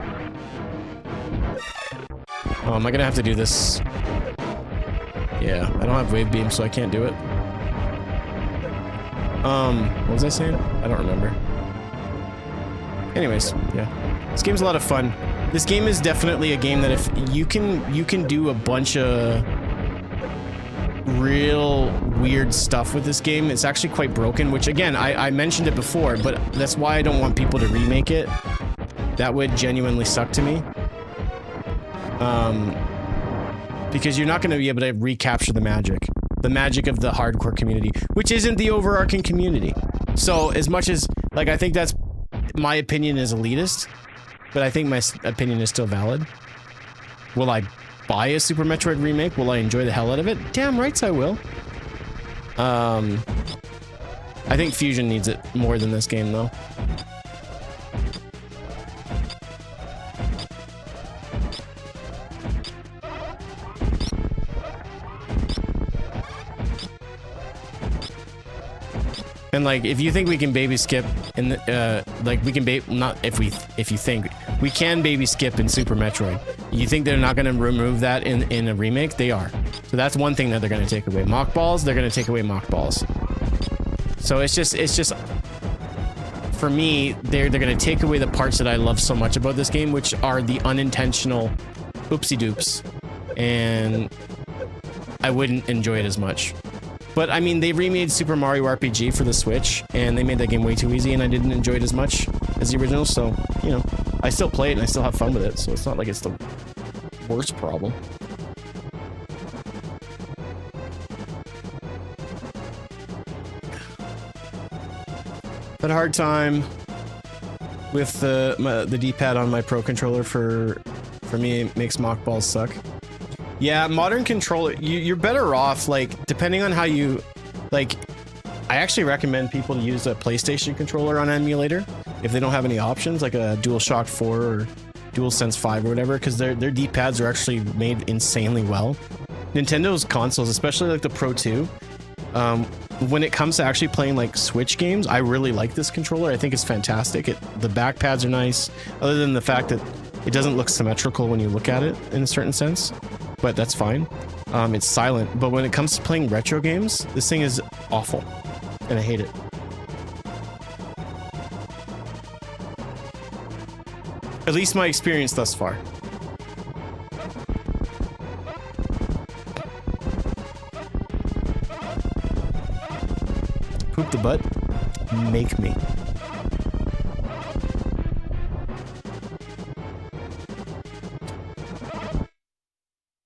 Oh, am I gonna have to do this? Yeah, I don't have wave beam, so I can't do it. What was I saying? I don't remember. Anyways, yeah. This game's a lot of fun. This game is definitely a game that if you can do a bunch of real weird stuff with this game. It's actually quite broken, which again, I mentioned it before, but that's why I don't want people to remake it. That would genuinely suck to me. Because you're not going to be able to recapture the magic of the hardcore community, which isn't the overarching community. So as much as, like, I think that's, my opinion is elitist, but I think my opinion is still valid. Will I buy a Super Metroid remake? Will I enjoy the hell out of it? Damn rights I will. I think Fusion needs it more than this game, though. And like, if you think we can baby skip in the, like we can not if you think we can baby skip in Super Metroid, you think they're not going to remove that in a remake? They are. So that's one thing that they're going to take away. Mock balls, they're going to take away mock balls. So it's just for me, they're going to take away the parts that I love so much about this game, which are the unintentional oopsie doops, and I wouldn't enjoy it as much. But I mean, they remade Super Mario RPG for the Switch, and they made that game way too easy, and I didn't enjoy it as much as the original, so, you know, I still play it and I still have fun with it, so it's not like it's the worst problem. Had a hard time with the D-pad on my Pro controller. For me, it makes mock balls suck. Yeah, modern controller, you're better off, like, depending on how you, like, I actually recommend people to use a PlayStation controller on emulator if they don't have any options, like a DualShock 4 or DualSense 5 or whatever, because their D-pads are actually made insanely well. Nintendo's consoles, especially like the Pro 2, when it comes to actually playing like Switch games, I really like this controller. I think it's fantastic. The back pads are nice, other than the fact that it doesn't look symmetrical when you look at it in a certain sense. But that's fine. It's silent. But when it comes to playing retro games, this thing is awful. And I hate it. At least my experience thus far. Poop the butt? Make me.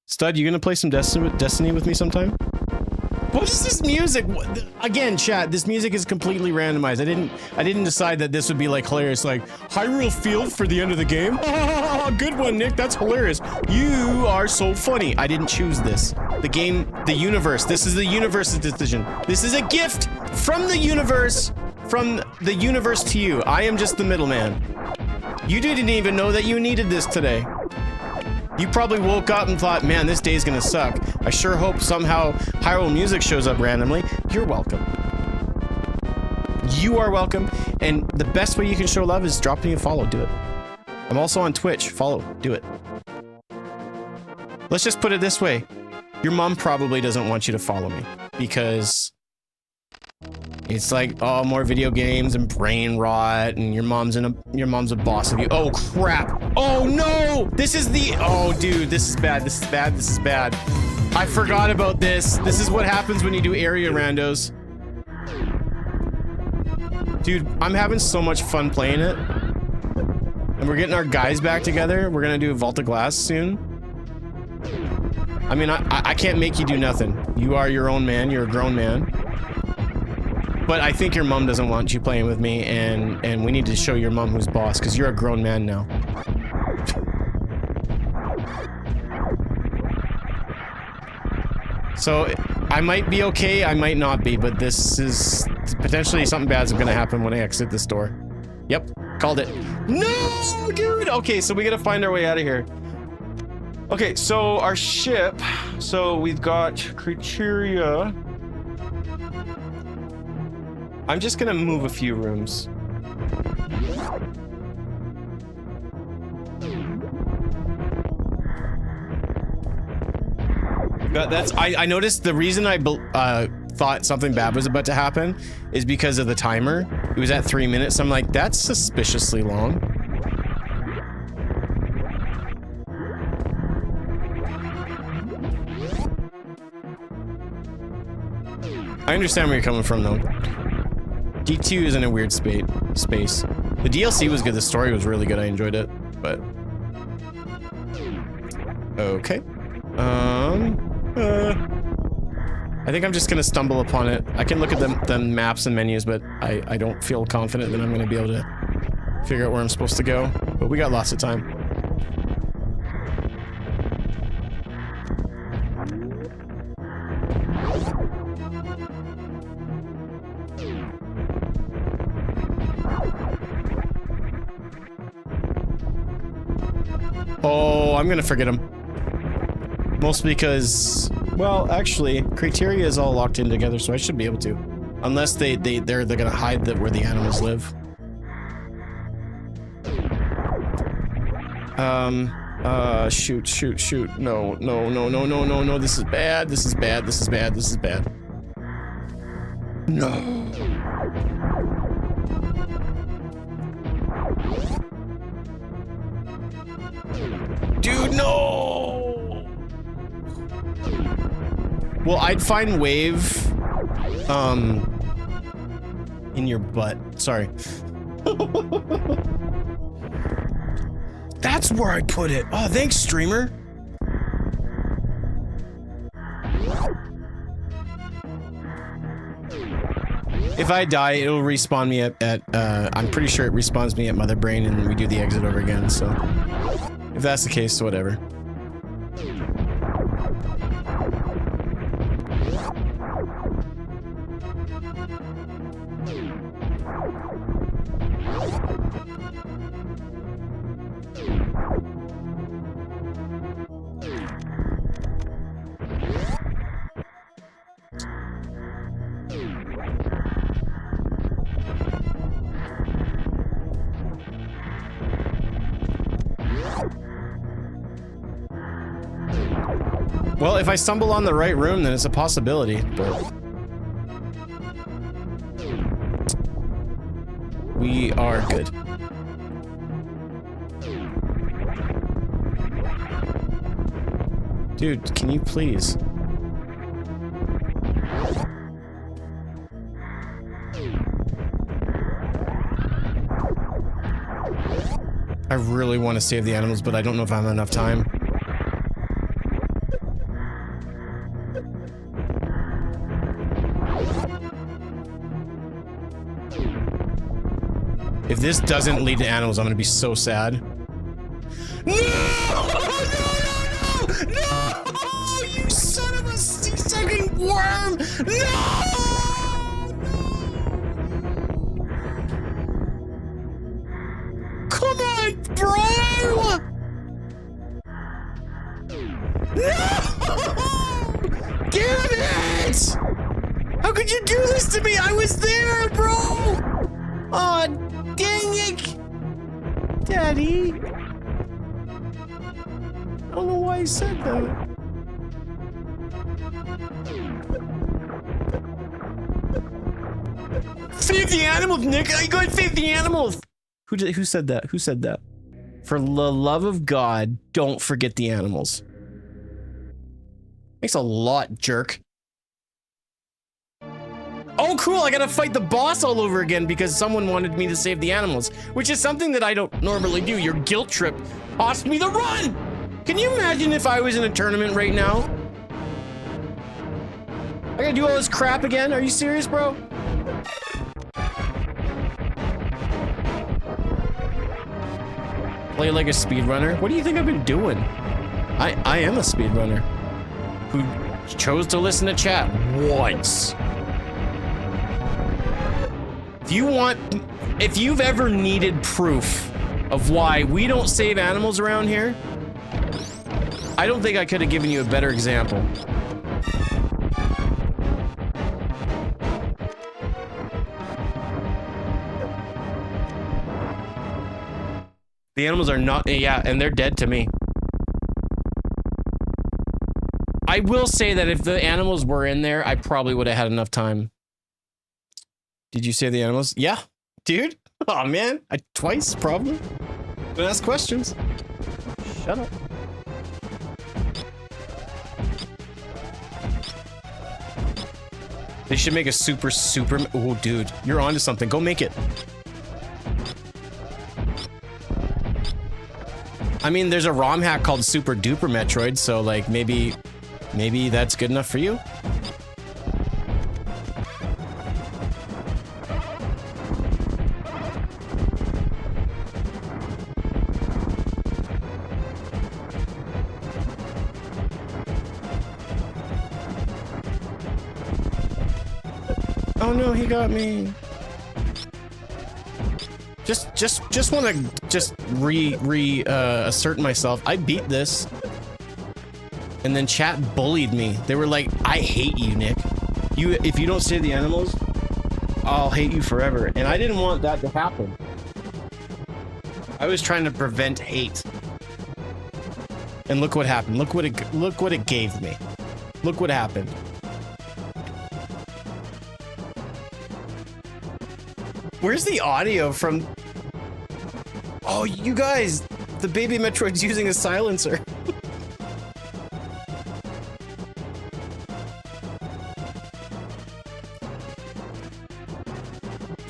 Stud, you gonna play some Destiny with me sometime? What is this music? Again, chat, this music is completely randomized. I didn't decide that this would be like hilarious, like Hyrule Field for the end of the game. Good one, Nick. That's hilarious. You are so funny. I didn't choose this. The game, the universe. This is the universe's decision. This is a gift from the universe to you. I am just the middleman. You didn't even know that you needed this today. You probably woke up and thought, man, this day's gonna suck. I sure hope somehow Hyrule Music shows up randomly. You're welcome. You are welcome. And the best way you can show love is dropping a follow. Do it. I'm also on Twitch. Follow. Do it. Let's just put it this way. Your mom probably doesn't want you to follow me because it's like, oh, more video games and brain rot, and your mom's a boss of you. Oh crap! Oh no! Oh dude, this is bad. This is bad. This is bad. I forgot about this. This is what happens when you do area randos. Dude, I'm having so much fun playing it. And we're getting our guys back together. We're gonna do Vault of Glass soon. I mean, I can't make you do nothing. You are your own man. You're a grown man. But I think your mom doesn't want you playing with me, and we need to show your mom who's boss, because you're a grown man now. So, I might be okay, I might not be, but this is potentially something bad's gonna happen when I exit this door. Yep, called it. No, dude! Okay, so we gotta find our way out of here. Okay, so our ship, so we've got criteria. I'm just gonna move a few rooms. I noticed the reason I thought something bad was about to happen is because of the timer. It was at 3 minutes. I'm like, that's suspiciously long. I understand where you're coming from, though. D2 is in a weird space. The DLC was good. The story was really good. I enjoyed it, but Okay. I think I'm just gonna stumble upon it. I can look at the maps and menus, but I don't feel confident that I'm gonna be able to figure out where I'm supposed to go. But we got lots of time. Oh, I'm gonna forget them. Mostly because, well, actually, criteria is all locked in together, so I should be able to. Unless they're gonna hide where the animals live. Shoot. No, this is bad, this is bad. No. Dude, no! Well, I'd find wave, in your butt. Sorry. That's where I put it. Oh, thanks, streamer. If I die, it'll respawn me at I'm pretty sure it respawns me at Mother Brain and we do the exit over again, so. If that's the case, whatever. Well, if I stumble on the right room, then it's a possibility, but... we are good. Dude, can you please? I really want to save the animals, but I don't know if I have enough time. If this doesn't lead to animals, I'm gonna be so sad. No! No! You son of a sea-sucking worm! No! Come on, bro! No! Damn it! How could you do this to me? I was there, bro! Oh, dang it! Daddy? I don't know why he said that. Save the animals, Nick! I gotta save the animals! Who said that? Who said that? For the love of God, don't forget the animals. Thanks a lot, jerk. Oh, cool, I gotta fight the boss all over again because someone wanted me to save the animals, which is something that I don't normally do. Your guilt trip cost me the run! Can you imagine if I was in a tournament right now? I gotta do all this crap again? Are you serious, bro? Play like a speedrunner? What do you think I've been doing? I am a speedrunner who chose to listen to chat once. If you've ever needed proof of why we don't save animals around here, I don't think I could have given you a better example. The animals are not, yeah, and they're dead to me. I will say that if the animals were in there, I probably would have had enough time. Did you save the animals? Yeah, dude. Oh man, twice probably. Don't ask questions. Shut up. They should make a super. Oh, dude, you're onto something. Go make it. I mean, there's a ROM hack called Super Duper Metroid, so like maybe that's good enough for you. Oh no, he got me. Just want to assert myself. I beat this, and then chat bullied me. They were like, "I hate you, Nick. If you don't save the animals, I'll hate you forever." And I didn't want that to happen. I was trying to prevent hate. And look what happened. Look what it gave me. Look what happened. Where's the audio from? Oh, you guys, the baby Metroid's using a silencer.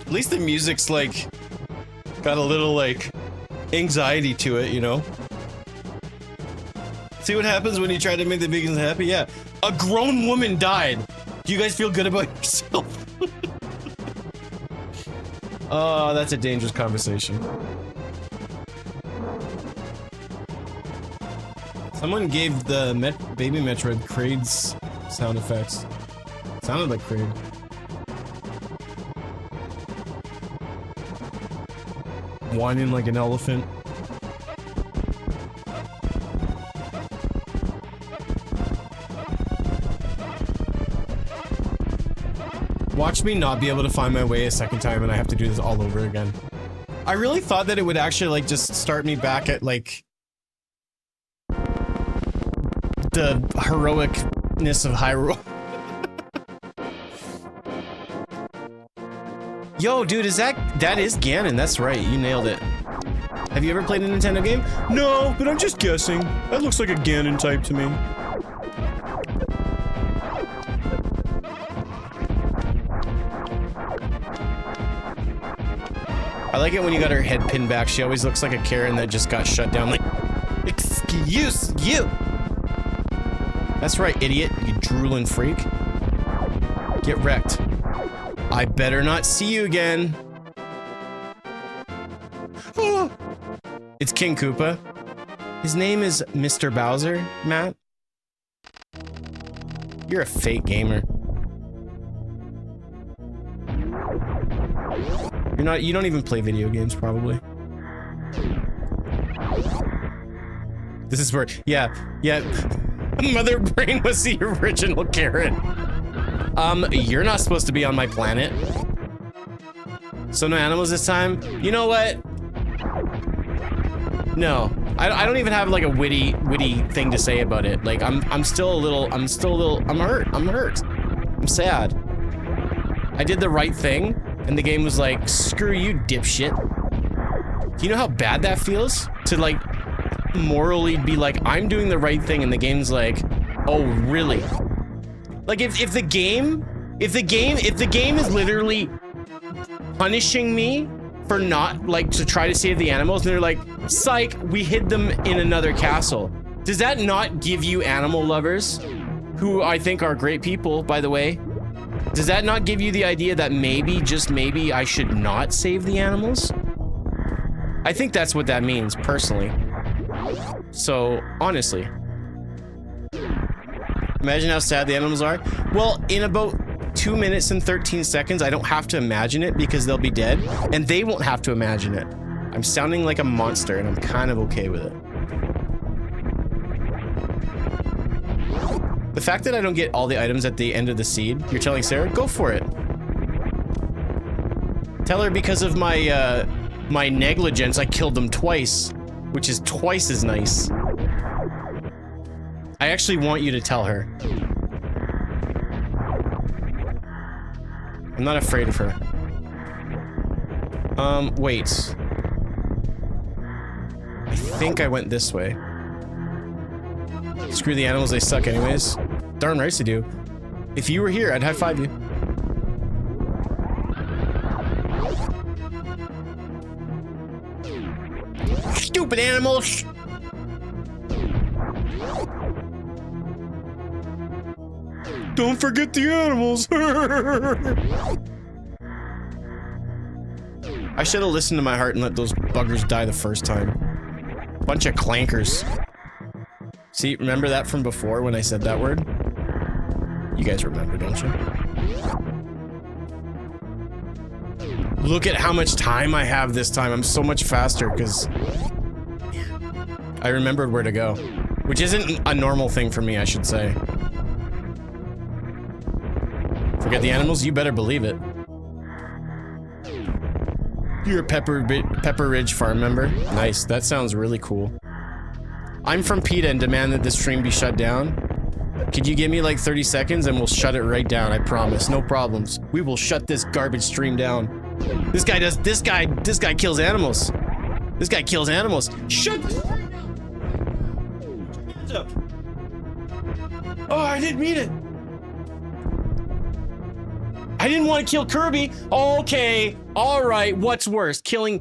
At least the music's like got a little like anxiety to it, you know? See what happens when you try to make the vegans happy? Yeah. A grown woman died. Do you guys feel good about yourself? Oh, that's a dangerous conversation. Someone gave the baby Metroid Kraid's sound effects. Sounded like Kraid. Whining like an elephant. Watch me not be able to find my way a second time and I have to do this all over again. I really thought that it would actually like just start me back at like the heroicness of Hyrule. Yo, dude, that is Ganon, that's right, you nailed it. Have you ever played a Nintendo game? No, but I'm just guessing. That looks like a Ganon type to me. I like it when you got her head pinned back. She always looks like a Karen that just got shut down. Like, excuse you. That's right, idiot. You drooling freak. Get wrecked. I better not see you again. Oh. It's King Koopa. His name is Mr. Bowser, Matt. You're a fake gamer. You don't even play video games, probably. This is where, yeah. Mother Brain was the original Karen. You're not supposed to be on my planet. So no animals this time? You know what? No. I don't even have like a witty thing to say about it. Like I'm hurt. I'm sad. I did the right thing. And the game was like, screw you, dipshit. Do you know how bad that feels? To like, morally be like, I'm doing the right thing, and the game's like, oh, really? Like, if the game is literally punishing me for not, like, to try to save the animals, and they're like, psych, we hid them in another castle. Does that not give you animal lovers, who I think are great people, by the way? Does that not give you the idea that maybe, just maybe, I should not save the animals? I think that's what that means, personally. So, honestly. Imagine how sad the animals are. Well, in about 2 minutes and 13 seconds, I don't have to imagine it because they'll be dead, and they won't have to imagine it. I'm sounding like a monster, and I'm kind of okay with it. The fact that I don't get all the items at the end of the seed, you're telling Sarah, go for it. Tell her because of my, my negligence, I killed them twice, which is twice as nice. I actually want you to tell her. I'm not afraid of her. Wait. I think I went this way. Screw the animals, they suck anyways. Darn right they do. If you were here, I'd high-five you. Stupid animals! Don't forget the animals. I should have listened to my heart and let those buggers die the first time. Bunch of clankers. See, remember that from before when I said that word? You guys remember, don't you? Look at how much time I have this time. I'm so much faster because I remembered where to go. Which isn't a normal thing for me, I should say. Forget the animals? You better believe it. You're a Pepper Ridge farm member? Nice, that sounds really cool. I'm from PETA and demand that this stream be shut down. Could you give me like 30 seconds and we'll shut it right down, I promise. No problems. We will shut this garbage stream down. This guy kills animals. This guy kills animals. Shut up. Oh, I didn't mean it. I didn't want to kill Kirby. Okay, all right. What's worse, killing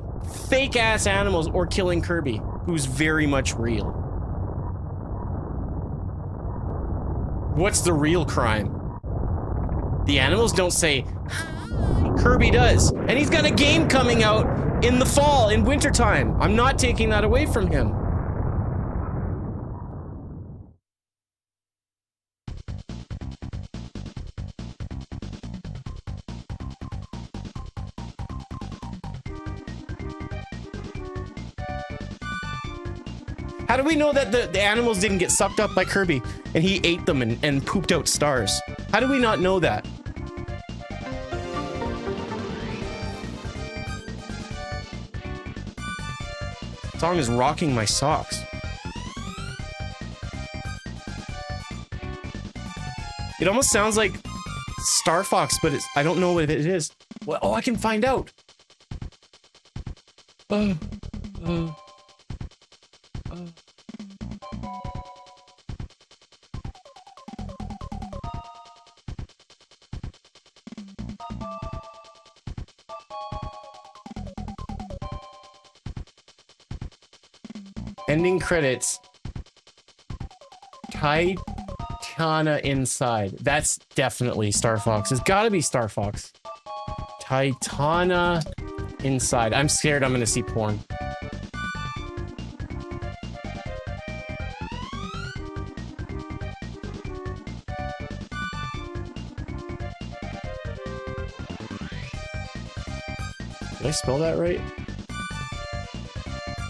fake ass animals or killing Kirby, who's very much real? What's the real crime? The animals don't say, Kirby does. And he's got a game coming out in the fall, in wintertime. I'm not taking that away from him. How do we know that the animals didn't get sucked up by Kirby and he ate them and pooped out stars? How do we not know that? The song is rocking my socks. It almost sounds like Star Fox, but I don't know what it is. Well, oh, I can find out. Ending credits. Titana inside. That's definitely Star Fox. It's gotta be Star Fox. Titana inside. I'm scared I'm gonna see porn. Did I spell that right?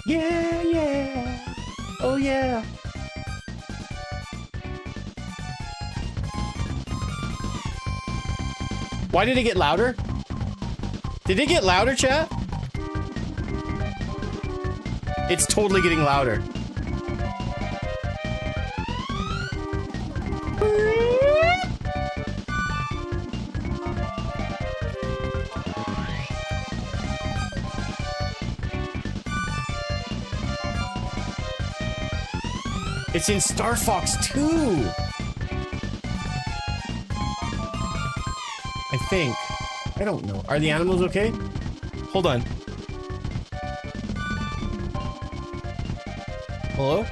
Yeah, yeah. Oh, yeah. Why did it get louder? Did it get louder, chat? It's totally getting louder. It's in Star Fox 2. I think. I don't know. Are the animals okay? Hold on. Hello?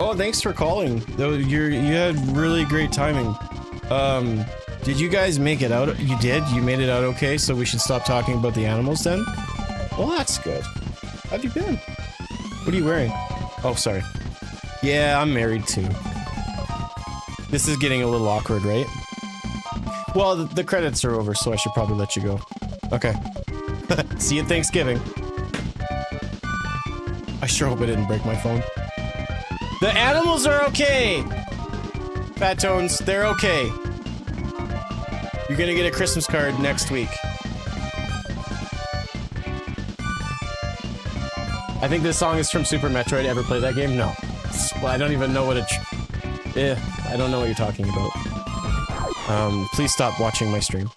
Oh, thanks for calling. Though you had really great timing. Did you guys make it out? You did? You made it out okay, so we should stop talking about the animals then? Well, that's good. How've you been? What are you wearing? Oh, sorry. Yeah, I'm married too. This is getting a little awkward, right? Well, the credits are over, so I should probably let you go. Okay. See you at Thanksgiving. I sure hope I didn't break my phone. The animals are okay! Fat Tones, they're okay. You're gonna get a Christmas card next week. I think this song is from Super Metroid. Ever play that game? No. Well, I don't even know what I don't know what you're talking about. Please stop watching my stream.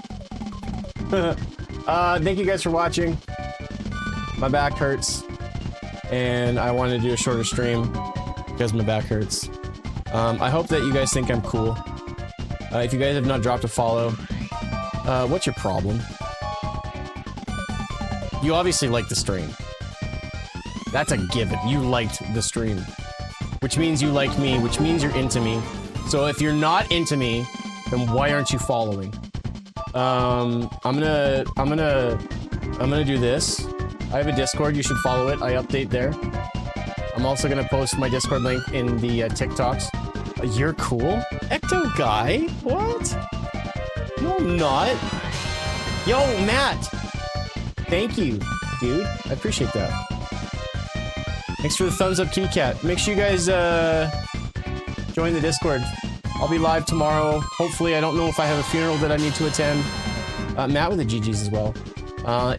Thank you guys for watching. My back hurts. And I wanted to do a shorter stream because my back hurts. I hope that you guys think I'm cool. If you guys have not dropped a follow, what's your problem? You obviously like the stream. That's a given. You liked the stream. Which means you like me, which means you're into me. So if you're not into me, then why aren't you following? I'm gonna do this. I have a Discord, you should follow it. I update there. I'm also gonna post my Discord link in the TikToks. You're cool? Ecto guy? What? No, I'm not. Yo, Matt! Thank you, dude. I appreciate that. Thanks for the thumbs up, KeyCat. Make sure you guys, join the Discord. I'll be live tomorrow. Hopefully, I don't know if I have a funeral that I need to attend. Matt with the GGs as well.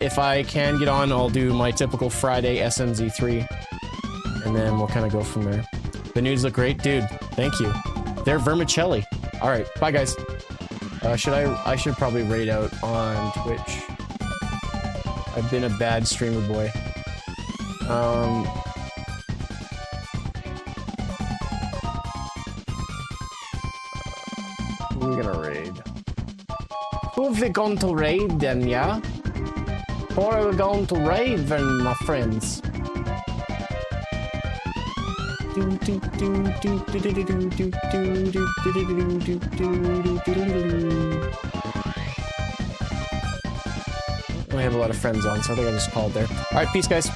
If I can get on, I'll do my typical Friday SMZ3. And then we'll kind of go from there. The nudes look great. Dude, thank you. They're vermicelli. Alright, bye guys. I should probably raid out on Twitch. I've been a bad streamer boy. Who are we gonna raid? Who have we gone to raid then, yeah? Who are we going to raid then, my friends? I have a lot of friends on, so I think I just called there. Alright, peace guys.